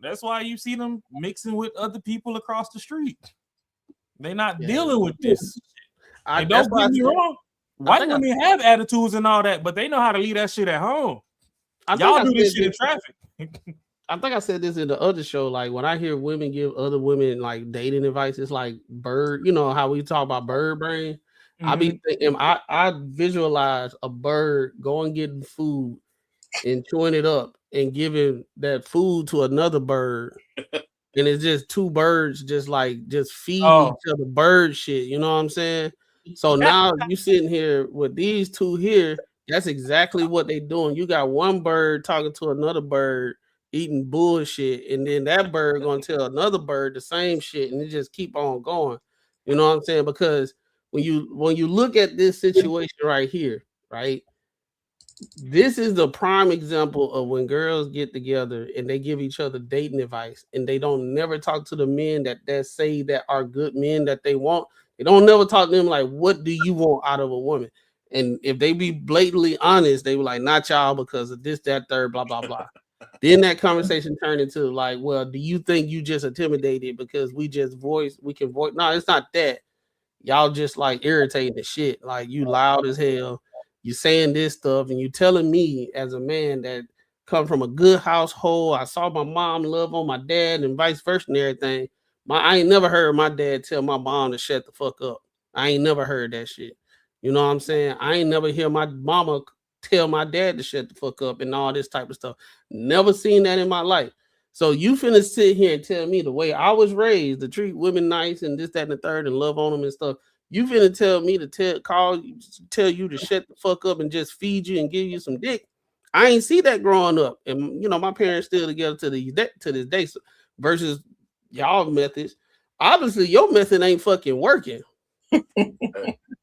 that's why you see them mixing with other people across the street. They not dealing with this. And don't get me wrong, white women have attitudes and all that, but they know how to leave that shit at home. Y'all do this shit in traffic. I think I said this in the other show. Like when I hear women give other women like dating advice, it's like bird. You know how we talk about bird brain. Mm-hmm. I be thinking, I visualize a bird going getting food and chewing it up and giving that food to another bird, and it's just two birds just feeding each other bird shit. You know what I'm saying? So now you sitting here with these two here. That's exactly what they doing. You got one bird talking to another bird, eating bullshit, and then that bird gonna tell another bird the same shit, and it just keep on going. You know what I'm saying? Because when you look at this situation right here, right? This is the prime example of when girls get together and they give each other dating advice and they don't never talk to the men that say that are good men that they want. They don't never talk to them like, what do you want out of a woman? And if they be blatantly honest, they were like, not y'all because of this, that, third, blah, blah, blah. Then that conversation turned into like, well, do you think you just intimidated because we can voice? No, it's not that. Y'all just like irritating the shit. Like you loud as hell. You saying this stuff and you telling me as a man that come from a good household. I saw my mom love on my dad and vice versa and everything. I ain't never heard my dad tell my mom to shut the fuck up. I ain't never heard that shit. You know what I'm saying? I ain't never hear my mama tell my dad to shut the fuck up and all this type of stuff. Never seen that in my life. So you finna sit here and tell me the way I was raised to treat women nice and this, that, and the third and love on them and stuff. You finna tell me to tell you to shut the fuck up and just feed you and give you some dick. I ain't see that growing up, and you know my parents still together to this day. So, versus y'all methods, obviously your method ain't fucking working.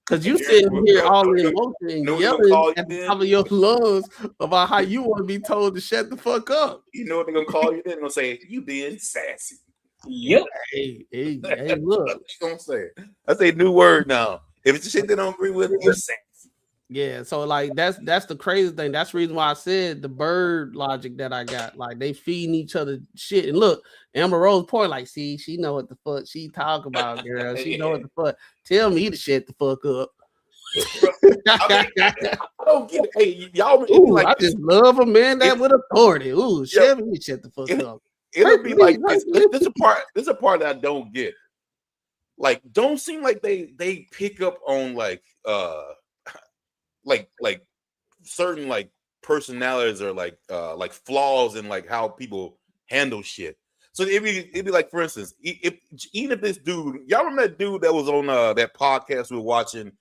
Cause you sitting here all in motion and yelling at the top of your lungs about how you want to be told to shut the fuck up. You know what they're gonna call you? They're gonna say you being sassy. Yep. Hey, look. What they gonna say? That's a new word now. If it's shit they don't agree with, you're sassy. Yeah, so like that's the crazy thing. That's the reason why I said the bird logic that I got. Like they feeding each other shit. And look, Amber Rose point, like, see, she know what the fuck she talk about, girl. She know what the fuck. Tell me to shut the fuck up. I don't get it. Hey, y'all. Ooh, like I just love a man that with authority. Ooh, shut the fuck up. It'll be like this. This is a part that I don't get. Like, don't seem like they pick up on like certain like personalities or like flaws in like how people handle shit. So it'd be like, for instance, even if this dude, y'all remember that dude that was on that podcast we were watching,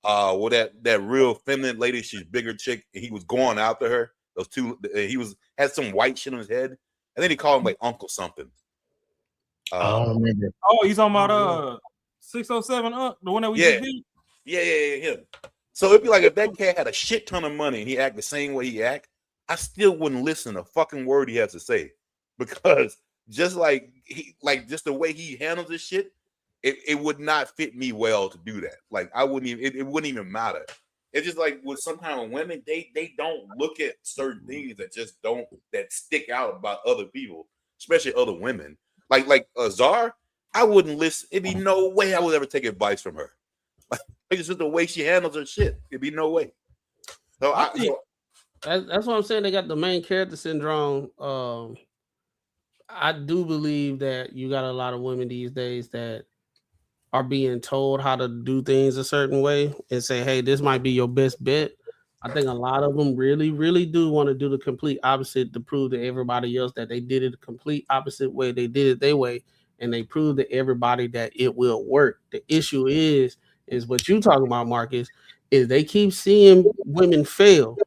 with that real feminine lady, she's bigger chick, and he was going after her. Those two, had some white shit on his head, and then he called him like Uncle something. I don't remember. Oh, he's talking about 607 the one that we just did. Yeah, him. So it'd be like if that cat had a shit ton of money and he act the same way he act, I still wouldn't listen to a fucking word he has to say, because just like just the way he handles this shit, it would not fit me well to do that. Like I wouldn't even it wouldn't even matter. It's just like with some kind of women, they don't look at certain things that stick out about other people, especially other women. Like Azar, I wouldn't listen. It'd be no way I would ever take advice from her. It's just the way she handles her shit. It'd be no way. So that's what I'm saying. They got the main character syndrome. I do believe that you got a lot of women these days that are being told how to do things a certain way and say, hey, this might be your best bet. I think a lot of them really, really do want to do the complete opposite to prove to everybody else that they did it the complete opposite way. They did it their way, and they proved to everybody that it will work. The issue is what you talking about, Marcus, is they keep seeing women fail,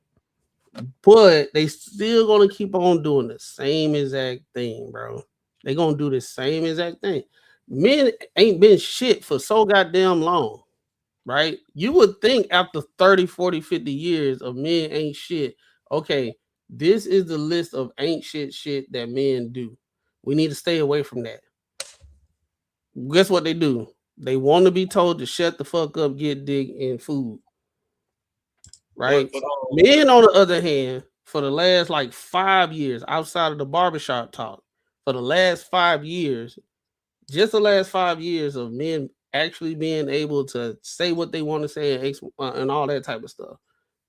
but they still gonna keep on doing the same exact thing, bro. They gonna do the same exact thing. Men ain't been shit for so goddamn long, right? You would think after 30, 40, 50 years of men ain't shit, okay, this is the list of ain't shit that men do. We need to stay away from that. Guess what they do? They want to be told to shut the fuck up, get dick, and food. Right? Men, on the other hand, for the last like 5 years, outside of the barbershop talk, for the last 5 years, just the last 5 years of men actually being able to say what they want to say and all that type of stuff,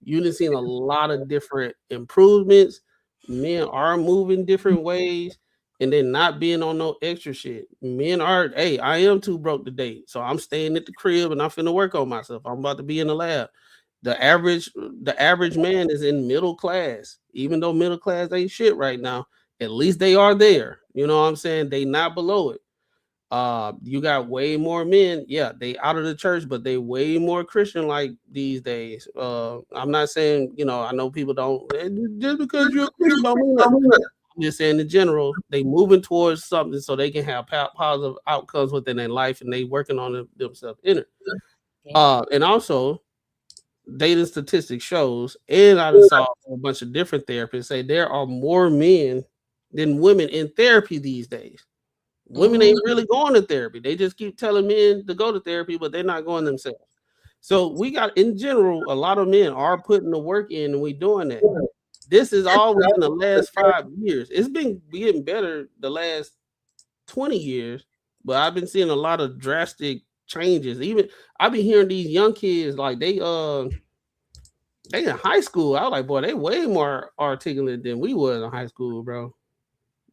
you've seen a lot of different improvements. Men are moving different ways, and then not being on no extra shit. Men are, hey, I am too broke to date, so I'm staying at the crib and I'm finna work on myself. I'm about to be in the lab. The average man is in middle class, even though middle class ain't shit right now. At least they are there. You know what I'm saying? They not below it. You got way more men. Yeah, they out of the church, but they way more Christian like these days. I'm not saying, I know people don't, just because you're a Christian don't mean that. I'm just saying in general, they moving towards something so they can have positive outcomes within their life, and they working on themselves in it. And also, data statistics shows, and I just saw a bunch of different therapists say there are more men than women in therapy these days. Women ain't really going to therapy. They just keep telling men to go to therapy, but they're not going themselves. So we got, in general, a lot of men are putting the work in, and we doing that. This is all within the last 5 years. It's been getting better the last 20 years, but I've been seeing a lot of drastic changes. Even I've been hearing these young kids like they in high school. I was like, boy, they way more articulate than we was in high school, bro.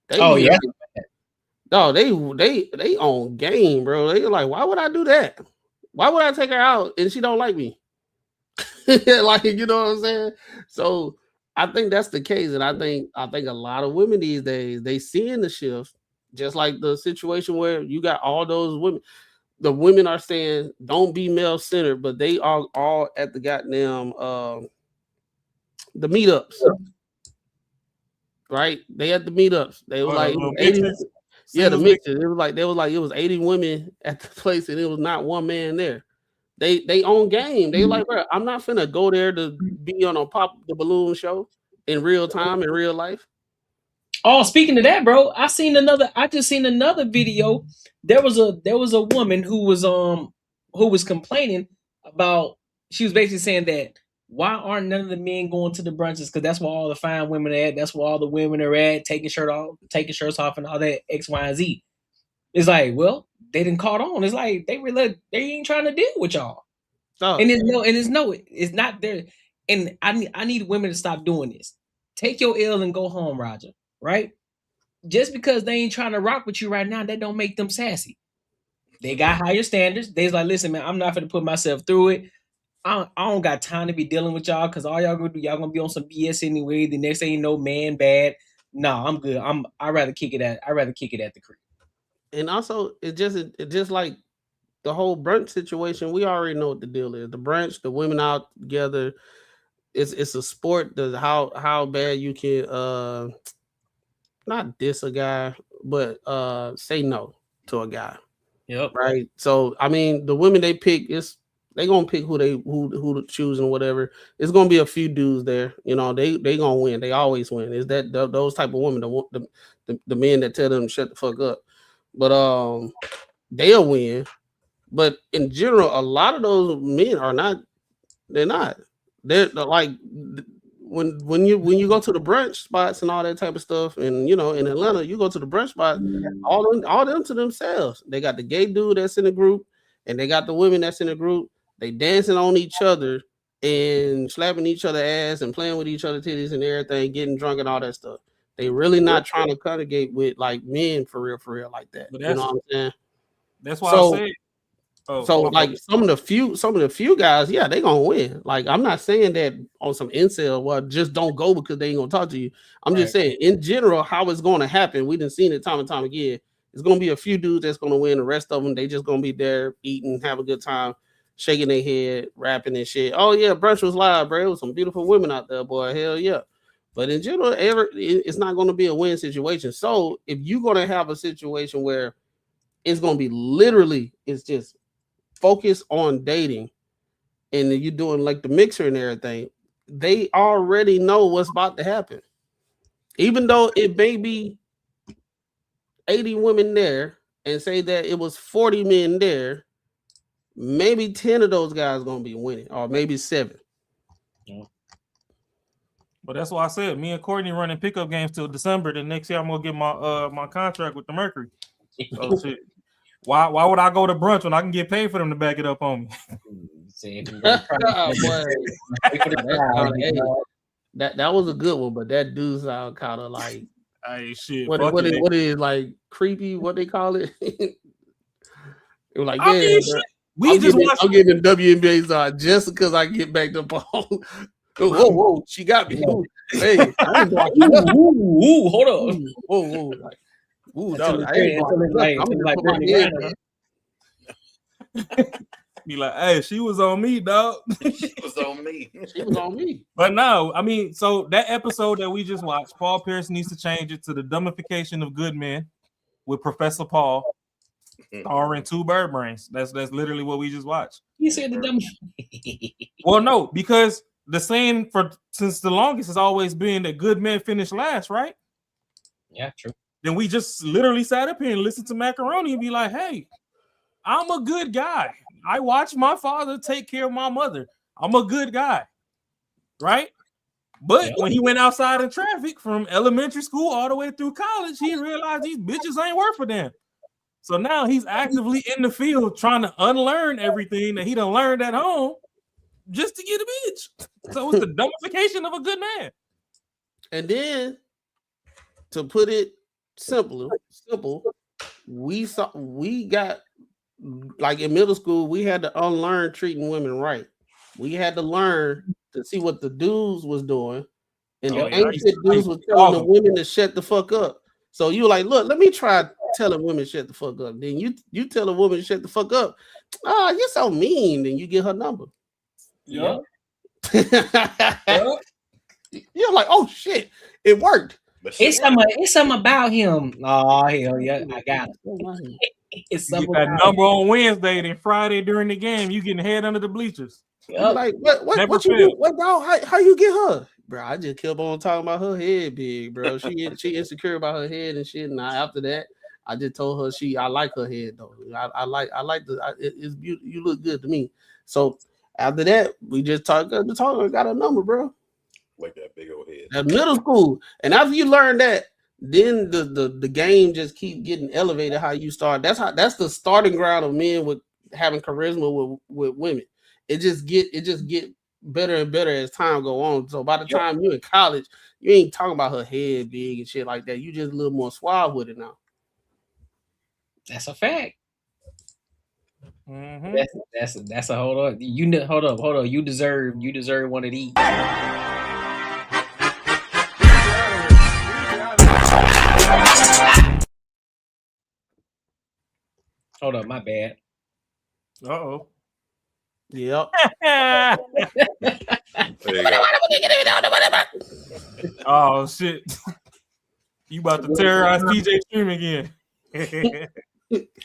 They on game, bro. They like, why would I do that? Why would I take her out and she don't like me? Like, you know what I'm saying? So I think that's the case, and I think a lot of women these days, they seeing the shift, just like the situation where you got all those women. The women are saying don't be male centered, but they are all at the goddamn the meetups, right? They at the meetups. They were like 80. Yeah, the mixes. It was 80 women at the place, and it was not one man there. They own game. They like, bro, I'm not finna go there to be on a pop the balloon show in real time in real life. Oh, speaking of that, bro, I just seen another video. There was a woman who was complaining about, she was basically saying that why aren't none of the men going to the brunches? Because that's where all the fine women are at. That's where all the women are at, taking shirts off and all that X, Y, and Z. It's like, well, they didn't caught on. It's like they ain't trying to deal with y'all. Oh. And it's not there. And I need women to stop doing this. Take your L and go home, Roger. Right? Just because they ain't trying to rock with you right now, that don't make them sassy. They got higher standards. They's like, listen, man, I'm not going to put myself through it. I don't got time to be dealing with y'all because all y'all gonna do, y'all gonna be on some BS anyway. The next thing you know, man, bad. No, I'm good. I'd rather kick it at the crib. And also, it just like the whole brunch situation. We already know what the deal is. The brunch, the women out together. It's a sport. How bad you can not diss a guy, but say no to a guy. Yep. Right. So I mean, the women they pick they gonna pick who to choose and whatever. It's gonna be a few dudes there. You know, they gonna win. They always win. Is that those type of women, the men that tell them shut the fuck up. But they'll win. But in general, a lot of those men are not. They're not. They're like when you go to the brunch spots and all that type of stuff, and you know, in Atlanta, you go to the brunch spot, all them to themselves. They got the gay dude that's in the group, and they got the women that's in the group. They dancing on each other and slapping each other ass and playing with each other titties and everything, getting drunk and all that stuff. They really not trying to congregate with like men for real like that. You know what I'm saying? That's why I said. Like some of the few guys, yeah, they gonna win. Like I'm not saying that on some incel, well, just don't go because they ain't gonna talk to you. I'm just saying in general how it's gonna happen. We done seen it time and time again. It's gonna be a few dudes that's gonna win. The rest of them, they just gonna be there eating, have a good time, shaking their head, rapping and shit. Oh yeah, brunch was live, bro. It was some beautiful women out there, boy. Hell yeah. But in general, it's not gonna be a win situation. So if you're gonna have a situation where it's gonna be literally, it's just focus on dating and you're doing like the mixer and everything, they already know what's about to happen. Even though it may be 80 women there and say that it was 40 men there, maybe 10 of those guys gonna be winning, or maybe 7. Yeah. But that's why I said me and Courtney running pickup games till December. The next year I'm gonna get my contract with the Mercury. Oh shit. Why would I go to brunch when I can get paid for them to back it up on me? That was a good one, but that do sound kind of like, hey shit. What is like creepy? What they call it? It was like, I mean, I'm getting WNBA side just because I get backed up on. Whoa, she got me. Ooh, hey, hold on. Whoa. Like, ooh, dog, be like, hey, she was on me, dog. She was on me. She was on me. But no, I mean, so that episode that we just watched, Paul Pierce needs to change it to the dumbification of good men with Professor Paul. starring 2 bird brains. That's literally what we just watched. You said the dumb. Well, no, because the saying since the longest has always been that good men finish last, right? Yeah, true. Then we just literally sat up here and listened to Macaroni and be like, hey, I'm a good guy. I watched my father take care of my mother. I'm a good guy. Right? But when he went outside in traffic from elementary school all the way through college, he realized these bitches ain't worth for them. So now he's actively in the field trying to unlearn everything that he done learned at home just to get a bitch. So it's the dumbification of a good man. And then to put it simple, we got, like in middle school, we had to unlearn treating women right. We had to learn to see what the dudes was doing, and the ancient dudes was telling the women to shut the fuck up. So you were like, look, let me try telling women shut the fuck up. Then you tell a woman to shut the fuck up. Oh, you're so mean. Then you get her number. Yeah. You're like, oh shit, it worked. It's something about him. Oh hell yeah, I got it. It's you get that number on Wednesday, then Friday during the game, you getting head under the bleachers. Yep. Like what you do? What dog? How you get her, bro? I just kept on talking about her head big, bro. She insecure about her head and shit. And after that, I just told her I like her head though. I like it's beautiful. You look good to me. So after that, we just got a number, bro. Like that big old head. At middle school, and after you learn that, then the game just keep getting elevated. How you start? That's the starting ground of men with having charisma with women. It just get better and better as time go on. So by the time you're in college, you ain't talking about her head big and shit like that. You just a little more suave with it now. That's a fact. Mm-hmm. That's a hold on. Hold up. You deserve one of these. Hold up, my bad. Uh-oh. Yep. There you go. Oh shit. You about to terrorize DJ Stream again.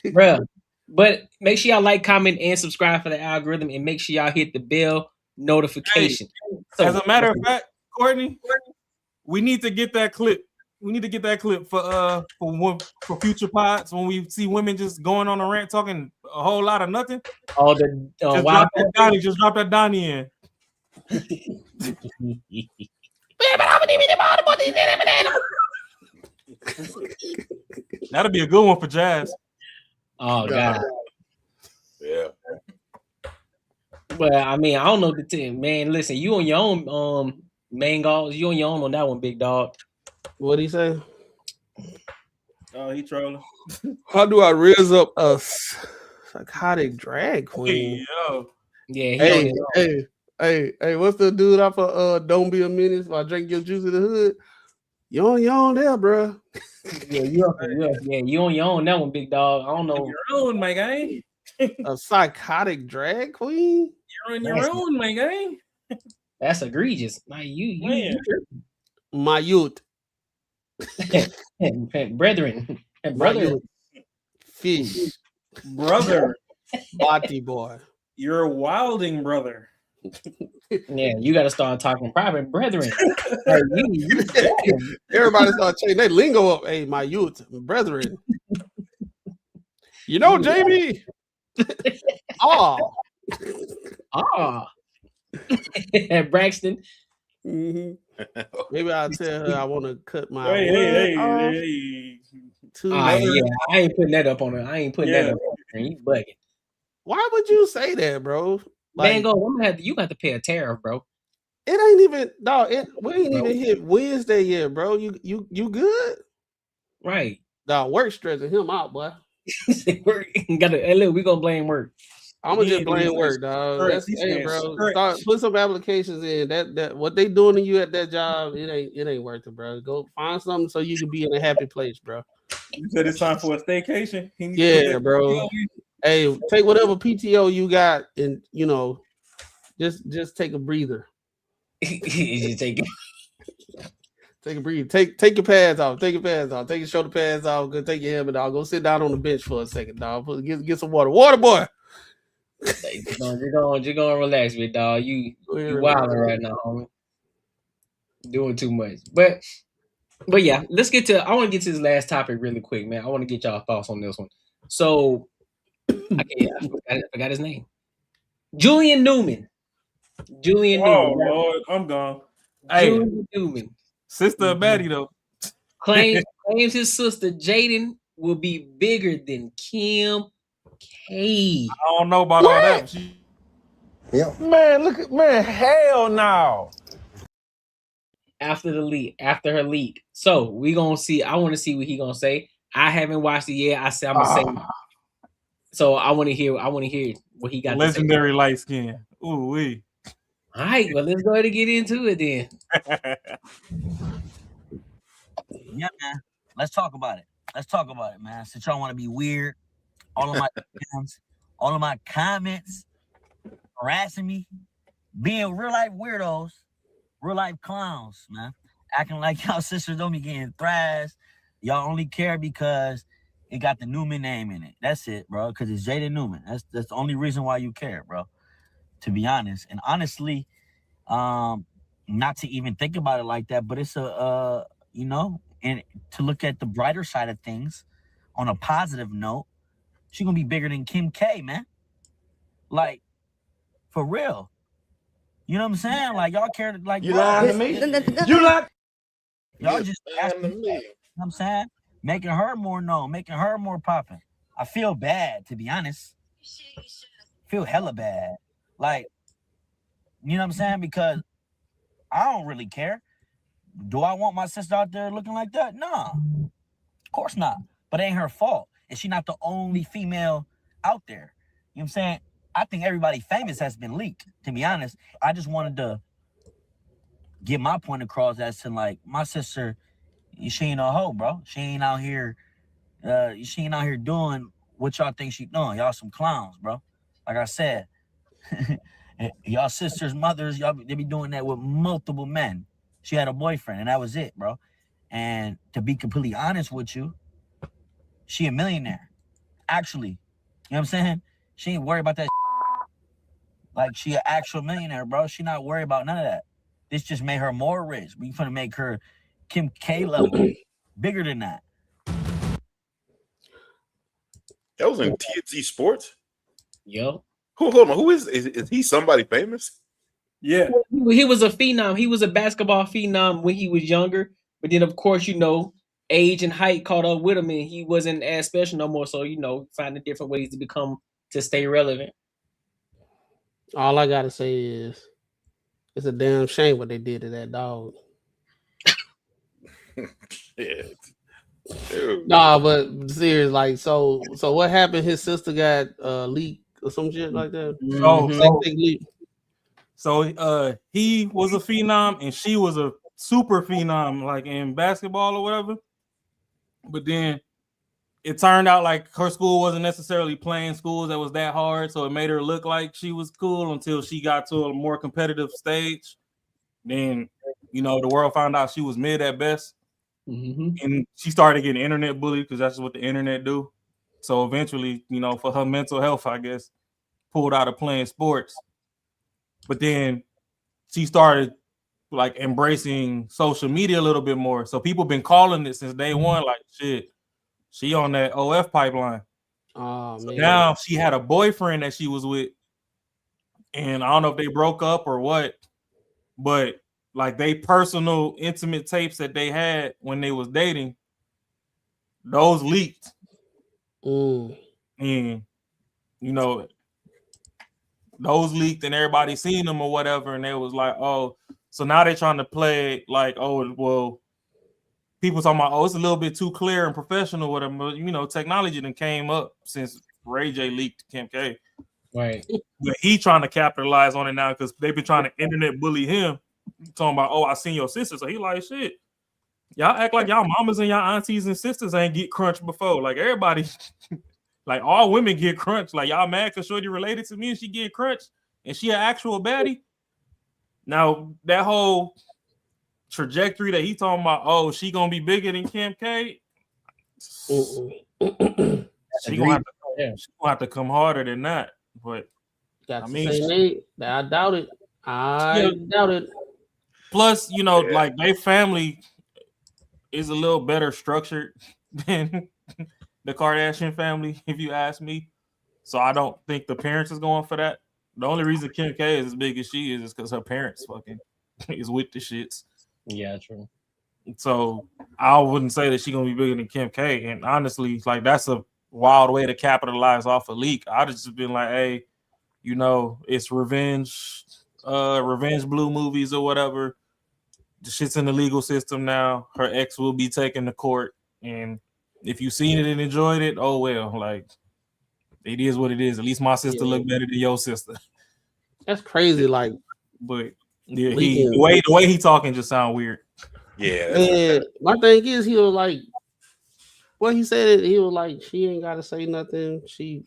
Bruh. But make sure y'all like, comment, and subscribe for the algorithm, and make sure y'all hit the bell notification. Hey, as a matter of fact, Courtney, we need to get that clip. We need to get that clip for future pods when we see women just going on a rant talking a whole lot of nothing. Oh, just drop that Donnie in. That'll be a good one for Jazz. Oh God. Yeah. But I mean, I don't know the team, man. Listen, you on your own, Mangals. You on your own on that one, big dog. What'd he say? Oh, he trolling. How do I raise up a psychotic drag queen? Hey, yo. Yeah. Hey, what's the dude off of Don't Be a Menace? While I drink your juice in the hood. You on there, bro. Yeah, you on your own that one, big dog. I don't know. Your own, my guy. A psychotic drag queen? You're on your own, my guy. That's egregious. Like you my youth. Brethren. Fish. Brother. Body boy. You're a wilding brother. Yeah, you got to start talking private, brethren. Everybody start changing their lingo up. Hey, my youth, brethren. You know, Jamie. Braxton. Mm-hmm. Maybe I'll tell her I want to cut my. Hey. Yeah, I ain't putting that up on her. I ain't putting that up on her. You bugging. Why would you say that, bro? Like, man, you got to pay a tariff, bro. It ain't even we ain't even hit Wednesday yet, bro. You good? Right. Dog, work stressing him out, boy. Look, we gonna blame work. I'm gonna just blame work, dog. Hey, bro. Put some applications in. That what they doing to you at that job, it ain't worth it, bro. Go find something so you can be in a happy place, bro. You said it's time for a staycation. Yeah, bro. Hey, take whatever PTO you got, and just take a breather. take Take a breathe. Take your pads off. Take your pads off. Take your shoulder pads off. Go take your helmet off. Go sit down on the bench for a second, dog. Get some water. Water, boy. You're gonna relax, big dog. You wilding right now, homie. Doing too much. But yeah, let's get to. I want to get to this last topic really quick, man. I want to get y'all thoughts on this one. So, I forgot his name. Julian Newman. Newman. Lord, I'm gone. Julian Newman. Sister baddie though. Claims his sister Jaden will be bigger than Kim K. I don't know about all that. Man, look at man. Hell no. After her leak. So we gonna see. I want to see what he gonna say. I haven't watched it yet. I said I'm gonna say. So I want to hear what he got. Legendary light skin. Ooh wee. All right, well let's go ahead and get into it then. Yeah, man. Let's talk about it, man. Since y'all want to be weird, all of my DMs, all of my comments harassing me, being real life weirdos, real life clowns, man. Acting like y'all sisters don't be getting thrashed. Y'all only care because it got the Newman name in it. That's it, bro. Because it's Jaden Newman. That's the only reason why you care, bro. To be honest. And honestly, not to even think about it like that, but it's and to look at the brighter side of things on a positive note, she's gonna be bigger than Kim K, man. Like, for real. You know what I'm saying? Like, y'all care, like, You lying to me? You lying? Y'all just asking me. You know what I'm saying? Making her more known, making her more popping. I feel bad, to be honest. Feel hella bad. Like, you know what I'm saying? Because I don't really care. Do I want my sister out there looking like that? Nah. Of course not. But it ain't her fault. And she's not the only female out there. You know what I'm saying? I think everybody famous has been leaked, to be honest. I just wanted to get my point across as to, like, my sister, she ain't no hoe, bro. She ain't out here doing what y'all think she doing. Y'all some clowns, bro. Like I said, y'all sisters, mothers, they be doing that with multiple men. She had a boyfriend, and that was it, bro. And to be completely honest with you, she a millionaire. Actually, you know what I'm saying? She ain't worried about that. Like, she an actual millionaire, bro. She not worried about none of that. This just made her more rich. We finna make her Kim K level, bigger than that. That was in TNT Sports. Yo. Hold on. Who is he? Somebody famous? Yeah. He was a phenom. He was a basketball phenom when he was younger. But then, of course, age and height caught up with him, and he wasn't as special no more. So, finding different ways to stay relevant. All I gotta say is, it's a damn shame what they did to that dog. Yeah. Dude. Nah, but serious, like, so what happened? His sister got leaked or some shit like that. So he was a phenom and she was a super phenom, like in basketball or whatever. But then it turned out like her school wasn't necessarily playing schools that was that hard, so it made her look like she was cool until she got to a more competitive stage. Then, the world found out she was mid at best. Mm-hmm. And she started getting internet bullied because that's what the internet do. So eventually, for her mental health, I guess, pulled out of playing sports. But then she started like embracing social media a little bit more. So people been calling it since day one, like, shit, she on that OF pipeline. Oh, so man. now she had a boyfriend that she was with. And I don't know if they broke up or what, but like they personal intimate tapes that they had when they was dating, those leaked. And those leaked and everybody seen them or whatever, and they was like, oh, so now they're trying to play like, oh, well, people talking about, oh, it's a little bit too clear and professional, whatever. Technology that came up since Ray J leaked Kim K. Right. But he trying to capitalize on it now because they've been trying to internet bully him, talking about, oh, I seen your sister. So he like, shit, y'all act like y'all mamas and y'all aunties and sisters ain't get crunched before. Like everybody, like all women get crunched. Like y'all mad because Shorty related to me and she get crunched and she an actual baddie. Now that whole trajectory that he talking about, oh, she gonna be bigger than Kim K. She gonna have to come harder than that. But I doubt it. I doubt it. Plus, like their family is a little better structured than the Kardashian family, if you ask me. So I don't think the parents is going for that. The only reason Kim K is as big as she is because her parents fucking is with the shits. Yeah, true. So I wouldn't say that she's gonna be bigger than Kim K. And honestly, like that's a wild way to capitalize off a leak. I'd just been like, hey, it's revenge blue movies or whatever. The shit's in the legal system now. Her ex will be taken to court, and if you've seen it and enjoyed it, oh well, like it is what it is. At least my sister looked better than your sister. That's crazy, like, but yeah, the way he talking just sound weird. Yeah. And my thing is, he was like, well, he said it. He was like, she ain't got to say nothing. She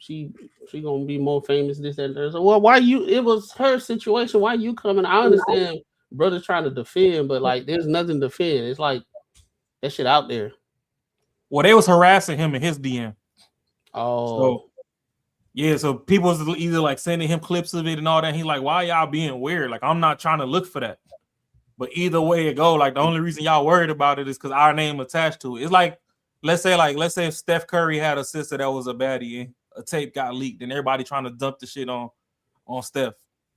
gonna be more famous. This and that. So, well, why you? It was her situation. Why you coming? I understand, brother's trying to defend, but like, there's nothing to defend. It's like that shit out there. Well, they was harassing him in his DM. Oh, so people was either like sending him clips of it and all that. He like, why y'all being weird? Like, I'm not trying to look for that. But either way it go, like the only reason y'all worried about it is because our name attached to it. It's like, let's say if Steph Curry had a sister that was a baddie and a tape got leaked and everybody trying to dump the shit on Steph.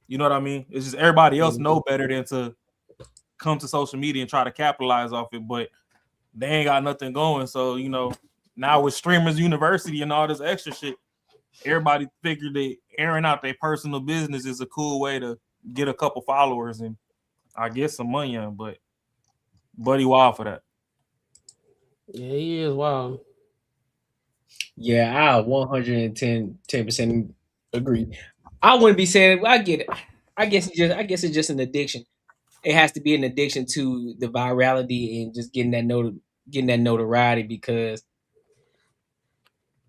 You know what I mean? It's just everybody else know better than to come to social media and try to capitalize off it, but they ain't got nothing going. So, now with Streamers University and all this extra shit, everybody figured that airing out their personal business is a cool way to get a couple followers and I guess some money on, but Buddy wild for that. Yeah, he is wild. Yeah, I 110% agree. I wouldn't be saying it. I get it. I guess it's just an addiction. It has to be an addiction to the virality and just getting that notoriety, because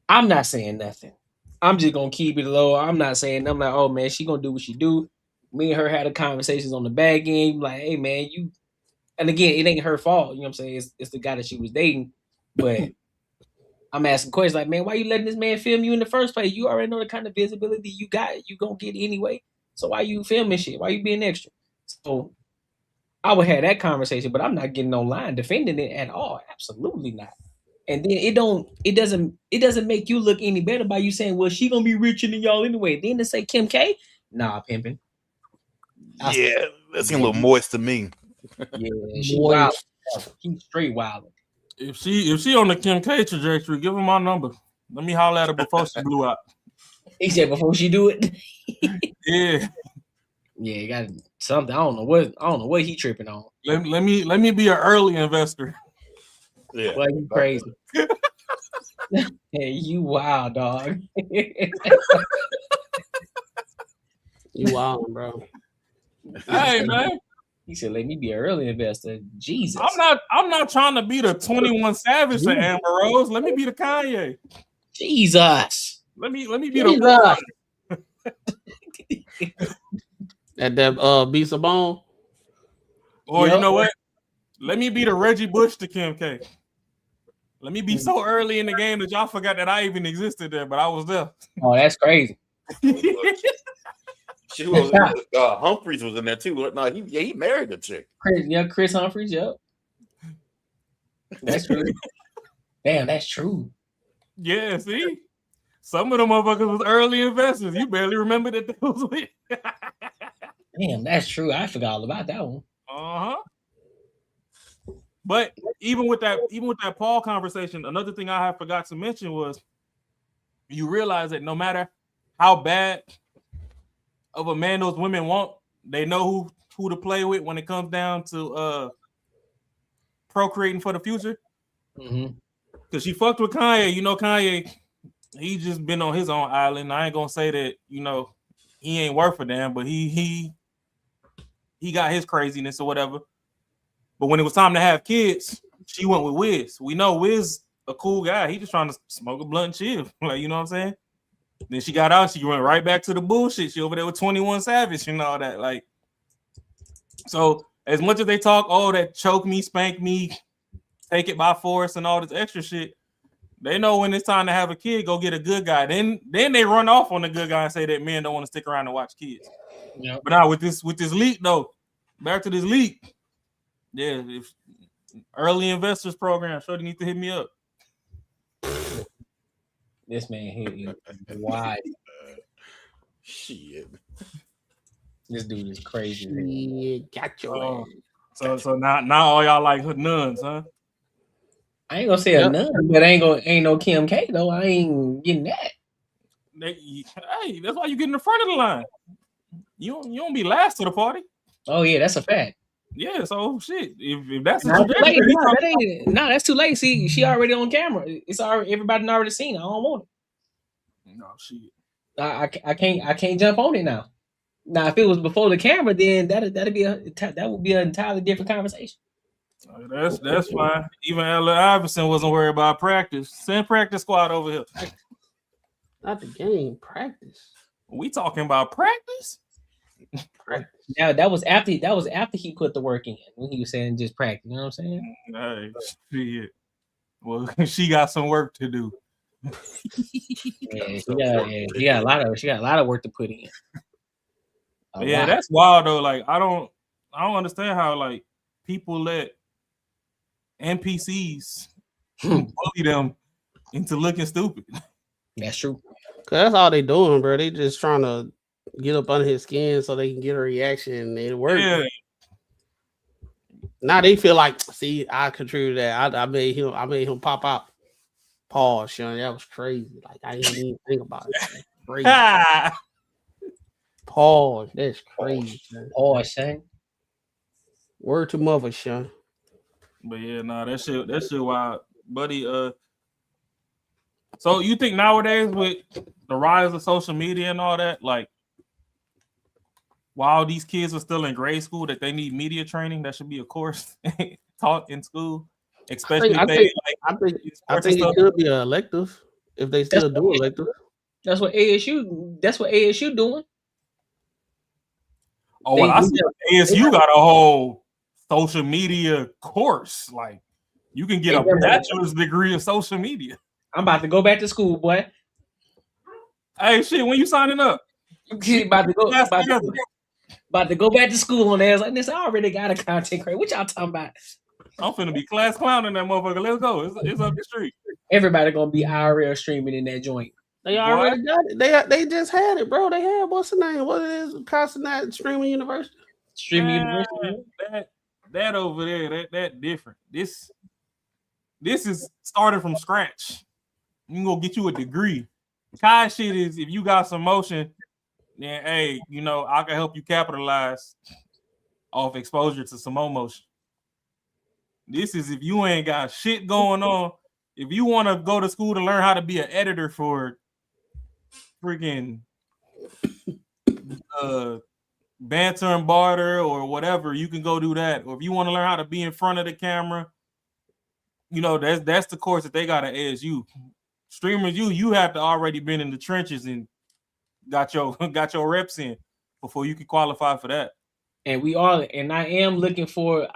I'm not saying nothing. I'm just gonna keep it low. I'm like, oh man, she gonna do what she do. Me and her had a conversations on the back end, like, hey man, and again, it ain't her fault. You know what I'm saying? It's the guy that she was dating. But I'm asking questions like, man, why you letting this man film you in the first place? You already know the kind of visibility you got. You gonna get anyway. So why you filming shit? Why you being extra? So I would have that conversation, but I'm not getting online defending it at all. Absolutely not. And then it doesn't make you look any better by you saying, well, she gonna be richer than y'all anyway. Then to say Kim K, nah, pimping. Yeah, that seems a little moist to me. Yeah, she wild. She's straight wild. If she on the Kim K trajectory, give her my number. Let me holler at her before she blew out. He said before she do it. Yeah. Yeah, you got something. I don't know what he tripping on. Let me be an early investor. Yeah. Well, you crazy. Hey, you wild, dog. You wild, bro. Hey, man. He said, "Let me be an early investor." Jesus, I'm not trying to be the 21 Savage to Amber Rose. Let me be the Kanye. Jesus. Let me be the that beats a bone. Or you know what? Let me be the Reggie Bush to Kim K. Let me be so early in the game that y'all forgot that I even existed there, but I was there. Oh, that's crazy. She was Humphreys was in there too. No, he married the chick. Chris Humphreys. Yep, that's true. Damn, that's true. Yeah, see, some of them motherfuckers was early investors. You barely remember that they was with. Damn, that's true. I forgot all about that one. But even with that Paul conversation, another thing I have forgot to mention was you realize that no matter how bad of a man those women want, they know who to play with when it comes down to procreating for the future. Because she fucked with Kanye. Kanye, he just been on his own island. I ain't gonna say that, he ain't worth a damn, but he got his craziness or whatever. But when it was time to have kids, she went with Wiz. We know Wiz a cool guy. He just trying to smoke a blunt and chill. Like, you know what I'm saying? Then she got out. She went right back to the bullshit. She over there with 21 Savage and all that. Like, so as much as they talk, oh, that choke me, spank me, take it by force, and all this extra shit, they know when it's time to have a kid, go get a good guy. Then they run off on the good guy and say that men don't want to stick around and watch kids. Yep. But now with this leak though, back to this leak. Yeah, if early investors program, sure they need to hit me up. This man here is wide. Shit. This dude is crazy. Shit, got your ass. So now all y'all like nuns, huh? I ain't gonna say a nun, but ain't no Kim K though. I ain't getting that. Hey, that's why you get in the front of the line. You don't be last to the party. Oh yeah, that's a fact. Yeah, so shit. If that's that's too late. See, she already on camera. It's already everybody already seen. I don't want it. No shit. I can't jump on it now. Now, if it was before the camera, then that would be an entirely different conversation. That's fine. Even Allen Iverson wasn't worried about practice. Send practice squad over here. Not the game, practice. We talking about practice? Now that was after he put the work in when he was saying just practice. You know what I'm saying? Hey, shit. Well, she got some work to do. Yeah, she got a lot of work to put in. Yeah, that's wild though. Like I don't understand how like people let NPCs bully them into looking stupid. That's true. Cause that's all they doing, bro. They just trying to get up under his skin so they can get a reaction and it works. Yeah. Now they feel like, see, I contributed that. I made him pop out. Pause, Sean. That was crazy. Like I didn't even think about it. That's crazy. Pause. That's crazy. Son. Pause, Sean. Word to mother, Sean. But yeah, that shit wild, buddy. So you think nowadays with the rise of social media and all that, like while these kids are still in grade school, that they need media training? That should be a course taught in school, especially I think it could be an elective if they still do elective. That's what ASU doing. Oh, well, I see ASU got a whole social media course. Like you can get a bachelor's degree in social media. I'm about to go back to school, boy. Hey, shit, when you signing up? about to go back to school on there. Like this, I already got a content creator. What y'all talking about? I'm finna be class clown in that motherfucker. Let's go. It's up the street. Everybody gonna be IRL streaming in that joint. They already got it. They just had it, bro. They had what's the name? What it is? Constant Streaming University. Streaming University. That over there, that different. This is starting from scratch. You can go get you a degree. Kai shit is if you got some motion, then hey, I can help you capitalize off exposure to some more motion. This is if you ain't got shit going on. If you want to go to school to learn how to be an editor for freaking banter and barter or whatever, you can go do that. Or if you want to learn how to be in front of the camera, that's the course that they got at ASU. Streamers, you have to already been in the trenches and got your reps in before you can qualify for that. And I am looking for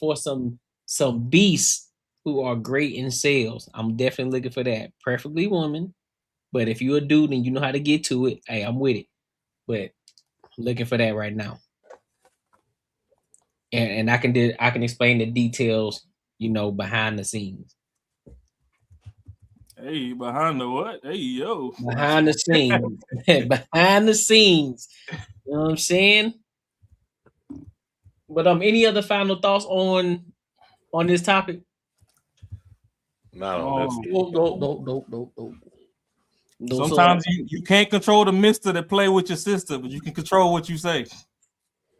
some beasts who are great in sales. I'm definitely looking for that. Preferably women. But if you're a dude and you know how to get to it, hey, I'm with it. But I'm looking for that right now. And I can explain the details, behind the scenes. Hey, behind the what? Hey, yo. Behind the scenes. Behind the scenes. You know what I'm saying? But any other final thoughts on this topic? No. Sometimes you can't control the mister that play with your sister, but you can control what you say.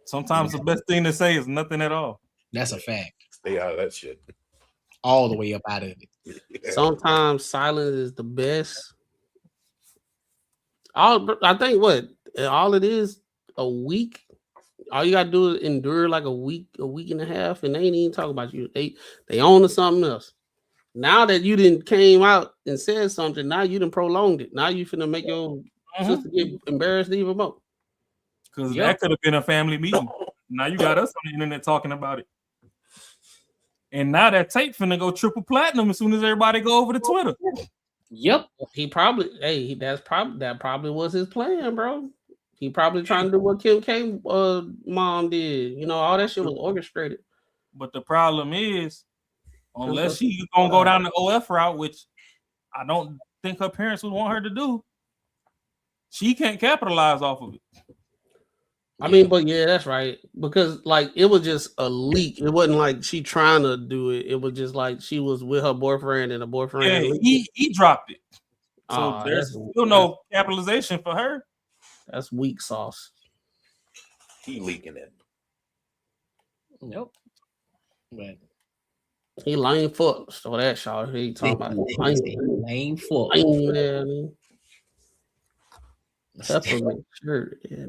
Sometimes the best thing to say is nothing at all. That's a fact. Stay out of that shit. All the way up out of it. Sometimes silence is the best. I think all it is a week. All you gotta do is endure like a week and a half, and they ain't even talking about you. They own to something else. Now that you didn't came out and said something, now you done prolonged it. Now you finna make your sister get embarrassed even more. Because that could have been a family meeting. Now you got us on the internet talking about it. And now that tape finna go triple platinum as soon as everybody go over to Twitter. Yep. He probably that probably was his plan, bro. He probably trying to do what Kim K mom did. You know, all that shit was orchestrated. But the problem is, unless she's gonna go down the OF route, which I don't think her parents would want her to do, she can't capitalize off of it. I mean, but yeah, that's right. Because like it was just a leak. It wasn't like she trying to do it. It was just like she was with her boyfriend and the boyfriend. Yeah, he dropped it. So there's still no capitalization for her. That's weak sauce. He leaking it. Nope. But he lame fuck. So that shot he talking about lame fuck. Peppermint shirt. Yeah,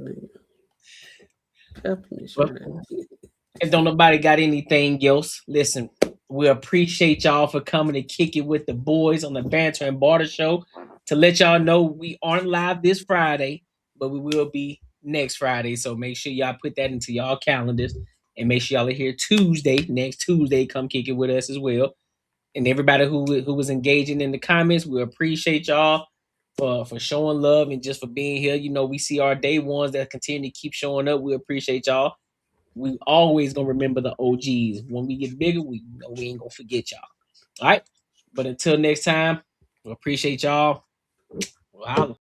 If don't nobody got anything else, listen, we appreciate y'all for coming to kick it with the boys on the Banter and Barter Show. To let y'all know, we aren't live this Friday, but we will be next Friday. So make sure y'all put that into y'all calendars, and make sure y'all are here next Tuesday. Come kick it with us as well. And everybody who was engaging in the comments, we appreciate y'all for showing love and just for being here. You know, we see our day ones that continue to keep showing up. We appreciate y'all. We always gonna remember the OGs. When we get bigger, we know we ain't gonna forget y'all. All right. But until next time, we appreciate y'all. Wow.